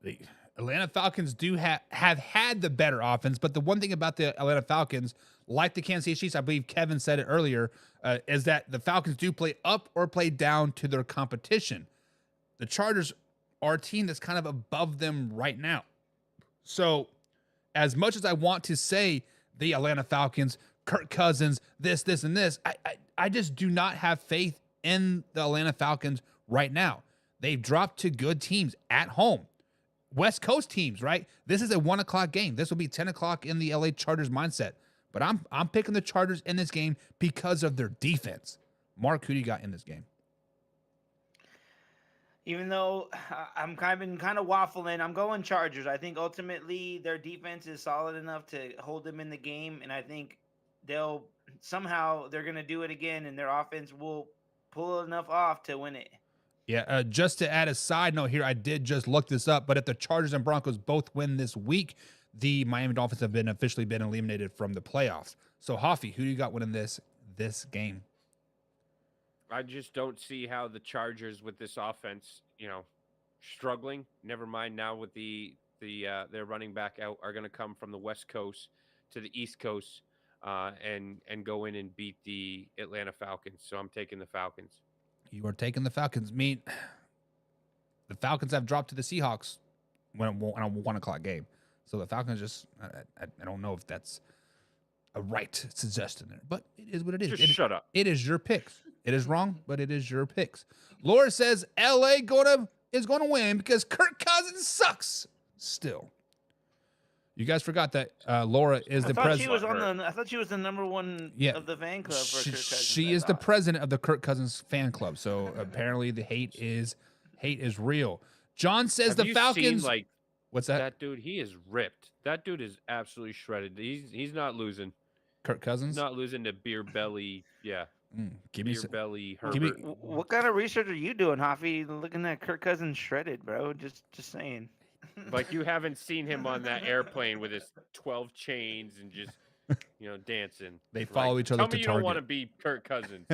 The Atlanta Falcons do have had the better offense, but the one thing about the Atlanta Falcons, like the Kansas City Chiefs, I believe Kevin said it earlier, is that the Falcons do play up or play down to their competition. The Chargers are a team that's kind of above them right now. So as much as I want to say the Atlanta Falcons, Kirk Cousins, this, and this, I just do not have faith in the Atlanta Falcons right now. They've dropped to good teams at home. West Coast teams, right? This is a 1 o'clock game. This will be 10 o'clock in the LA Chargers mindset. But I'm picking the Chargers in this game because of their defense. Mark, who do you got in this game? Even though I'm kind of waffling, I'm going Chargers. I think ultimately their defense is solid enough to hold them in the game, and I think they're going to do it again, and their offense will pull enough off to win it. Yeah, just to add a side note here, I did just look this up, but if the Chargers and Broncos both win this week, the Miami Dolphins have officially been eliminated from the playoffs. So, Hoffy, who do you got winning this game? I just don't see how the Chargers with this offense, struggling. Never mind now with their running back out are going to come from the West Coast to the East Coast and go in and beat the Atlanta Falcons. So I'm taking the Falcons. You are taking the Falcons. The Falcons have dropped to the Seahawks on a 1 o'clock game. So the Falcons just, I don't know if that's a right suggestion there, but it is what it is. Just shut up. It is your picks. It is wrong, but it is your picks. Laura says LA is going to win because Kirk Cousins sucks still. You guys forgot that Laura is the president. I thought she was the number one of the fan club for Kirk Cousins. She is the president of the Kirk Cousins fan club. So apparently the hate is real. John says the Falcons. Seen, what's that? That dude, he is ripped. That dude is absolutely shredded. He's not losing. Kirk Cousins? He's not losing to beer belly. Yeah. Belly Herbert. What kind of research are you doing, Hoffy? Looking at Kirk Cousins shredded, bro. Just saying. Like you haven't seen him on that airplane with his 12 chains and just dancing. They follow each other to Target. Tell me you don't want to be Kirk Cousins.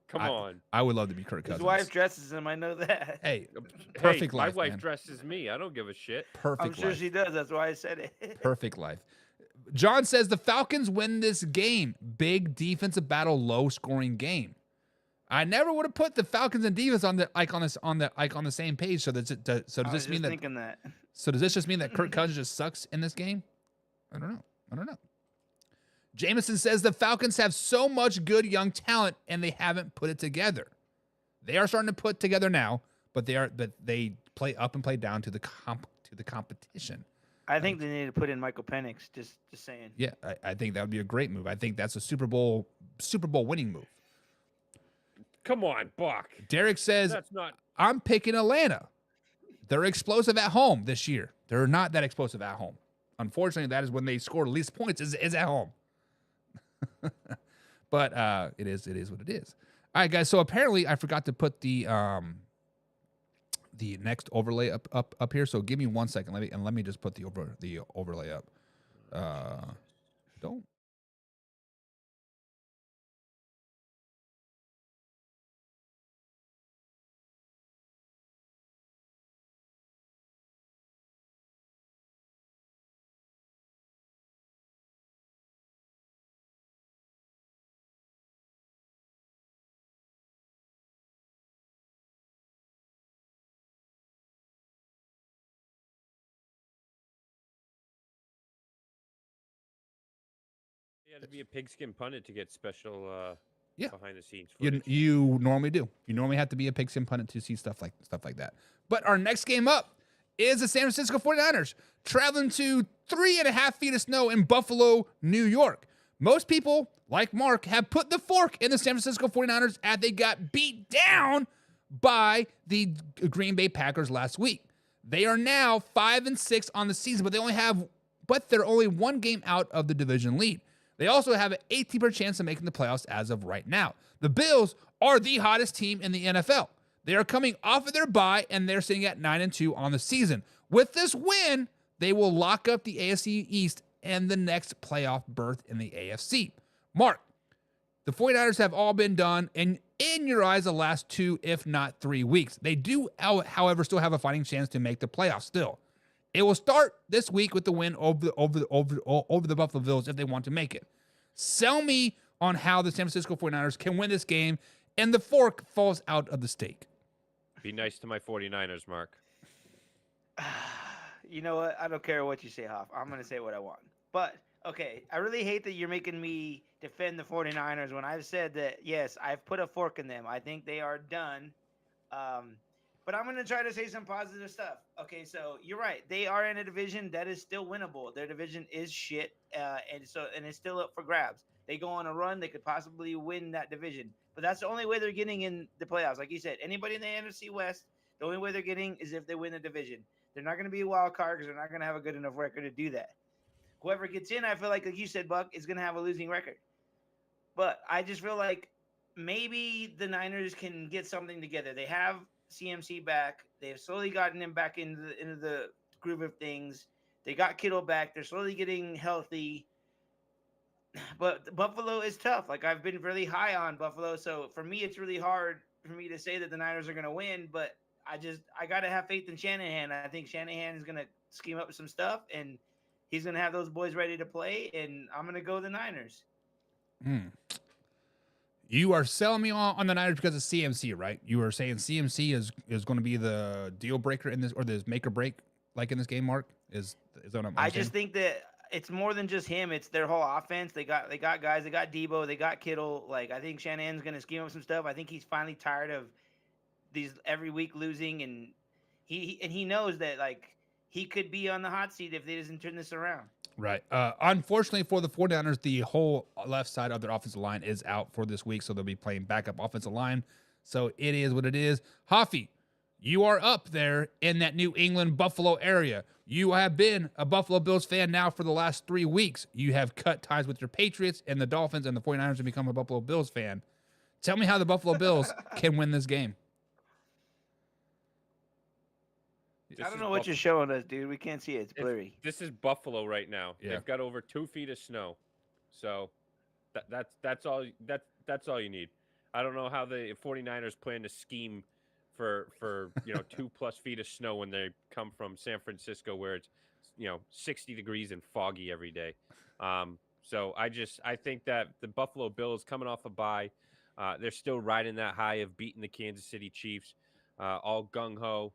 Come on. I would love to be Kirk Cousins. His wife dresses him. I know that. Hey, perfect life. My wife man. dresses me. I don't give a shit. Perfect. I'm sure she does. That's why I said it. Perfect life. John says the Falcons win this game. Big defensive battle, low scoring game. I never would have put the Falcons and defense on the same page. So does this mean that? So does this just mean that Kirk Cousins just sucks in this game? I don't know. Jameson says the Falcons have so much good young talent and they haven't put it together. They are starting to put together now, but they play up and play down to the competition. I think they need to put in Michael Penix. Just saying. Yeah, I think that would be a great move. I think that's a Super Bowl winning move. Come on, Buck. Derek says, that's not. I'm picking Atlanta. They're explosive at home this year. They're not that explosive at home. Unfortunately, that is when they score least points is at home. But it is what it is. All right, guys. So apparently, I forgot to put the next overlay up here. So give me 1 second. Let me just put the overlay up. Don't. You had to be a pigskin pundit to get special behind the scenes footage. You normally do. You normally have to be a pigskin pundit to see stuff like that. But our next game up is the San Francisco 49ers traveling to 3.5 feet of snow in Buffalo, New York. Most people, like Mark, have put the fork in the San Francisco 49ers as they got beat down by the Green Bay Packers last week. They are now 5-6 on the season, but they're only one game out of the division lead. They also have an 18% chance of making the playoffs as of right now. The Bills are the hottest team in the NFL. They are coming off of their bye, and they're sitting at 9-2 on the season. With this win, they will lock up the AFC East and the next playoff berth in the AFC. Mark, the 49ers have all been done, and in your eyes, the last 2, if not 3 weeks. They do, however, still have a fighting chance to make the playoffs still. It will start this week with the win over the Buffalo Bills if they want to make it. Sell me on how the San Francisco 49ers can win this game and the fork falls out of the steak. Be nice to my 49ers, Mark. You know what? I don't care what you say, Hoff. I'm going to say what I want. But Okay, I really hate that you're making me defend the 49ers when I've said that, yes, I've put a fork in them. I think they are done. Um, but I'm going to try to say some positive stuff. Okay, so you're right. They are in a division that is still winnable. Their division is shit, and it's still up for grabs. They go on a run, they could possibly win that division. But that's the only way they're getting in the playoffs. Like you said, anybody in the NFC West, the only way they're getting is if they win the division. They're not going to be a wild card because they're not going to have a good enough record to do that. Whoever gets in, I feel like you said, Buck, is going to have a losing record. But I just feel like maybe the Niners can get something together. They have CMC back. They've slowly gotten him back into the groove of things. They got Kittle back. They're slowly getting healthy. But Buffalo is tough. Like, I've been really high on Buffalo, so for me it's really hard for me to say that the Niners are going to win, but I got to have faith in Shanahan. I think Shanahan is going to scheme up some stuff, and he's going to have those boys ready to play, and I'm going to go the Niners. You are selling me on the Niners because of CMC, right? You are saying CMC is going to be the deal breaker in this, or the make or break, like in this game, Mark? Is that what I'm I just think that it's more than just him. It's their whole offense. They got guys. They got Debo. They got Kittle. Like, I think Shanahan's going to scheme up some stuff. I think he's finally tired of these every week losing, and he knows that, like, he could be on the hot seat if they doesn't turn this around. Right. Unfortunately for the 49ers, the whole left side of their offensive line is out for this week, so they'll be playing backup offensive line. So it is what it is. Hoffy, you are up there in that New England Buffalo area. You have been a Buffalo Bills fan now for the last 3 weeks. You have cut ties with your Patriots and the Dolphins and the 49ers and become a Buffalo Bills fan. Tell me how the Buffalo Bills can win this game. I don't know what you're showing us, dude. We can't see it. It's blurry. This is Buffalo right now. Yeah. They've got over 2 feet of snow, so that's all you need. I don't know how the 49ers plan to scheme for 2+ feet of snow when they come from San Francisco, where it's 60 degrees and foggy every day. So I think that the Buffalo Bills, coming off a bye, they're still riding that high of beating the Kansas City Chiefs, all gung ho.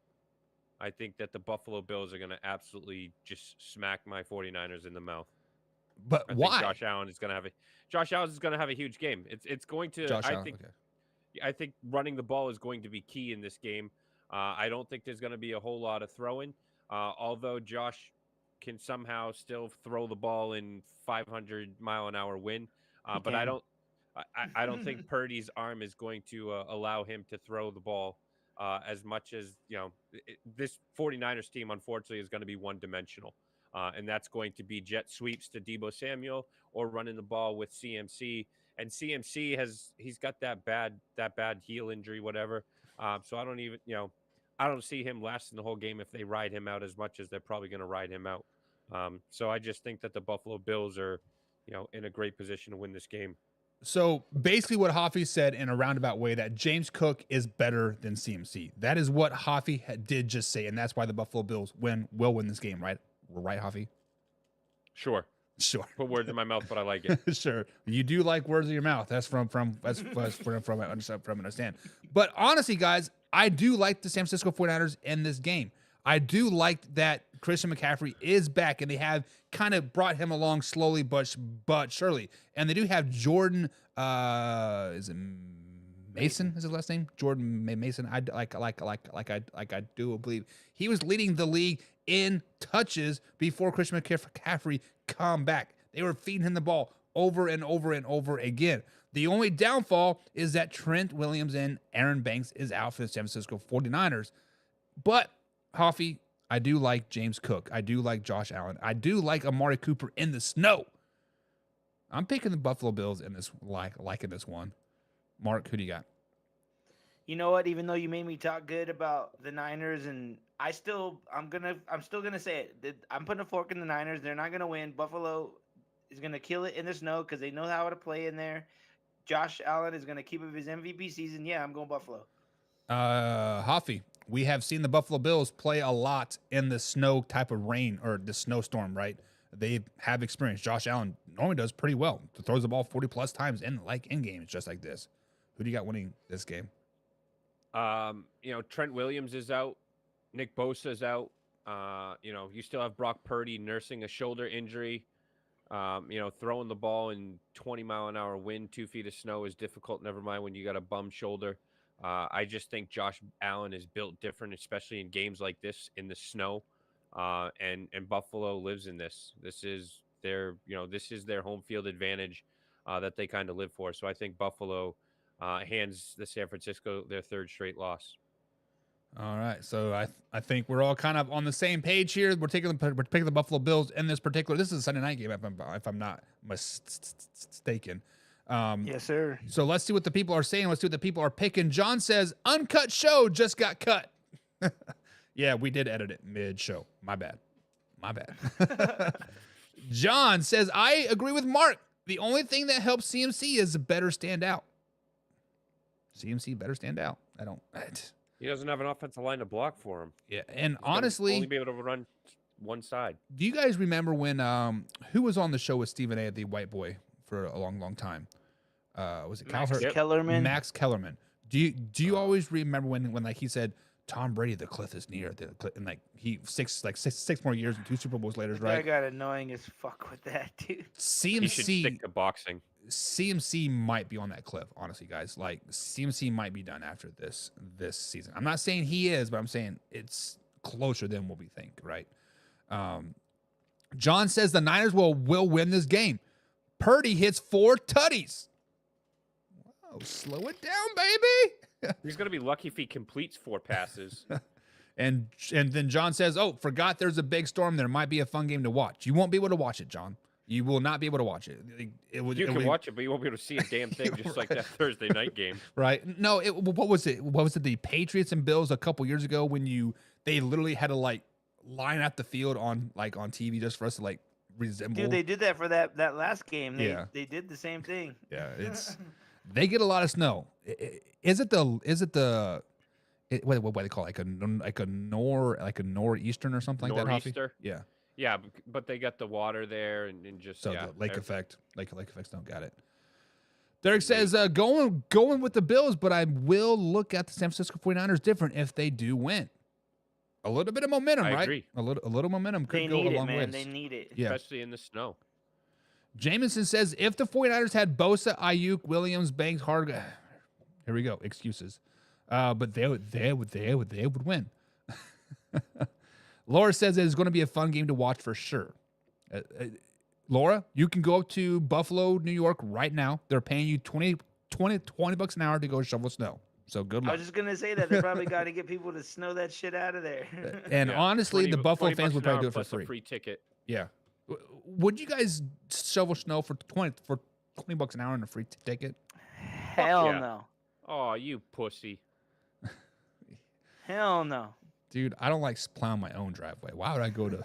I think that the Buffalo Bills are going to absolutely just smack my 49ers in the mouth. But I why? think Josh Allen is going to have a huge game. It's going to. I think running the ball is going to be key in this game. I don't think there's going to be a whole lot of throwing. Although Josh can somehow still throw the ball in 500-mile-an-hour wind, but I don't think Purdy's arm is going to allow him to throw the ball as much as this 49ers team, unfortunately, is going to be one-dimensional. And that's going to be jet sweeps to Deebo Samuel or running the ball with CMC. And CMC he's got that bad heel injury, whatever. So I don't see him lasting the whole game if they ride him out as much as they're probably going to ride him out. So I just think that the Buffalo Bills are, in a great position to win this game. So basically what Hoffy said in a roundabout way, that James Cook is better than CMC. That is what Hoffy did just say, and that's why the Buffalo Bills will win this game, right? Right, Hoffy? Sure. Put words in my mouth, but I like it. Sure. You do like words in your mouth. That's from I understand. But honestly, guys, I do like the San Francisco 49ers in this game. I do like that Christian McCaffrey is back, and they have kind of brought him along slowly but surely. And they do have Jordan. Is it Mason? Is his last name? Jordan Mason. I do believe he was leading the league in touches before Christian McCaffrey come back. They were feeding him the ball over and over and over again. The only downfall is that Trent Williams and Aaron Banks is out for the San Francisco 49ers. But Hoffy, I do like James Cook. I do like Josh Allen. I do like Amari Cooper in the snow. I'm picking the Buffalo Bills in this, liking this one. Mark, who do you got? You know what? Even though you made me talk good about the Niners, and I'm still gonna say it. I'm putting a fork in the Niners. They're not gonna win. Buffalo is gonna kill it in the snow because they know how to play in there. Josh Allen is gonna keep up his MVP season. Yeah, I'm going Buffalo. Hoffy, we have seen the Buffalo Bills play a lot in the snow type of rain or the snowstorm, right? They have experience. Josh Allen normally does pretty well. Throws the ball 40+ times in games just like this. Who do you got winning this game? Trent Williams is out. Nick Bosa is out. You still have Brock Purdy nursing a shoulder injury. Throwing the ball in 20-mile-an-hour wind, 2 feet of snow is difficult. Never mind when you got a bum shoulder. I just think Josh Allen is built different, especially in games like this in the snow. And Buffalo lives in this. This is their home field advantage that they kind of live for. So I think Buffalo hands the San Francisco their 3rd straight loss. All right, so I think we're all kind of on the same page here. We're picking the Buffalo Bills in this particular. This is a Sunday night game, if I'm not mistaken. Yes, sir. So let's see what the people are saying. Let's see what the people are picking. John says uncut show just got cut. Yeah, we did edit it mid-show. My bad. John says I agree with Mark. The only thing that helps CMC is better stand out. CMC better stand out. He doesn't have an offensive line to block for him. Yeah, and He's honestly, only be able to run one side. do you guys remember when who was on the show with Stephen A. the white boy for a long time? Was it Max Calvert? Kellerman. Max Kellerman. Do you always remember when like he said Tom Brady, the cliff is near, and like he six more years and 2 Super Bowls later, I right? got annoying as fuck with that, dude. He should stick to boxing. CMC might be on that cliff, honestly, guys. Like CMC might be done after this season. I'm not saying he is, but I'm saying it's closer than what we think, right? John says the Niners will win this game. Purdy hits 4 tutties. Whoa, slow it down, baby. He's going to be lucky if he completes 4 passes. And then John says, "Oh, forgot there's a big storm. There might be a fun game to watch. You won't be able to watch it, John. You will not be able to watch it. You can watch it, but you won't be able to see a damn thing, just like that Thursday night game." Right? No, what was it? What was it? The Patriots and Bills a couple years ago when they literally had to like line out the field on TV just for us to like resemble. Dude, they did that for that last game. Yeah. They did the same thing. Yeah, they get a lot of snow. Is it the what do they call it? like a nor'eastern or something like that? Nor'easter? Yeah. Yeah, but they got the water there and just So the lake everything. effect, lake effects don't got it. Derek says going with the Bills, but I will look at the San Francisco 49ers different if they do win. A little bit of momentum, I right? agree. A little momentum could They go need a it, long man. ways. They need it. Yeah. Especially in the snow. Jameson says if the 49ers had Bosa, Ayuk, Williams, Banks, Harga, here we go, excuses. But they would win. Laura says it is going to be a fun game to watch for sure. Laura, you can go up to Buffalo, New York right now. They're paying you $20 an hour to go shovel snow. So good I luck. was just gonna say that they probably got to get people to snow that shit out of there. And Yeah, honestly, 20 the Buffalo 20 fans bucks would an probably hour do it for plus a free. free ticket. Yeah. Would you guys shovel snow for $20 an hour and a free ticket? Hell yeah. no. Oh, you pussy. Hell no. Dude, I don't like plowing my own driveway. Why would I go to?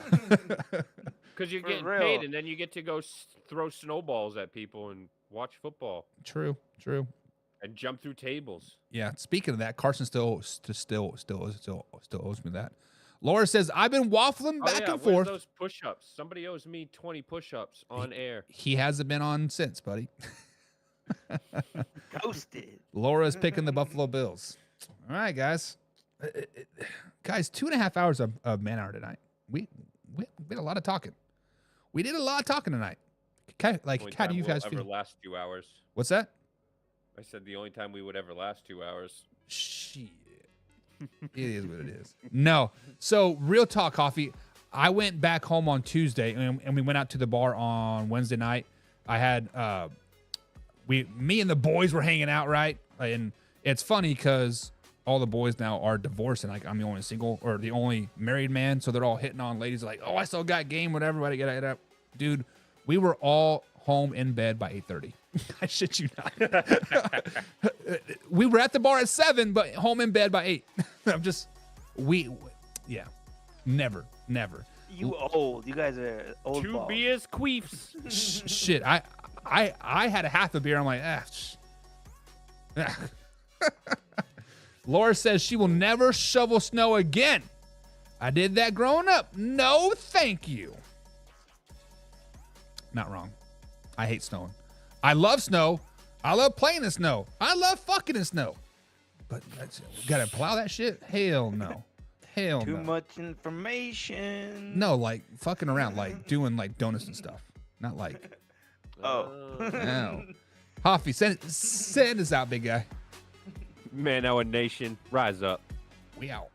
Because you're For getting real. paid, and then you get to go throw snowballs at people and watch football True. and jump through tables. Yeah. Speaking of that, Carson still owes me that. Laura says I've been waffling back and Where's forth. those push-ups? Somebody owes me 20 push-ups on air. He hasn't been on since, buddy. Ghosted. Laura's picking the Buffalo Bills. All right, guys. Guys, 2.5 hours of man hour tonight. We did a lot of talking. We did a lot of talking tonight. Only How do time you we'll guys ever feel? last 2 hours. What's that? I said the only time we would ever last 2 hours. Shit. It is what it is. No. So, real talk, Coffee. I went back home on Tuesday, and we went out to the bar on Wednesday night. I had me and the boys were hanging out, right? And it's funny because all the boys now are divorced, and like I'm the only single or the only married man, so they're all hitting on ladies like, "Oh, I still got game, whatever." Get up, dude. We were all home in bed by 8:30. I shit you not. We were at the bar at 7, but home in bed by 8. Yeah, never. You old. You guys are old. 2 balls. beers queefs. Shit, I had a half a beer. I'm like, Laura says she will never shovel snow again. I did that growing up. No, thank you. Not wrong. I hate snowing. I love snow. I love playing in snow. I love fucking in snow. But gotta plow that shit? Hell no. Hell Too no. much information. No, like fucking around, like doing like donuts and stuff. not like. Oh. No. Hoffy, send us out, big guy. Man, our nation, rise up. We out.